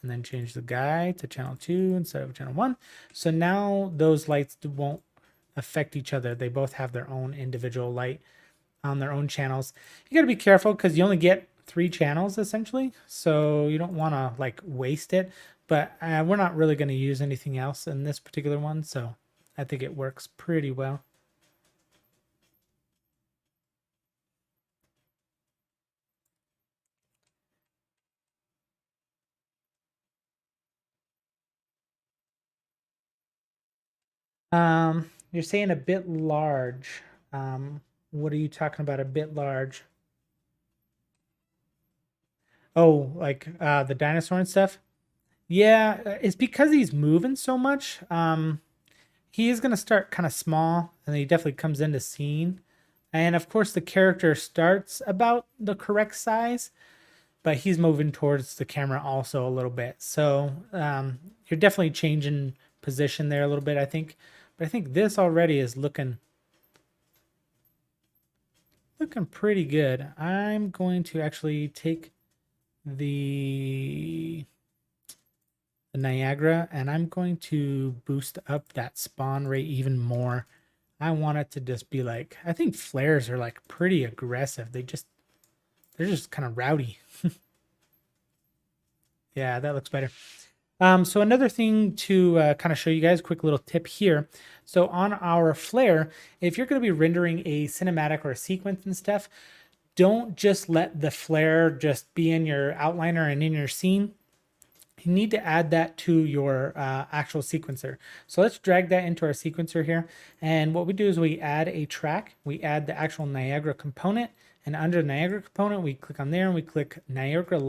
And then change the guy to channel 2 instead of channel 1. So now those lights won't affect each other. They both have their own individual light on their own channels. You got to be careful because you only get 3 channels essentially. So you don't want to like waste it. But we're not really going to use anything else in this particular one. So I think it works pretty well. You're saying a bit large. What are you talking about? A bit large? Oh, like the dinosaur and stuff. Yeah, it's because he's moving so much. He is gonna start kind of small, and then he definitely comes into scene. And of course, the character starts about the correct size, but he's moving towards the camera also a little bit. So you're definitely changing position there a little bit, I think. But I think this already is looking pretty good. I'm going to actually take the Niagara and I'm going to boost up that spawn rate even more. I want it to just be like, I think flares are like pretty aggressive. They're just kind of rowdy. Yeah, that looks better. So another thing to kind of show you guys, quick little tip here. So on our flare, if you're going to be rendering a cinematic or a sequence and stuff, don't just let the flare just be in your outliner and in your scene. You need to add that to your actual sequencer. So let's drag that into our sequencer here. And what we do is we add a track. We add the actual Niagara component. And under Niagara component, we click on there and we click Niagara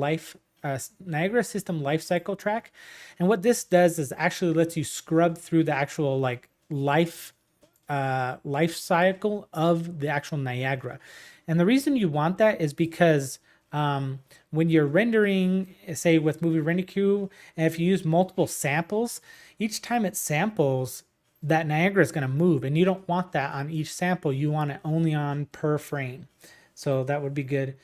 System Lifecycle Track. And what this does is actually lets you scrub through the actual like life cycle of the actual Niagara. And the reason you want that is because when you're rendering, say with Movie Render Queue, and if you use multiple samples, each time it samples, that Niagara is going to move, and you don't want that on each sample. You want it only on per frame. So that would be good.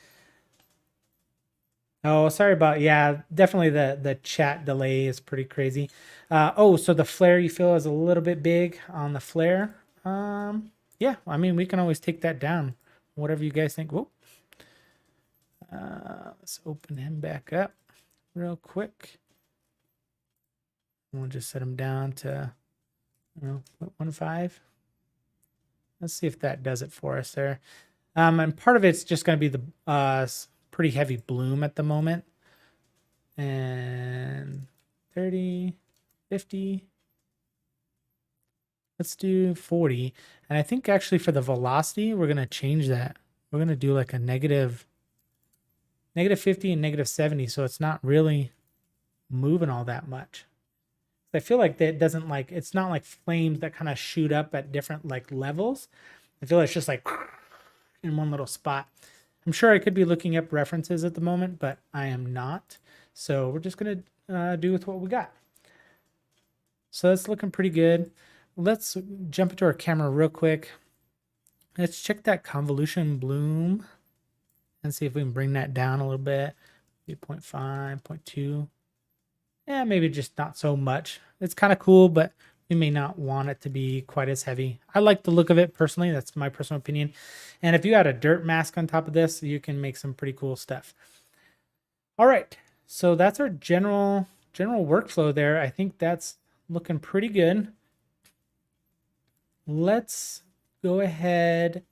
Oh, sorry about, yeah, definitely the chat delay is pretty crazy. So the flare you feel is a little bit big on the flare. Yeah, I mean, we can always take that down. Whatever you guys think. Whoa. Let's open him back up real quick. We'll just set him down to, 0.15. Let's see if that does it for us there. And part of it's just going to be the pretty heavy bloom at the moment. And 30, 50. Let's do 40. And I think actually for the velocity, we're going to change that. We're going to do like a negative 50 and negative 70. So it's not really moving all that much. I feel like that doesn't like, it's not like flames that kind of shoot up at different like levels. I feel like it's just like in one little spot. I'm sure I could be looking up references at the moment, but I am not. So we're just going to do with what we got. So that's looking pretty good. Let's jump into our camera real quick. Let's check that convolution bloom and see if we can bring that down a little bit. 0.5, 0.2. Yeah, maybe just not so much. It's kind of cool, but we may not want it to be quite as heavy. I like the look of it personally. That's my personal opinion. And if you add a dirt mask on top of this, you can make some pretty cool stuff. All right, so that's our general workflow there. I think that's looking pretty good. Let's go ahead.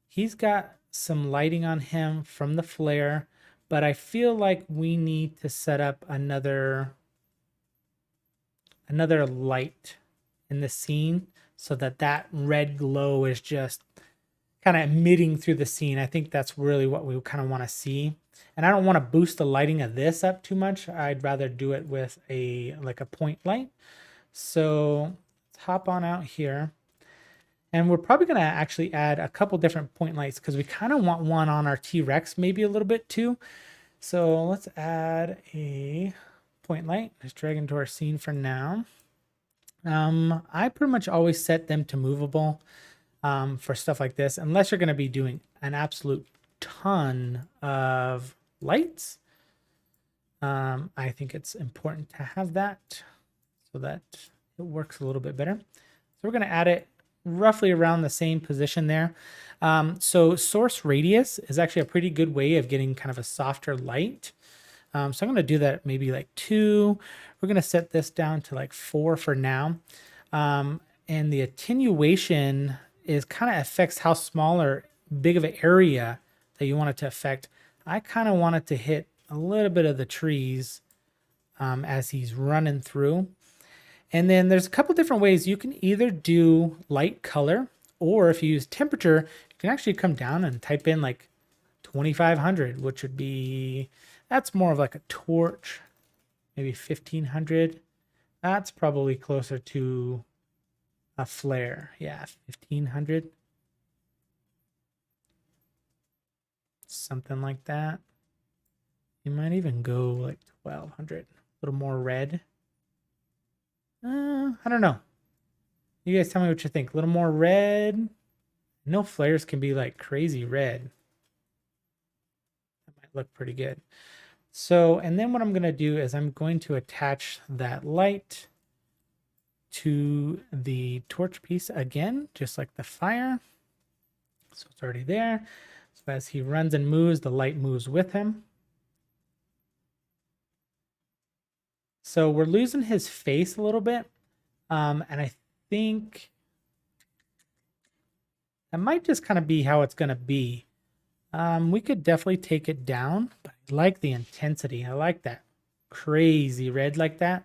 He's got some lighting on him from the flare, but I feel like we need to set up another light in the scene so that red glow is just kind of emitting through the scene. I think that's really what we kind of want to see. And I don't want to boost the lighting of this up too much. I'd rather do it with a point light. So let's hop on out here. And we're probably going to actually add a couple different point lights because we kind of want one on our T-Rex maybe a little bit too. So let's add a point light. Let's drag into our scene for now. I pretty much always set them to movable for stuff like this, unless you're going to be doing an absolute ton of lights. I think it's important to have that so that it works a little bit better. So we're going to add it roughly around the same position there. So source radius is actually a pretty good way of getting kind of a softer light. So I'm going to do that maybe like 2. We're going to set this down to like 4 for now. And the attenuation is kind of affects how small or big of an area that you want it to affect. I kind of want it to hit a little bit of the trees as he's running through. And then there's a couple different ways. You can either do light color, or if you use temperature, you can actually come down and type in like 2500, which would be, that's more of like a torch, maybe 1500. That's probably closer to a flare. Yeah, 1500. Something like that. You might even go like 1200, a little more red. I don't know. You guys tell me what you think. A little more red. No flares can be like crazy red. That might look pretty good. So, and then what I'm going to do is I'm going to attach that light to the torch piece again, just like the fire. So it's already there. So as he runs and moves, the light moves with him. So we're losing his face a little bit. And I think that might just kind of be how it's going to be. We could definitely take it down, but I like the intensity. I like that crazy red like that.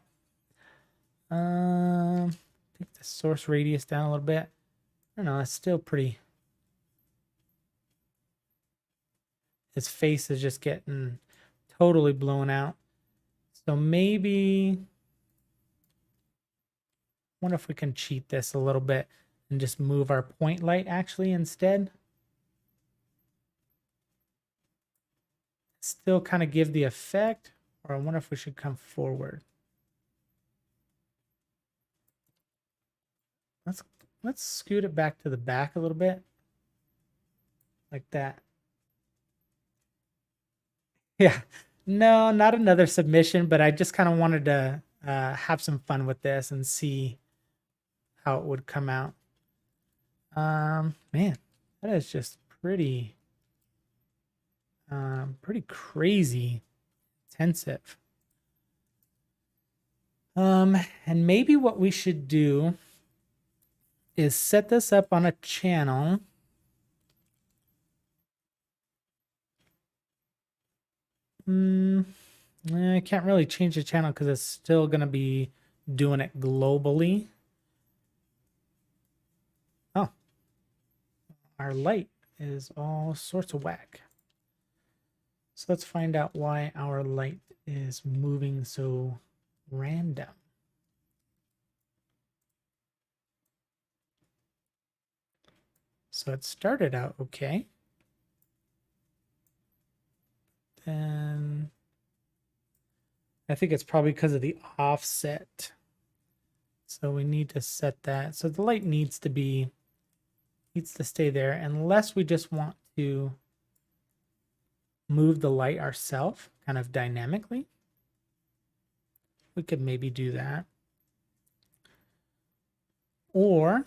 Take the source radius down a little bit. I don't know, it's still pretty. His face is just getting totally blown out. So maybe, I wonder if we can cheat this a little bit and just move our point light actually instead. Still kind of give the effect, or I wonder if we should come forward. Let's scoot it back to the back a little bit. Like that. Yeah. No, not another submission, but I just kind of wanted to have some fun with this and see how it would come out. Man, that is just pretty pretty crazy intensive. And maybe what we should do is set this up on a channel. I can't really change the channel because it's still going to be doing it globally. Oh, our light is all sorts of whack. So let's find out why our light is moving so random. So it started out okay. Then I think it's probably because of the offset. So we need to set that. So the light needs to stay there unless we just want to move the light ourselves kind of dynamically. We could maybe do that. Or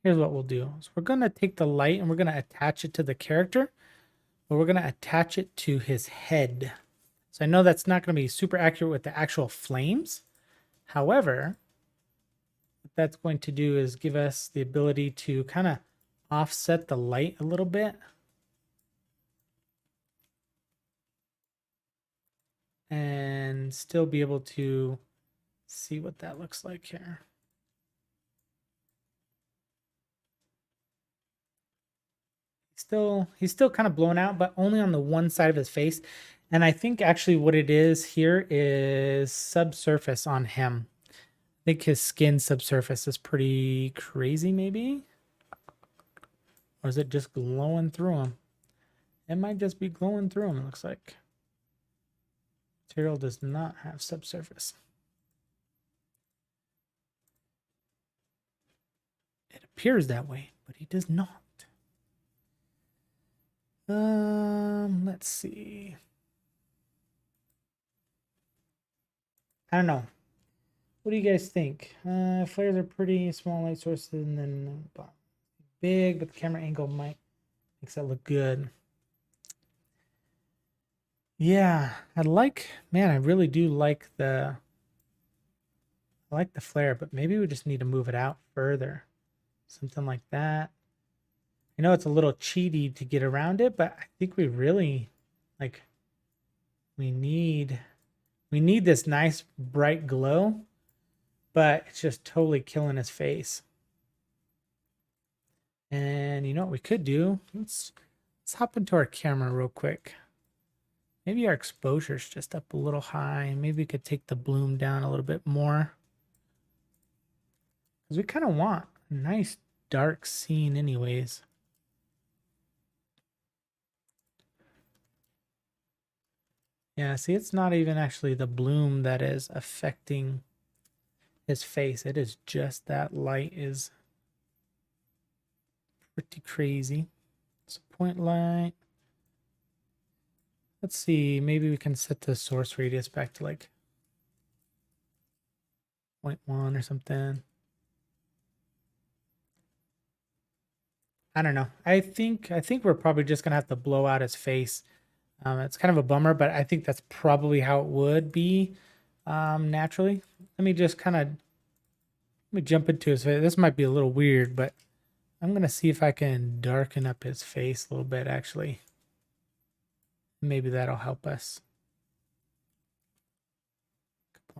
here's what we'll do. So we're going to take the light and we're going to attach it to the character, but we're going to attach it to his head. So I know that's not going to be super accurate with the actual flames. However, what that's going to do is give us the ability to kind of offset the light a little bit. And still be able to see what that looks like here. He's still kind of blown out, but only on the one side of his face. And I think actually what it is here is subsurface on him. I think his skin subsurface is pretty crazy, maybe. Or is it just glowing through him? It might just be glowing through him, it looks like. Material does not have subsurface. It appears that way, but he does not. Let's see. I don't know. What do you guys think? Flares are pretty small light sources and then big, but the camera angle makes that look good. Yeah, I really do like the flare, but maybe we just need to move it out further. Something like that. I know it's a little cheaty to get around it, but I think we really we need this nice bright glow, but it's just totally killing his face. And you know what we could do? Let's hop into our camera real quick. Maybe our exposure is just up a little high. Maybe we could take the bloom down a little bit more. Because we kind of want a nice dark scene anyways. Yeah, see, it's not even actually the bloom that is affecting his face. It is just that light is pretty crazy. So point light. Let's see, maybe we can set the source radius back to like 0.1 or something. I don't know. I think we're probably just gonna have to blow out his face. It's kind of a bummer, but I think that's probably how it would be naturally. Let me jump into his face. This might be a little weird, but I'm gonna see if I can darken up his face a little bit actually. Maybe that'll help us.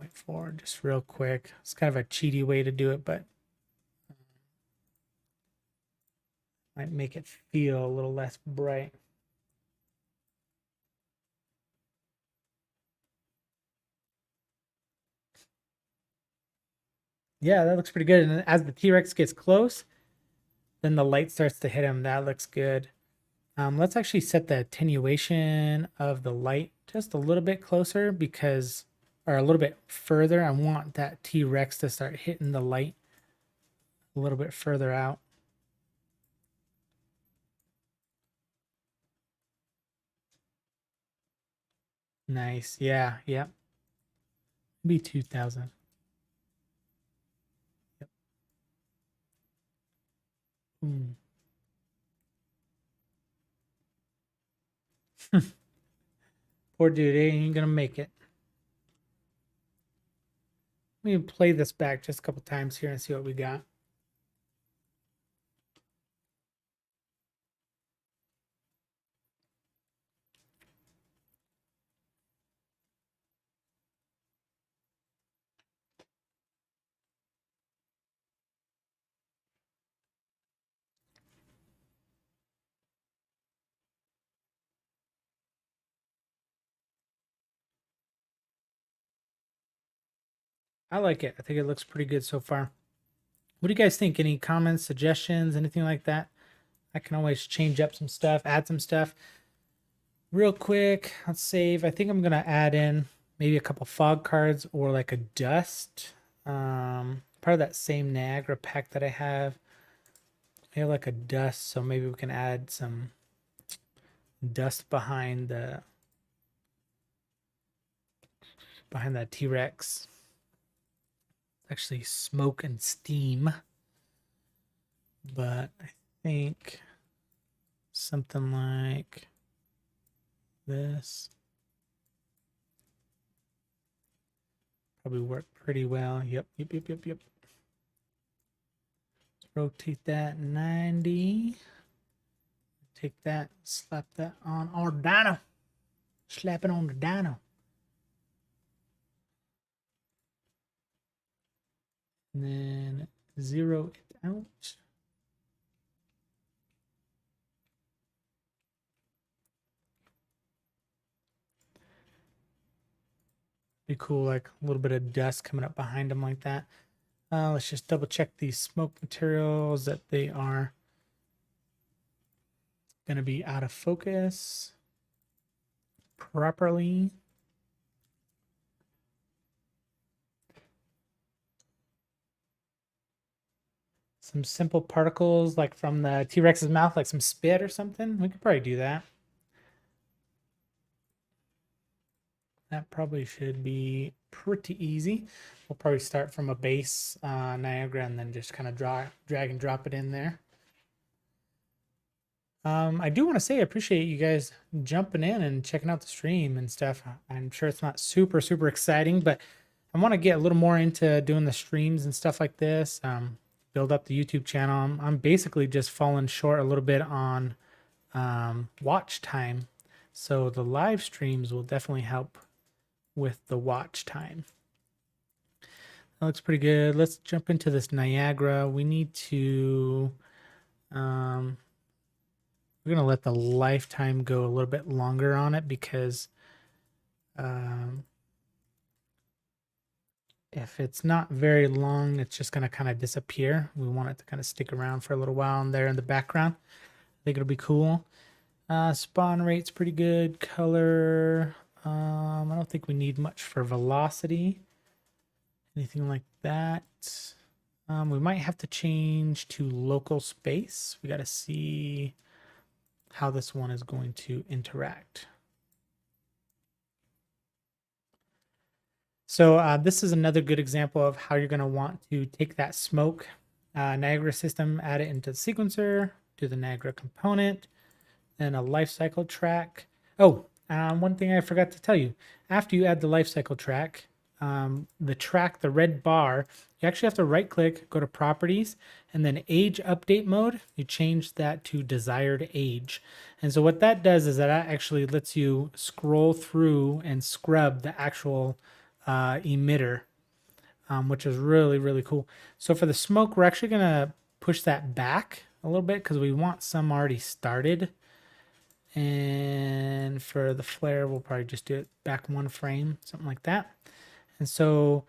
0.4, just real quick. It's kind of a cheaty way to do it, but might make it feel a little less bright. Yeah, that looks pretty good. And as the T-Rex gets close, then the light starts to hit him. That looks good. Let's actually set the attenuation of the light just a little bit closer or a little bit further. I want that T-Rex to start hitting the light a little bit further out. Nice. Yeah. Yep. Maybe 2000. Yep. Hmm. Poor dude, he ain't gonna make it. Let me play this back just a couple times here and see what we got. I like it. I think it looks pretty good so far. What do you guys think? Any comments, suggestions, anything like that? I can always change up some stuff, add some stuff. Real quick, let's save. I think I'm gonna add in maybe a couple fog cards or like a dust. Part of that same Niagara pack that I have. I have like a dust, so maybe we can add some dust behind that T-Rex. Actually smoke and steam. But I think something like this probably work pretty well. Yep. Rotate that 90. Take that, slap that on our dyno. Slap it on the dyno. And then zero it out. Be cool, like a little bit of dust coming up behind them like that. Let's just double check these smoke materials that they are going to be out of focus properly. Some simple particles like from the T-Rex's mouth, like some spit or something. We could probably do that. That probably should be pretty easy. We'll probably start from a base Niagara and then just kind of drag and drop it in there. I do want to say I appreciate you guys jumping in and checking out the stream and stuff. I'm sure it's not super, super exciting, but I want to get a little more into doing the streams and stuff like this. Build up the YouTube channel. I'm basically just falling short a little bit on watch time. So the live streams will definitely help with the watch time. That looks pretty good. Let's jump into this Niagara. We need to, we're going to let the lifetime go a little bit longer on it because if it's not very long, it's just going to kind of disappear. We want it to kind of stick around for a little while in there in the background. I think it'll be cool. Spawn rate's pretty good. Color, I don't think we need much for velocity. Anything like that. We might have to change to local space. We got to see how this one is going to interact. So this is another good example of how you're going to want to take that smoke Niagara system, add it into the sequencer, do the Niagara component, then a life cycle track. Oh, one thing I forgot to tell you. After you add the life cycle track, the red bar, you actually have to right click, go to properties, and then age update mode. You change that to desired age. And so what that does is that actually lets you scroll through and scrub the actual emitter, which is really, really cool. So for the smoke, we're actually going to push that back a little bit because we want some already started. And for the flare, we'll probably just do it back one frame, something like that. And so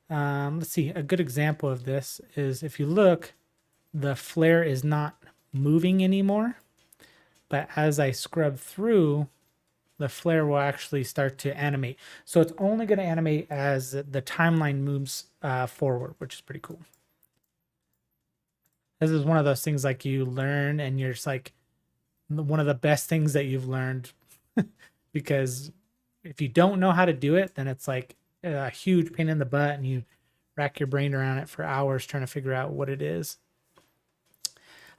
let's see, a good example of this is if you look, the flare is not moving anymore. But as I scrub through, the flare will actually start to animate. So it's only going to animate as the timeline moves forward, which is pretty cool. This is one of those things like you learn and you're just like one of the best things that you've learned because if you don't know how to do it, then it's like a huge pain in the butt and you rack your brain around it for hours trying to figure out what it is.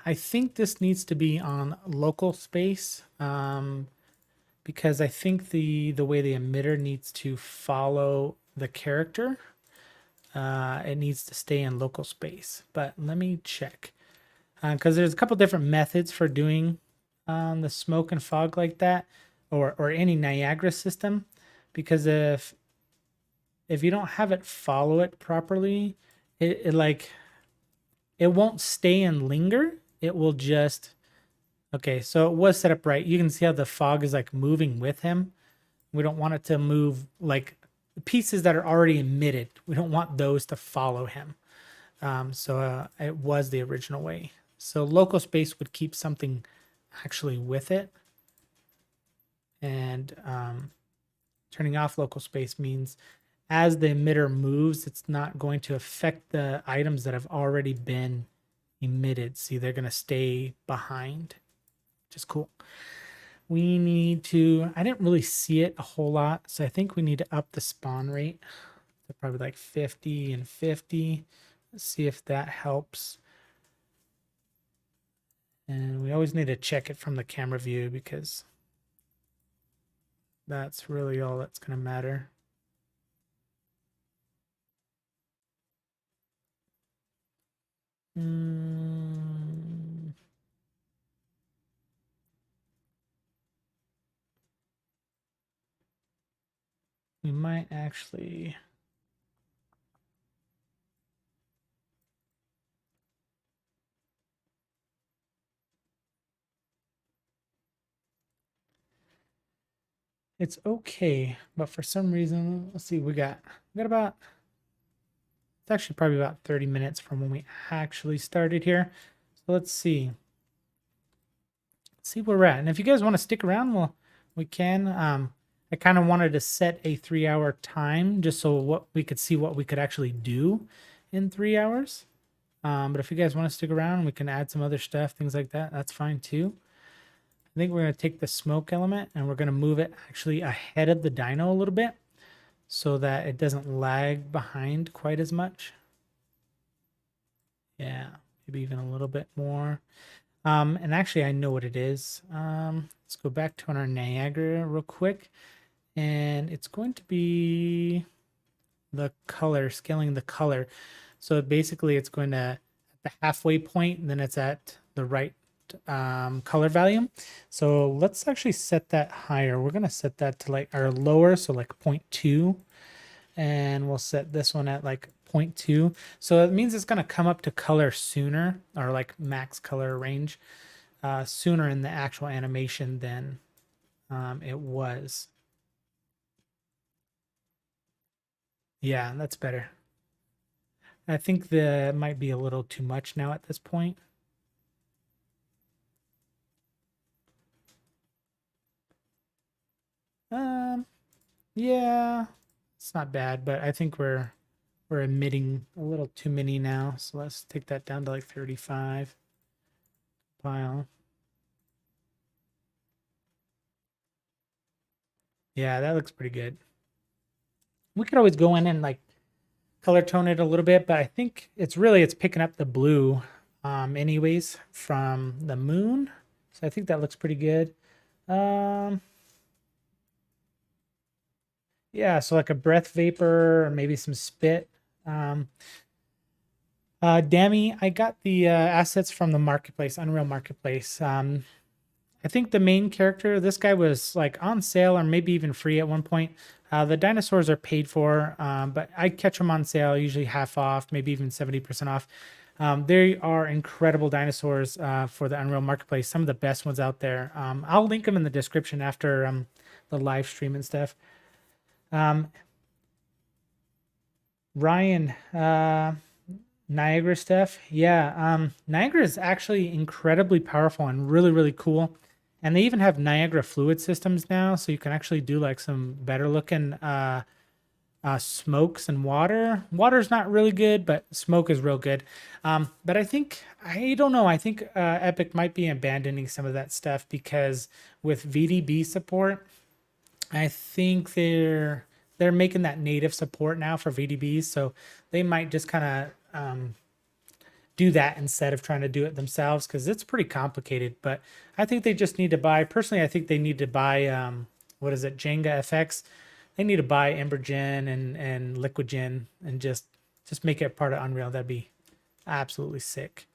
I think this needs to be on local space because I think the way the emitter needs to follow the character, it needs to stay in local space. But let me check because there's a couple different methods for doing the smoke and fog like that, or any Niagara system. Because if you don't have it follow it properly, it like it won't stay and linger. It will just, okay, so it was set up right. You can see how the fog is like moving with him. We don't want it to move like the pieces that are already emitted. We don't want those to follow him. So it was the original way. So local space would keep something actually with it. And turning off local space means as the emitter moves, it's not going to affect the items that have already been emitted. See, they're going to stay behind, which is cool. We need to, I didn't really see it a whole lot, so I think we need to up the spawn rate to probably like 50 and 50. Let's see if that helps. And we always need to check it from the camera view because that's really all that's going to matter. We might actually... It's okay, but for some reason, let's see, we got about, it's actually probably about 30 minutes from when we actually started here. So let's see. Let's see where we're at. And if you guys want to stick around, well, we can. I kind of wanted to set a 3-hour time just so what we could see what we could actually do in 3 hours. But if you guys want to stick around, we can add some other stuff, things like that. That's fine too. I think we're going to take the smoke element and we're going to move it actually ahead of the dyno a little bit so that it doesn't lag behind quite as much. Yeah, maybe even a little bit more. And actually, I know what it is. Let's go back to our Niagara real quick. And it's going to be the color, scaling the color. So basically, it's going to, at the halfway point, and then it's at the right color value. So let's actually set that higher. We're going to set that to like our lower, so like 0.2, and we'll set this one at like 0.2. So it means it's going to come up to color sooner, or like max color range sooner in the actual animation than it was. Yeah, that's better. I think the might be a little too much now at this point. Yeah, it's not bad, but I think we're emitting a little too many now. So let's take that down to like 35. Pile. Yeah, that looks pretty good. We could always go in and like color tone it a little bit, but I think it's picking up the blue anyways from the moon. So I think that looks pretty good. Yeah, so like a breath vapor or maybe some spit. Dammy, I got the assets from the marketplace, Unreal Marketplace. I think the main character, this guy was like on sale or maybe even free at one point. The dinosaurs are paid for, but I catch them on sale, usually half off, maybe even 70% off. They are incredible dinosaurs for the Unreal Marketplace, some of the best ones out there. I'll link them in the description after the live stream and stuff. Ryan, Niagara Stuff. Yeah, Niagara is actually incredibly powerful and really, really cool. And they even have Niagara fluid systems now, so you can actually do like some better looking smokes and water. Water's not really good, but smoke is real good. But I don't know. I think Epic might be abandoning some of that stuff because with VDB support, I think they're making that native support now for VDBs, so they might just kind of do that instead of trying to do it themselves, because it's pretty complicated. But I think they just need to buy, personally, I think they need to buy, what is it, Jenga FX. They need to buy Embergen and Liquidgen and just make it part of Unreal. That'd be absolutely sick.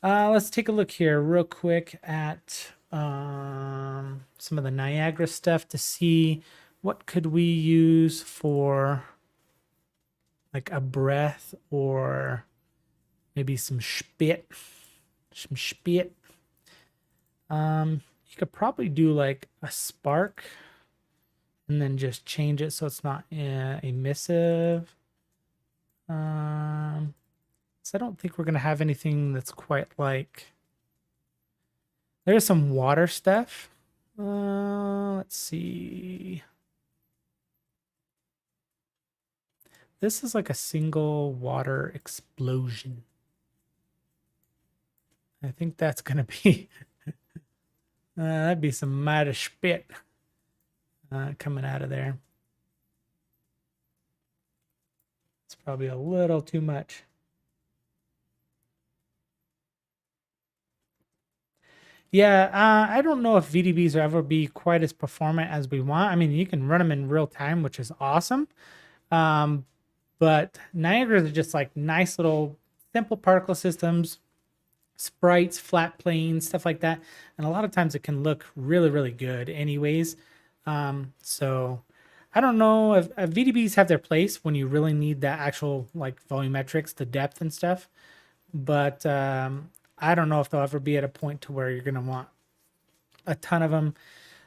Let's take a look here real quick at some of the Niagara stuff to see what could we use for like a breath or maybe some spit. You could probably do like a spark and then just change it so it's not emissive. So I don't think we're going to have anything that's quite like... There's some water stuff. Let's see. This is like a single water explosion. I think that's going to be... that'd be some mighty spit coming out of there. It's probably a little too much. Yeah, I don't know if VDBs will ever be quite as performant as we want. I mean, you can run them in real time, which is awesome. But Niagara are just like nice little simple particle systems, sprites, flat planes, stuff like that. And a lot of times it can look really, really good anyways. So I don't know if VDBs have their place when you really need that actual like volumetrics, the depth and stuff. But I don't know if they'll ever be at a point to where you're going to want a ton of them.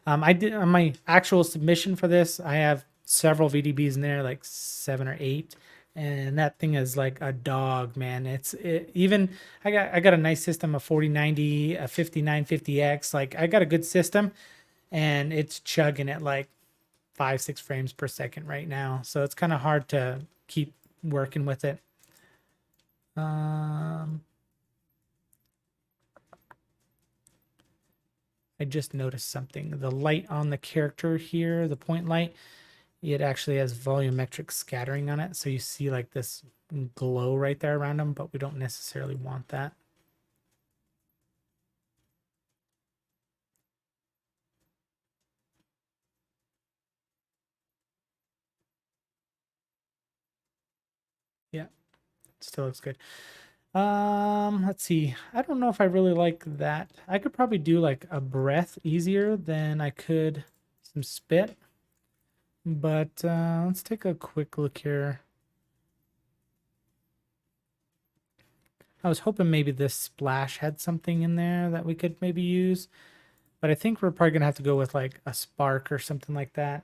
I did on my actual submission for this, I have several VDBs in there, like 7 or 8. And that thing is like a dog, man. Even I got a nice system, a 4090, a 5950X. Like I got a good system and it's chugging at like 5-6 frames per second right now. So it's kind of hard to keep working with it. I just noticed something. The light on the character here, the point light, it actually has volumetric scattering on it. So you see like this glow right there around them, but we don't necessarily want that. Yeah, still looks good. Let's see. I don't know if I really like that. I could probably do like a breath easier than I could some spit. But let's take a quick look here. I was hoping maybe this splash had something in there that we could maybe use. But I think we're probably going to have to go with like a spark or something like that.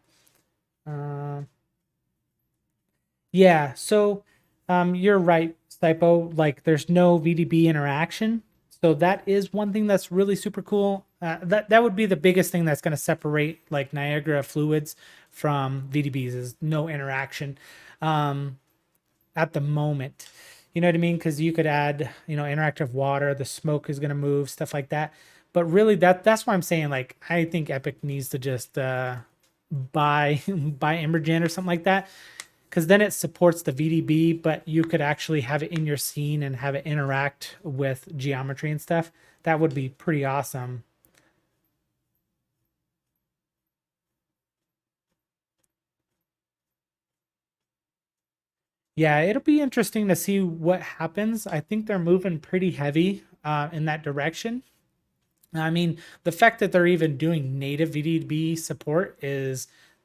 Yeah, so you're right, Stipo. Like there's no VDB interaction. So that is one thing that's really super cool. That would be the biggest thing that's going to separate like Niagara fluids from VDBs is no interaction at the moment. You know what I mean? Because you could add, interactive water, the smoke is going to move, stuff like that. But really, that's why I'm saying, like, I think Epic needs to just buy Embergen or something like that. Because then it supports the VDB, but you could actually have it in your scene and have it interact with geometry and stuff. That would be pretty awesome. Yeah, it'll be interesting to see what happens. I think they're moving pretty heavy in that direction. I mean, the fact that they're even doing native VDB support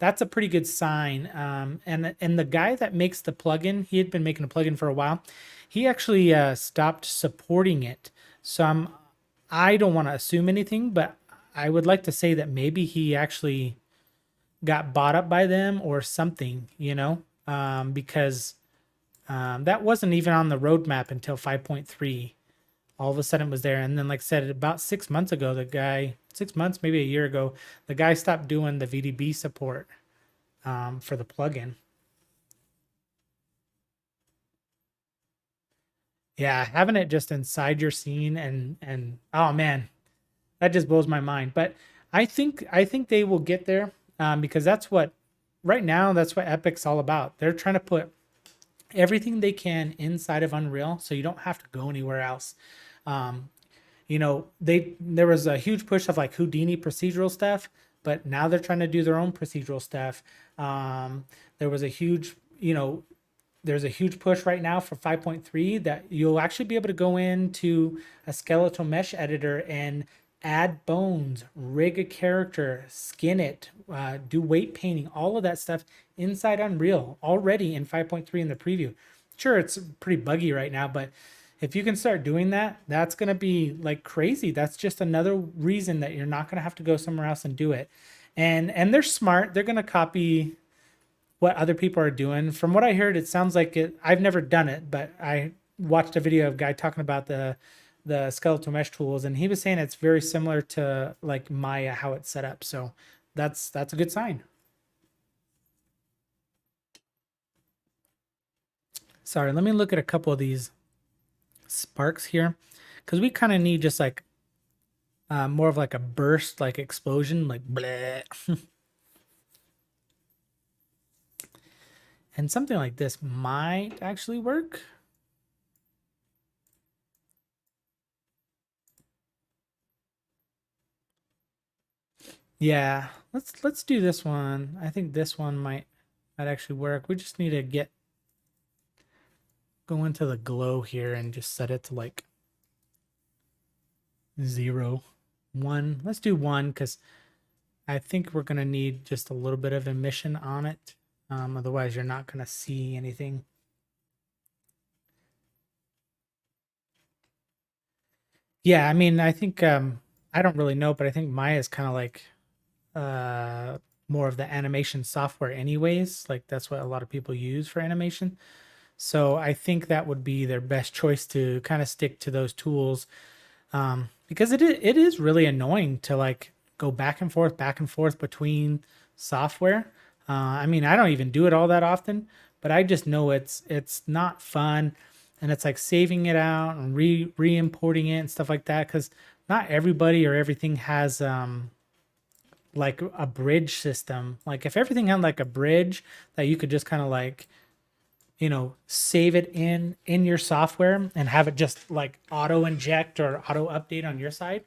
that's a pretty good sign. And the guy that makes the plugin, he had been making a plugin for a while. He actually stopped supporting it. So I don't want to assume anything, but I would like to say that maybe he actually got bought up by them or something, because that wasn't even on the roadmap until 5.3. All of a sudden it was there. And then, like I said, about 6 months ago, 6 months, maybe a year ago, the guy stopped doing the VDB support for the plugin. Yeah, having it just inside your scene and oh man, that just blows my mind. But I think they will get there because right now that's what Epic's all about. They're trying to put everything they can inside of Unreal, so you don't have to go anywhere else. Um, you know, there was a huge push of like Houdini procedural stuff, but now they're trying to do their own procedural stuff. There was a huge, you know, there's a huge push right now for 5.3 that you'll actually be able to go into a skeletal mesh editor and add bones, rig a character, skin it, do weight painting, all of that stuff inside Unreal already in 5.3 in the preview. Sure, it's pretty buggy right now, but if you can start doing that, that's going to be like crazy. That's just another reason that you're not going to have to go somewhere else and do it. And they're smart. They're going to copy what other people are doing. From what I heard, it sounds like it. I've never done it, but I watched a video of a guy talking about the skeletal mesh tools, and he was saying it's very similar to like Maya, how it's set up. So that's a good sign. Sorry, let me look at a couple of these sparks here, because we kind of need just like more of like a burst, like explosion, like bleh. And something like this might actually work. Yeah, let's do this one. I think this one might actually work. We just need to go into the glow here and just set it to like 0, 1. Let's do 1 because I think we're gonna need just a little bit of emission on it. Otherwise, you're not gonna see anything. Yeah, I mean, I think I don't really know, but I think Maya is kind of like more of the animation software anyways. Like that's what a lot of people use for animation. So I think that would be their best choice to kind of stick to those tools, because it is really annoying to like go back and forth between software. I mean, I don't even do it all that often, but I just know it's not fun, and it's like saving it out and re-importing it and stuff like that. Because not everybody or everything has like a bridge system. Like if everything had like a bridge that you could just kind of like, you know, save it in your software and have it just like auto inject or auto update on your side,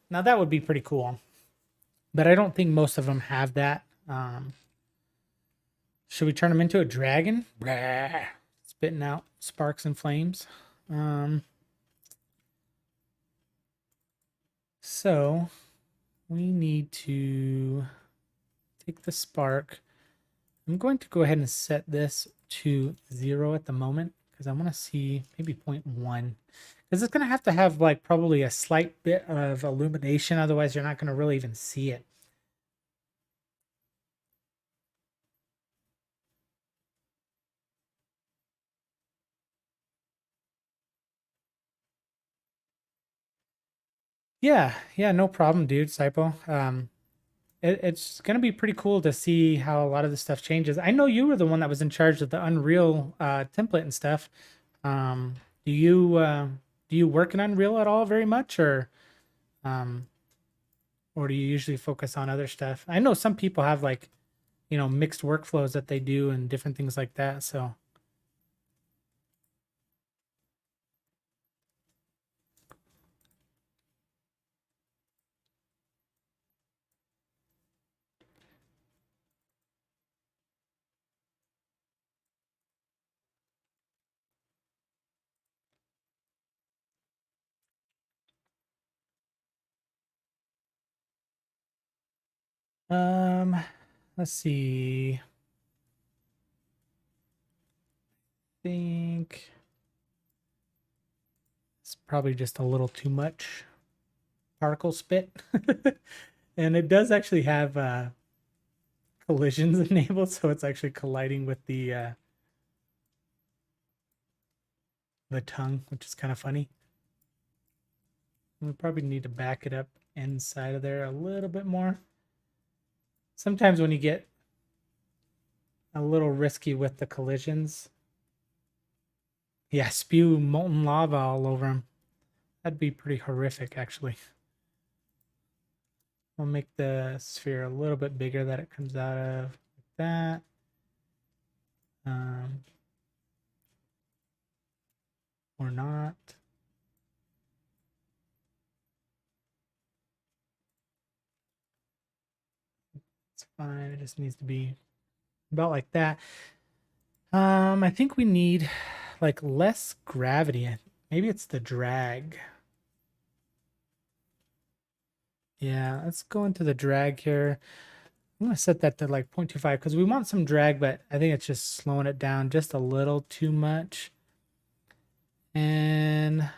now that would be pretty cool. But I don't think most of them have that. Should we turn them into a dragon? Blah, spitting out sparks and flames. So we need to take the spark. I'm going to go ahead and set this to 0 at the moment because I want to see maybe 0.1, because it's going to have like probably a slight bit of illumination. Otherwise, you're not going to really even see it. Yeah, no problem, dude. Sypo. It's gonna be pretty cool to see how a lot of this stuff changes. I know you were the one that was in charge of the Unreal template and stuff. Um, do you work in Unreal at all very much, um, or do you usually focus on other stuff? I know some people have like, you know, mixed workflows that they do and different things like that. So, um, let's see. I think it's probably just a little too much particle spit. And it does actually have collisions enabled, so it's actually colliding with the tongue, which is kind of funny. We probably need to back it up inside of there a little bit more. Sometimes when you get a little risky with the collisions, yeah, spew molten lava all over them. That'd be pretty horrific, actually. We'll make the sphere a little bit bigger that it comes out of, like that. or not. It's fine. It just needs to be about like that. I think we need like less gravity. Maybe it's the drag. Yeah, let's go into the drag here. I'm gonna set that to like 0.25 because we want some drag, but I think it's just slowing it down just a little too much. And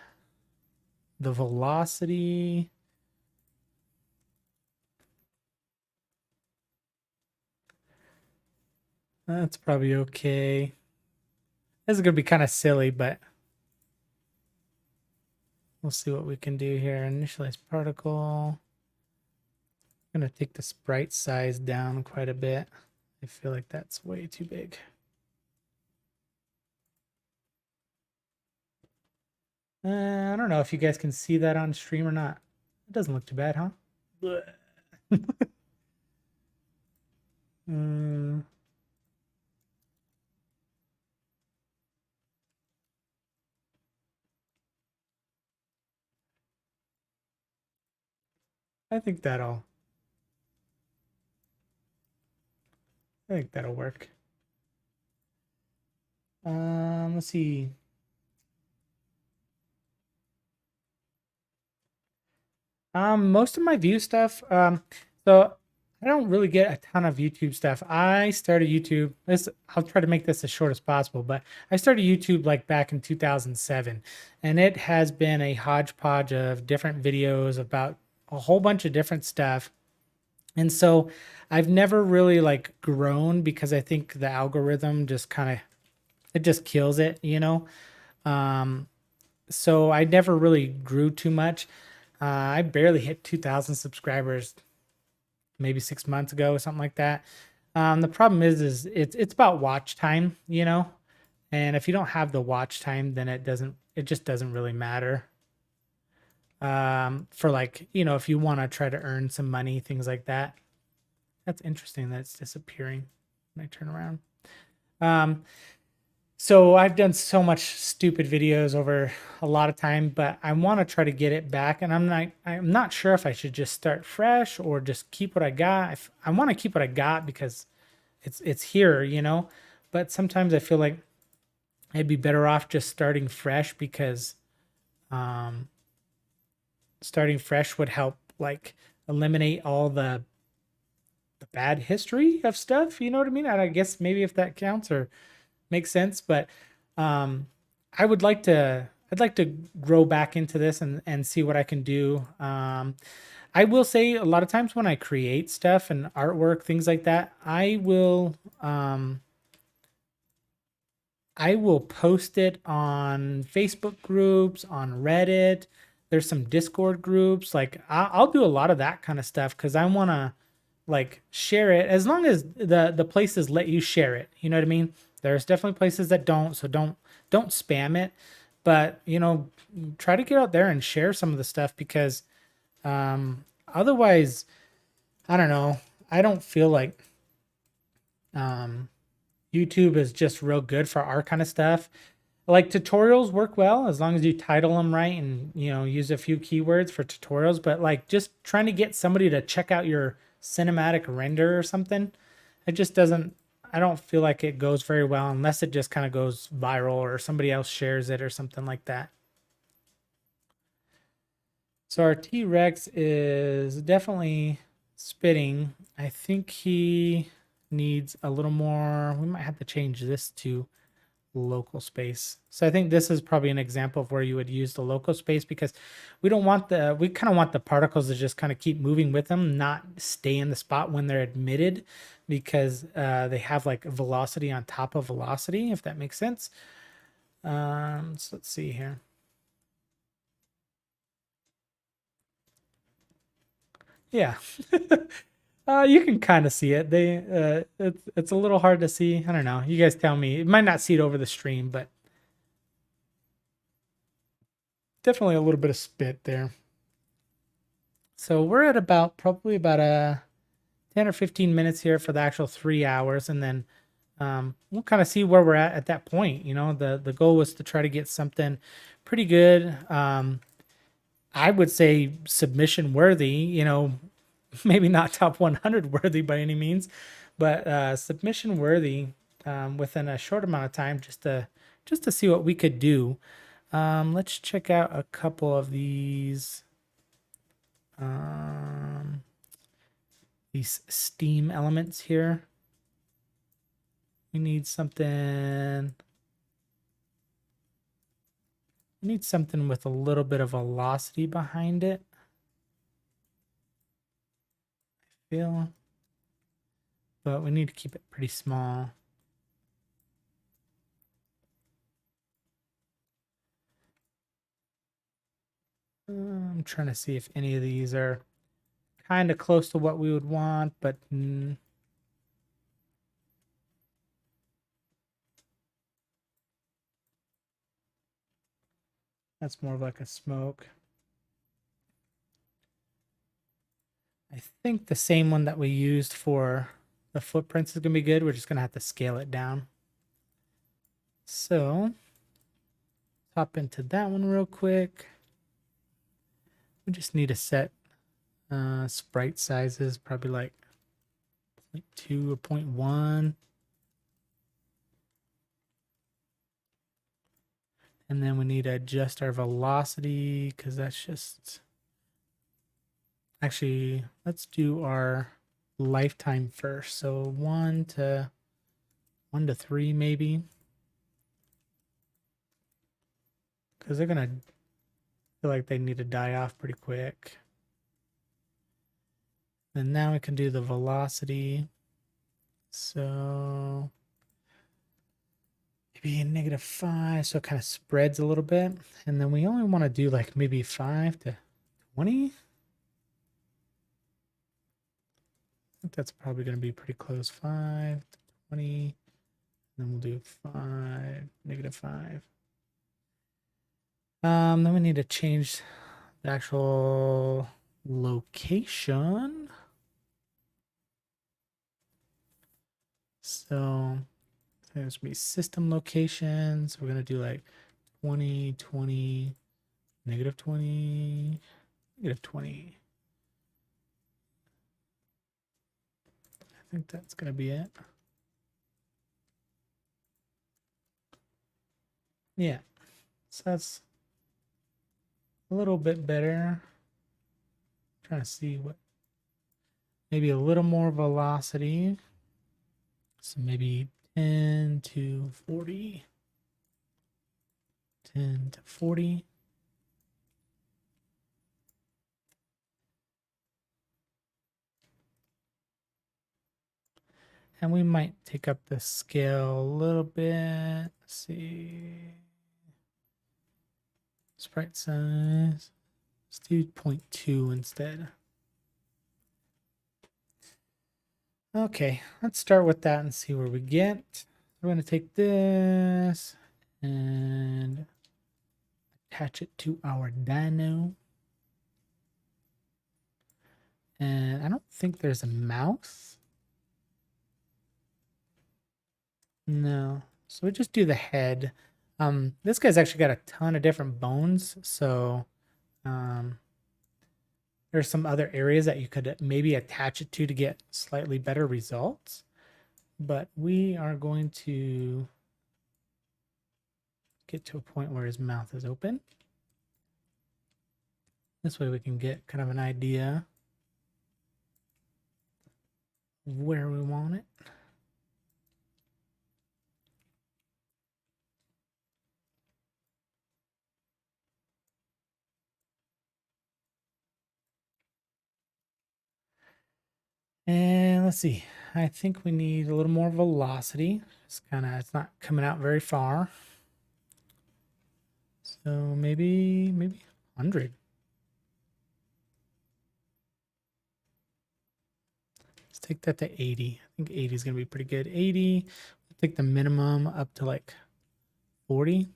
the velocity. That's probably okay. This is gonna be kind of silly, but we'll see what we can do here. Initialize particle. I'm gonna take the sprite size down quite a bit. I feel like that's way too big. I don't know if you guys can see that on stream or not. It doesn't look too bad, huh? Mm, I think that'll work. Let's see. Most of my view stuff, so I don't really get a ton of YouTube stuff. I started YouTube. I'll try to make this as short as possible, but I started YouTube like back in 2007, and it has been a hodgepodge of different videos about a whole bunch of different stuff. And so I've never really like grown because I think the algorithm just kind of it just kills it, you know. Um, so I never really grew too much. I barely hit 2,000 subscribers maybe 6 months ago or something like that. The problem is it's about watch time, you know, and if you don't have the watch time, then it just doesn't really matter. For like, you know, if you want to try to earn some money, things like that. That's interesting that it's disappearing when I turn around. So I've done so much stupid videos over a lot of time, but I want to try to get it back. And I'm not sure if I should just start fresh or just keep what I got. I want to keep what I got because it's here, you know. But sometimes I feel like I'd be better off just starting fresh because um, starting fresh would help like eliminate all the bad history of stuff. You know what I mean? And I guess maybe if that counts or makes sense, but um, I'd like to grow back into this and see what I can do. I will say a lot of times when I create stuff and artwork, things like that, I will post it on Facebook groups, on Reddit. There's some Discord groups. Like I'll do a lot of that kind of stuff because I want to like share it as long as the places let you share it. You know what I mean? There's definitely places that don't, so don't spam it. But you know, try to get out there and share some of the stuff because otherwise, I don't know. I don't feel like um, YouTube is just real good for our kind of stuff. Like tutorials work well as long as you title them right and you know use a few keywords for tutorials. But like just trying to get somebody to check out your cinematic render or something, it just doesn't. I don't feel like it goes very well unless it just kind of goes viral or somebody else shares it or something like that. So our T-Rex is definitely spitting. I think he needs a little more. We might have to change this to local space. So I think this is probably an example of where you would use the local space because we kind of want the particles to just kind of keep moving with them, not stay in the spot when they're emitted because they have like velocity on top of velocity, if that makes sense. So let's see here. Yeah. You can kind of see it. It's a little hard to see. I don't know. You guys tell me. You might not see it over the stream, but definitely a little bit of spit there. So we're at probably about a 10 or 15 minutes here for the actual 3 hours, and then we'll kind of see where we're at that point. You know, the goal was to try to get something pretty good. I would say submission worthy, you know, maybe not top 100 worthy by any means, but submission worthy within a short amount of time, just to see what we could do. Let's check out a couple of these steam elements here. We need something. We need something with a little bit of velocity behind it. I feel, but we need to keep it pretty small. I'm trying to see if any of these are kind of close to what we would want, but that's more of like a smoke. I think the same one that we used for the footprints is going to be good. We're just going to have to scale it down. So, hop into that one real quick. We just need to set sprite sizes, probably like 0.2 or 0.1. And then we need to adjust our velocity because that's just... Actually, let's do our lifetime first. So 1 to 3 maybe. Because they're going to feel like they need to die off pretty quick. And now we can do the velocity. So maybe -5, so it kind of spreads a little bit. And then we only want to do like maybe 5 to 20. I think that's probably going to be pretty close. 5 to 20. And then we'll do 5, -5. Then we need to change the actual location. So there's going to be system locations. We're going to do like 20, 20, -20, -20. I think that's going to be it. Yeah. So that's a little bit better. I'm trying to see what, maybe a little more velocity. So maybe 10 to 40. 10 to 40. And we might take up the scale a little bit. Let's see. Sprite size. Let's do 0.2 instead. Okay, let's start with that and see where we get. We're going to take this and attach it to our dino. And I don't think there's a mouth. No. So we just do the head. This guy's actually got a ton of different bones, so there's some other areas that you could maybe attach it to get slightly better results. But we are going to get to a point where his mouth is open. This way we can get kind of an idea of where we want it. And let's see, I think we need a little more velocity. It's not coming out very far. So maybe 100. Let's take that to 80. I think 80 is going to be pretty good. 80, we'll take the minimum up to like 40.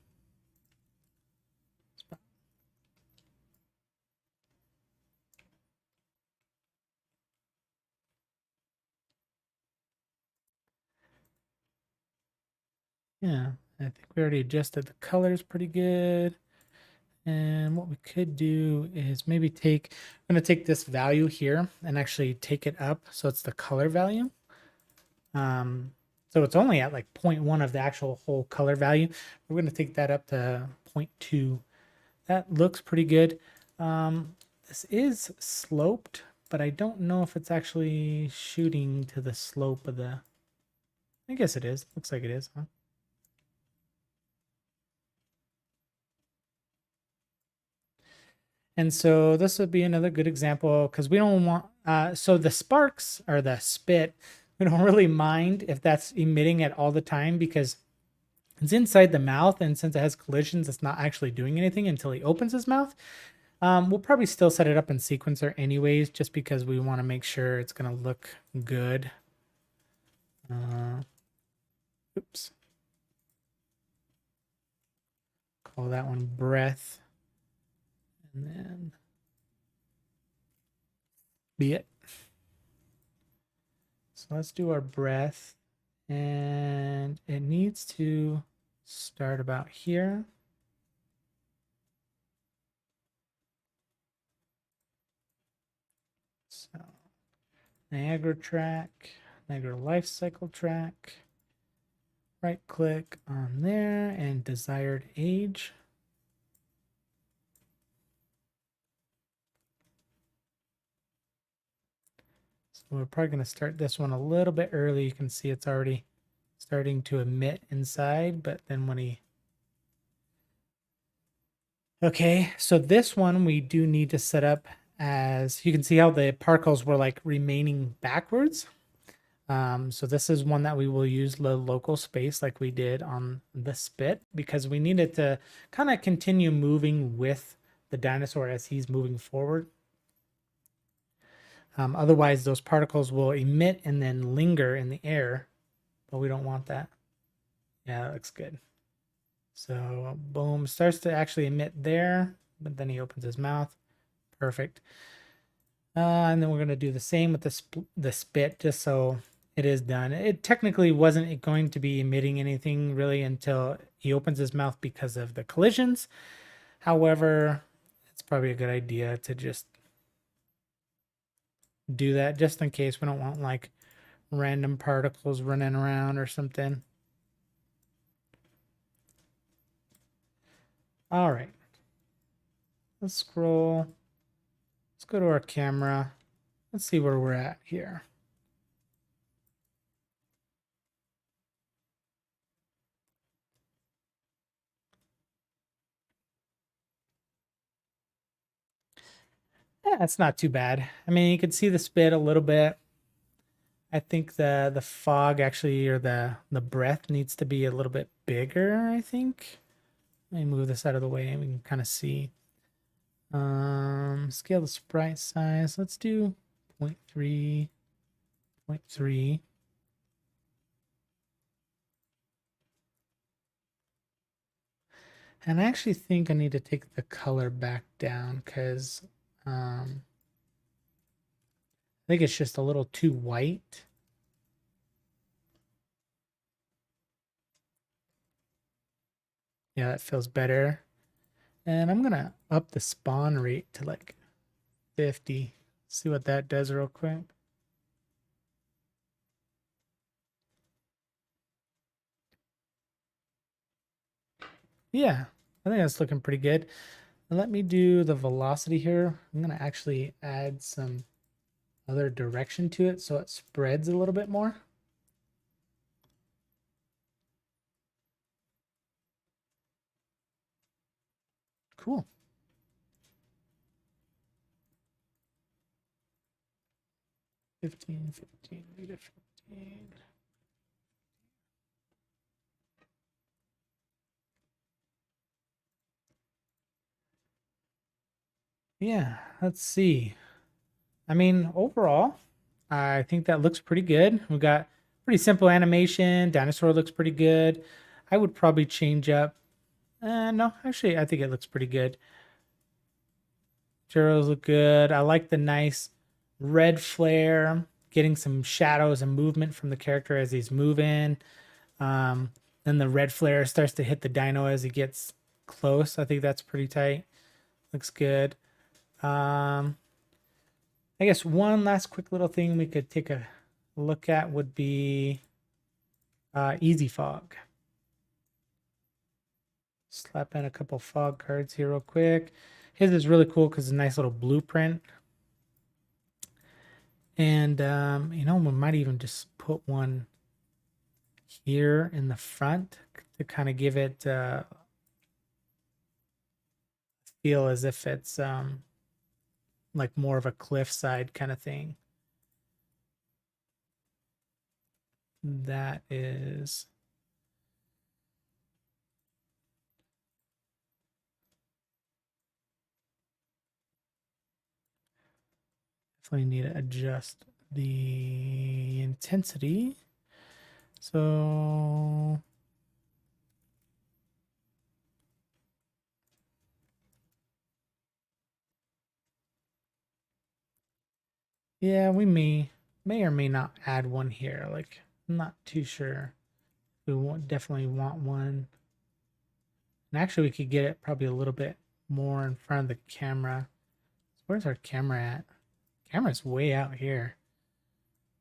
Yeah, I think we already adjusted the colors pretty good. And what we could do is maybe I'm going to take this value here and actually take it up so it's the color value. So it's only at like 0.1 of the actual whole color value. We're going to take that up to 0.2. That looks pretty good. This is sloped, but I don't know if it's actually shooting to the slope of the... I guess it is. Looks like it is, huh? And so this would be another good example because we don't want, so the sparks or the spit, we don't really mind if that's emitting it all the time because it's inside the mouth. And since it has collisions, it's not actually doing anything until he opens his mouth. We'll probably still set it up in sequencer anyways, just because we want to make sure it's going to look good. Oops. Call that one breath. And then be it. So let's do our breath. And it needs to start about here. So Niagara track, Niagara life cycle track. Right click on there and desired age. So we're probably going to start this one a little bit early. You can see it's already starting to emit inside, but then when he... Okay, so this one we do need to set up as... You can see how the particles were like remaining backwards. So this is one that we will use the local space like we did on the spit because we need it to kind of continue moving with the dinosaur as he's moving forward. Otherwise, those particles will emit and then linger in the air, but we don't want that. Yeah, that looks good. So boom, starts to actually emit there, but then he opens his mouth. Perfect. And then we're going to do the same with the spit just so it is done. It technically wasn't going to be emitting anything really until he opens his mouth because of the collisions. However, it's probably a good idea to just do that just in case we don't want like random particles running around or something. All right. Let's scroll. Let's go to our camera. Let's see where we're at here. Yeah, it's not too bad. I mean, you can see the spit a little bit. I think the fog actually, or the breath needs to be a little bit bigger, I think. Let me move this out of the way and we can kind of see. Scale the sprite size. Let's do 0.3, 0.3. And I actually think I need to take the color back down because I think it's just a little too white. Yeah, that feels better. And I'm going to up the spawn rate to like 50. See what that does real quick. Yeah, I think that's looking pretty good. And let me do the velocity here. I'm going to actually add some other direction to it so it spreads a little bit more. Cool. -15. Yeah, let's see. I mean, overall, I think that looks pretty good. We got pretty simple animation. Dinosaur looks pretty good. I would probably change up. No, actually, I think it looks pretty good. Gyros look good. I like the nice red flare, getting some shadows and movement from the character as he's moving. Then the red flare starts to hit the dino as he gets close. I think that's pretty tight. Looks good. I guess one last quick little thing we could take a look at would be easy fog. Slap in a couple fog cards here real quick. His is really cool because it's a nice little blueprint. And, you know, we might even just put one here in the front to kind of give it feel as if it's like more of a cliffside kind of thing. That is definitely need to adjust the intensity. So yeah, we may or may not add one here. Like, I'm not too sure. We definitely want one. And actually, we could get it probably a little bit more in front of the camera. Where's our camera at? Camera's way out here.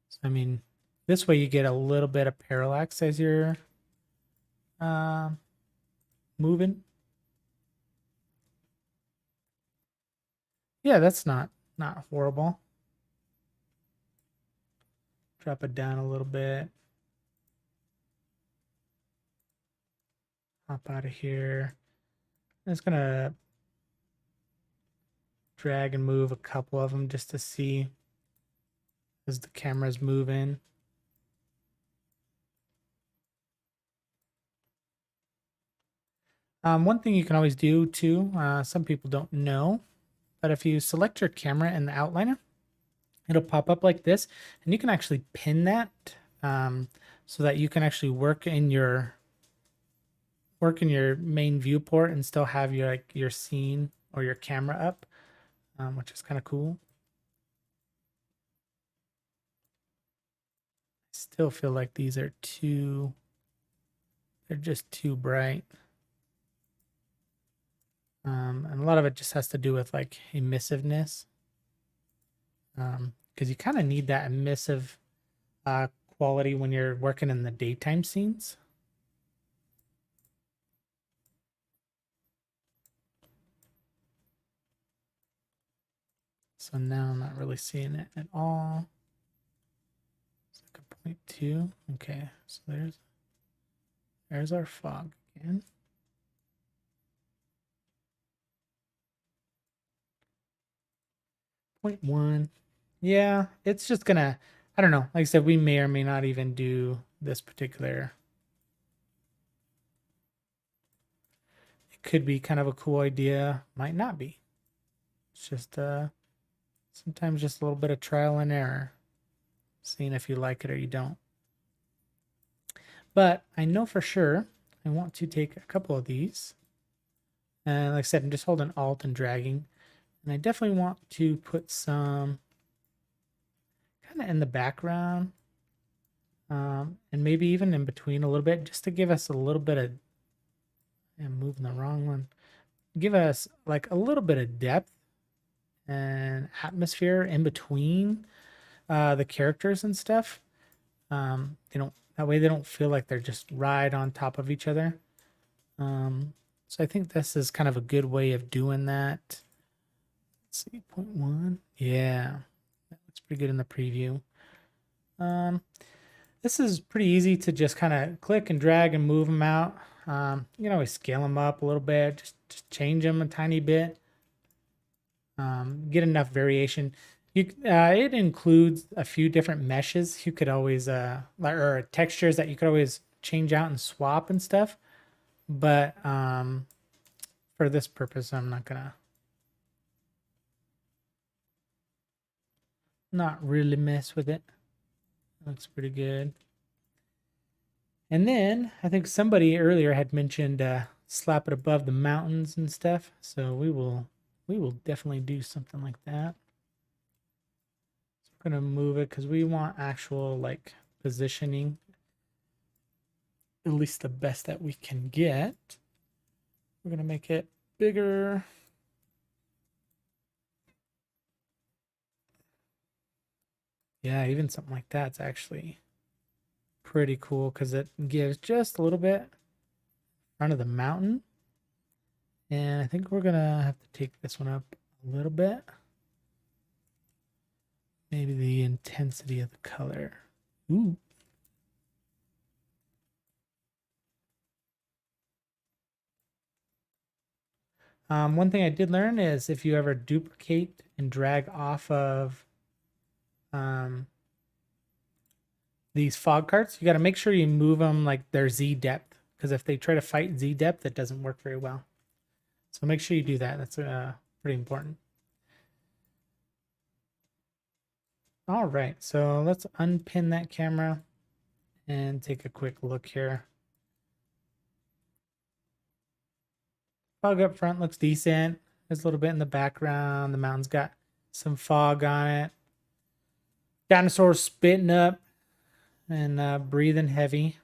So, I mean, this way you get a little bit of parallax as you're moving. Yeah, that's not horrible. Drop it down a little bit. Hop out of here. I'm just gonna drag and move a couple of them just to see as the camera's moving. One thing you can always do too, some people don't know, but if you select your camera in the outliner, it'll pop up like this, and you can actually pin that so that you can actually work in your main viewport and still have your scene or your camera up, which is kind of cool. I still feel like these are they're just too bright. And a lot of it just has to do with like emissiveness. Because you kind of need that emissive quality when you're working in the daytime scenes. So now I'm not really seeing it at all. It's like a 0.2. Okay, so there's our fog again. 0.1. Yeah, it's just gonna, I don't know. Like I said, we may or may not even do this particular. It could be kind of a cool idea, might not be. It's just sometimes just a little bit of trial and error, seeing if you like it or you don't. But I know for sure I want to take a couple of these. And like I said, I'm just holding Alt and dragging. And I definitely want to put some kind of in the background. And maybe even in between a little bit, just to give us a little bit of, I'm moving the wrong one. Give us like a little bit of depth and atmosphere in between the characters and stuff. That way they don't feel like they're just right on top of each other. So I think this is kind of a good way of doing that. Let's see, 0.1. Yeah, that looks pretty good in the preview. This is pretty easy to just kind of click and drag and move them out. You can always scale them up a little bit, just change them a tiny bit. Get enough variation. It includes a few different meshes you could always, or textures that you could always change out and swap and stuff. But for this purpose, I'm not really mess with it. Looks pretty good. And then I think somebody earlier had mentioned slap it above the mountains and stuff. So we will definitely do something like that. So we're gonna move it because we want actual like positioning. at least the best that we can get. We're going to make it bigger. Yeah, even something like that's actually pretty cool because it gives just a little bit in front of the mountain. And I think we're going to have to take this one up a little bit. Maybe the intensity of the color. Ooh. One thing I did learn is if you ever duplicate and drag off of these fog carts, you got to make sure you move them like their Z depth, because if they try to fight Z depth, it doesn't work very well. So make sure you do that. That's pretty important. All right, so let's unpin that camera and take a quick look here. Fog up front looks decent. There's a little bit in the background. The mountain's got some fog on it. Dinosaurs spitting up and breathing heavy.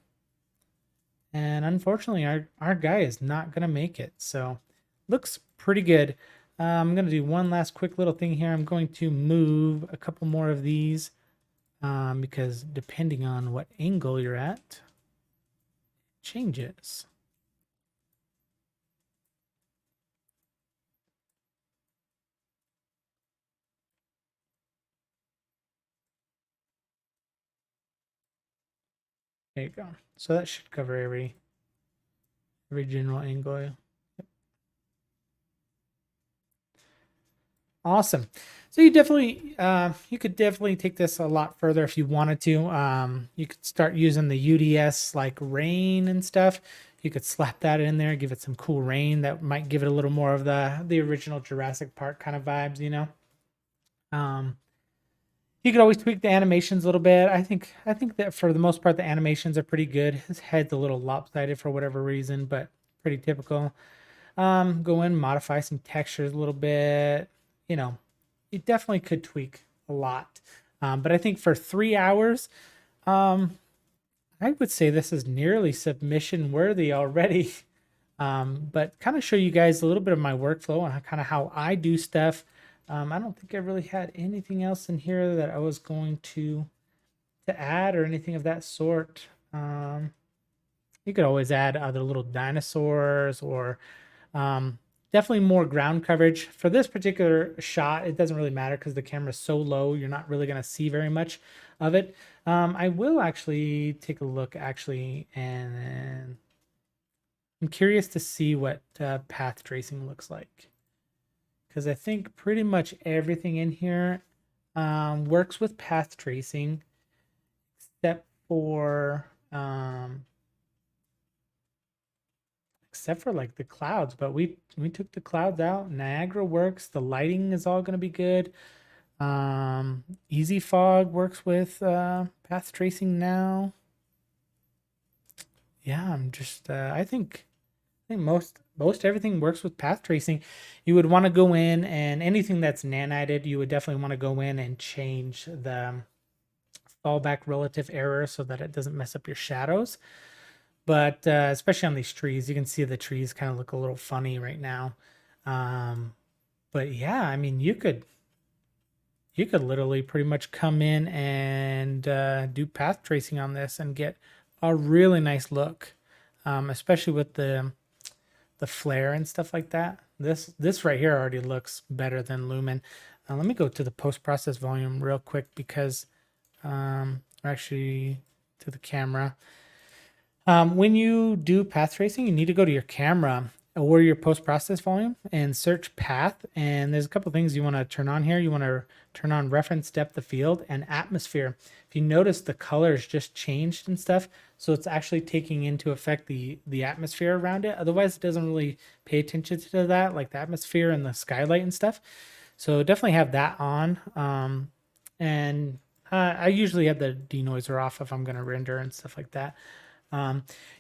And unfortunately, our guy is not going to make it. So looks pretty good. I'm going to do one last quick little thing here. I'm going to move a couple more of these because depending on what angle you're at, it changes. There you go. So that should cover every general angle. Yep. Awesome. So you definitely you could definitely take this a lot further if you wanted to. You could start using the UDS like rain and stuff. You could slap that in there, give it some cool rain that might give it a little more of the original Jurassic Park kind of vibes, you know. You could always tweak the animations a little bit. I think that for the most part the animations are pretty good. His head's a little lopsided for whatever reason, but pretty typical. Go in, modify some textures a little bit. You know, you definitely could tweak a lot. But I think for 3 hours, I would say this is nearly submission worthy already. But kind of show you guys a little bit of my workflow and kind of how I do stuff. I don't think I really had anything else in here that I was going to add or anything of that sort. You could always add other little dinosaurs or definitely more ground coverage. For this particular shot, it doesn't really matter because the camera's so low, you're not really going to see very much of it. I will actually take a look and I'm curious to see what path tracing looks like. Because I think pretty much everything in here works with path tracing, except for like the clouds. But we took the clouds out. Niagara works. The lighting is all going to be good. Easy Fog works with path tracing now. Yeah, I'm just I think most everything works with path tracing. You would want to go in, and anything that's nanited, you would definitely want to go in and change the fallback relative error so that it doesn't mess up your shadows. But especially on these trees, you can see the trees kind of look a little funny right now. But yeah, I mean, you could literally pretty much come in and do path tracing on this and get a really nice look, especially with the flare and stuff like that. This right here already looks better than Lumen. Let me go to the post-process volume real quick because actually to the camera. When you do path tracing, you need to go to your camera or your post-process volume and search path. And there's a couple things you want to turn on here. You want to turn on reference depth of field and atmosphere. If you notice, the colors just changed and stuff, so it's actually taking into effect the atmosphere around it. Otherwise, it doesn't really pay attention to that, like the atmosphere and the skylight and stuff. So definitely have that on. And I usually have the denoiser off if I'm going to render and stuff like that.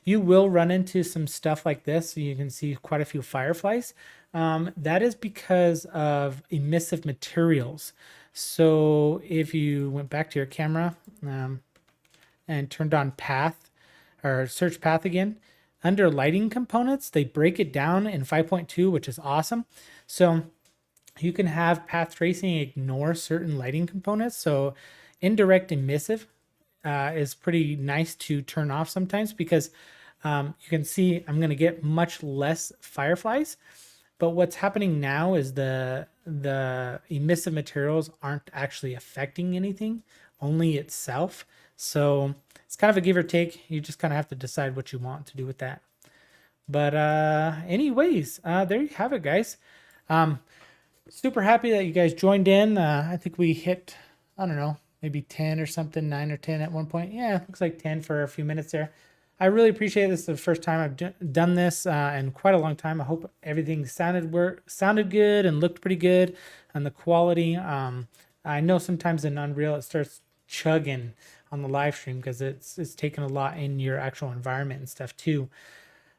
You will run into some stuff like this. You can see quite a few fireflies. That is because of emissive materials. So if you went back to your camera and turned on path, or search path again. Under lighting components, they break it down in 5.2, which is awesome. So you can have path tracing ignore certain lighting components. So indirect emissive is pretty nice to turn off sometimes, because you can see I'm going to get much less fireflies. But what's happening now is the emissive materials aren't actually affecting anything, only itself. So it's kind of a give or take. You just kind of have to decide what you want to do with that. But anyways, there you have it, guys. Super happy that you guys joined in. I think we hit, I don't know, maybe 10 or something, 9 or 10 at one point. Yeah, looks like 10 for a few minutes there. I really appreciate this. This is the first time I've done this in quite a long time. I hope everything sounded good and looked pretty good, and the quality. I know sometimes in Unreal it starts chugging on the live stream because it's taking a lot in your actual environment and stuff too.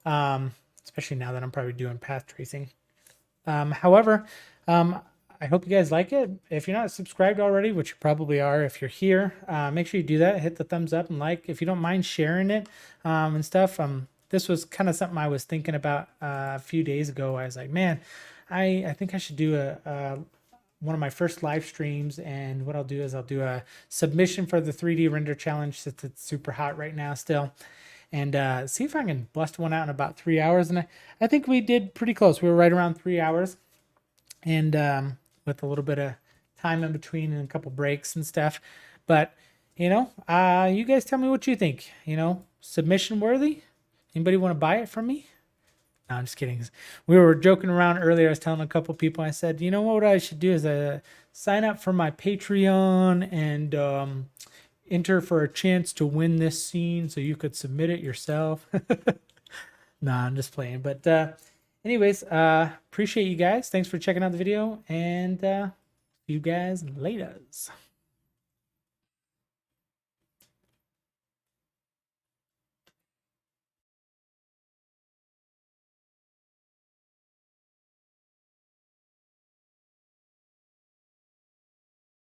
Especially now that I'm probably doing path tracing. However, I hope you guys like it. If you're not subscribed already, which you probably are if you're here, make sure you do that. Hit the thumbs up and like. If you don't mind sharing it and stuff. This was kind of something I was thinking about a few days ago. I was like, man, I think I should do one of my first live streams, and what I'll do is I'll do a submission for the 3D render challenge, since it's super hot right now still, and see if I can bust one out in about 3 hours. And I think we did pretty close. We were right around 3 hours, and with a little bit of time in between and a couple breaks and stuff. But you guys tell me what you think. Submission worthy? Anybody want to buy it from me? No, I'm just kidding. We were joking around earlier. I was telling a couple people, I said, what I should do is sign up for my Patreon and enter for a chance to win this scene so you could submit it yourself. Nah, I'm just playing. But anyways, appreciate you guys. Thanks for checking out the video, and see you guys later.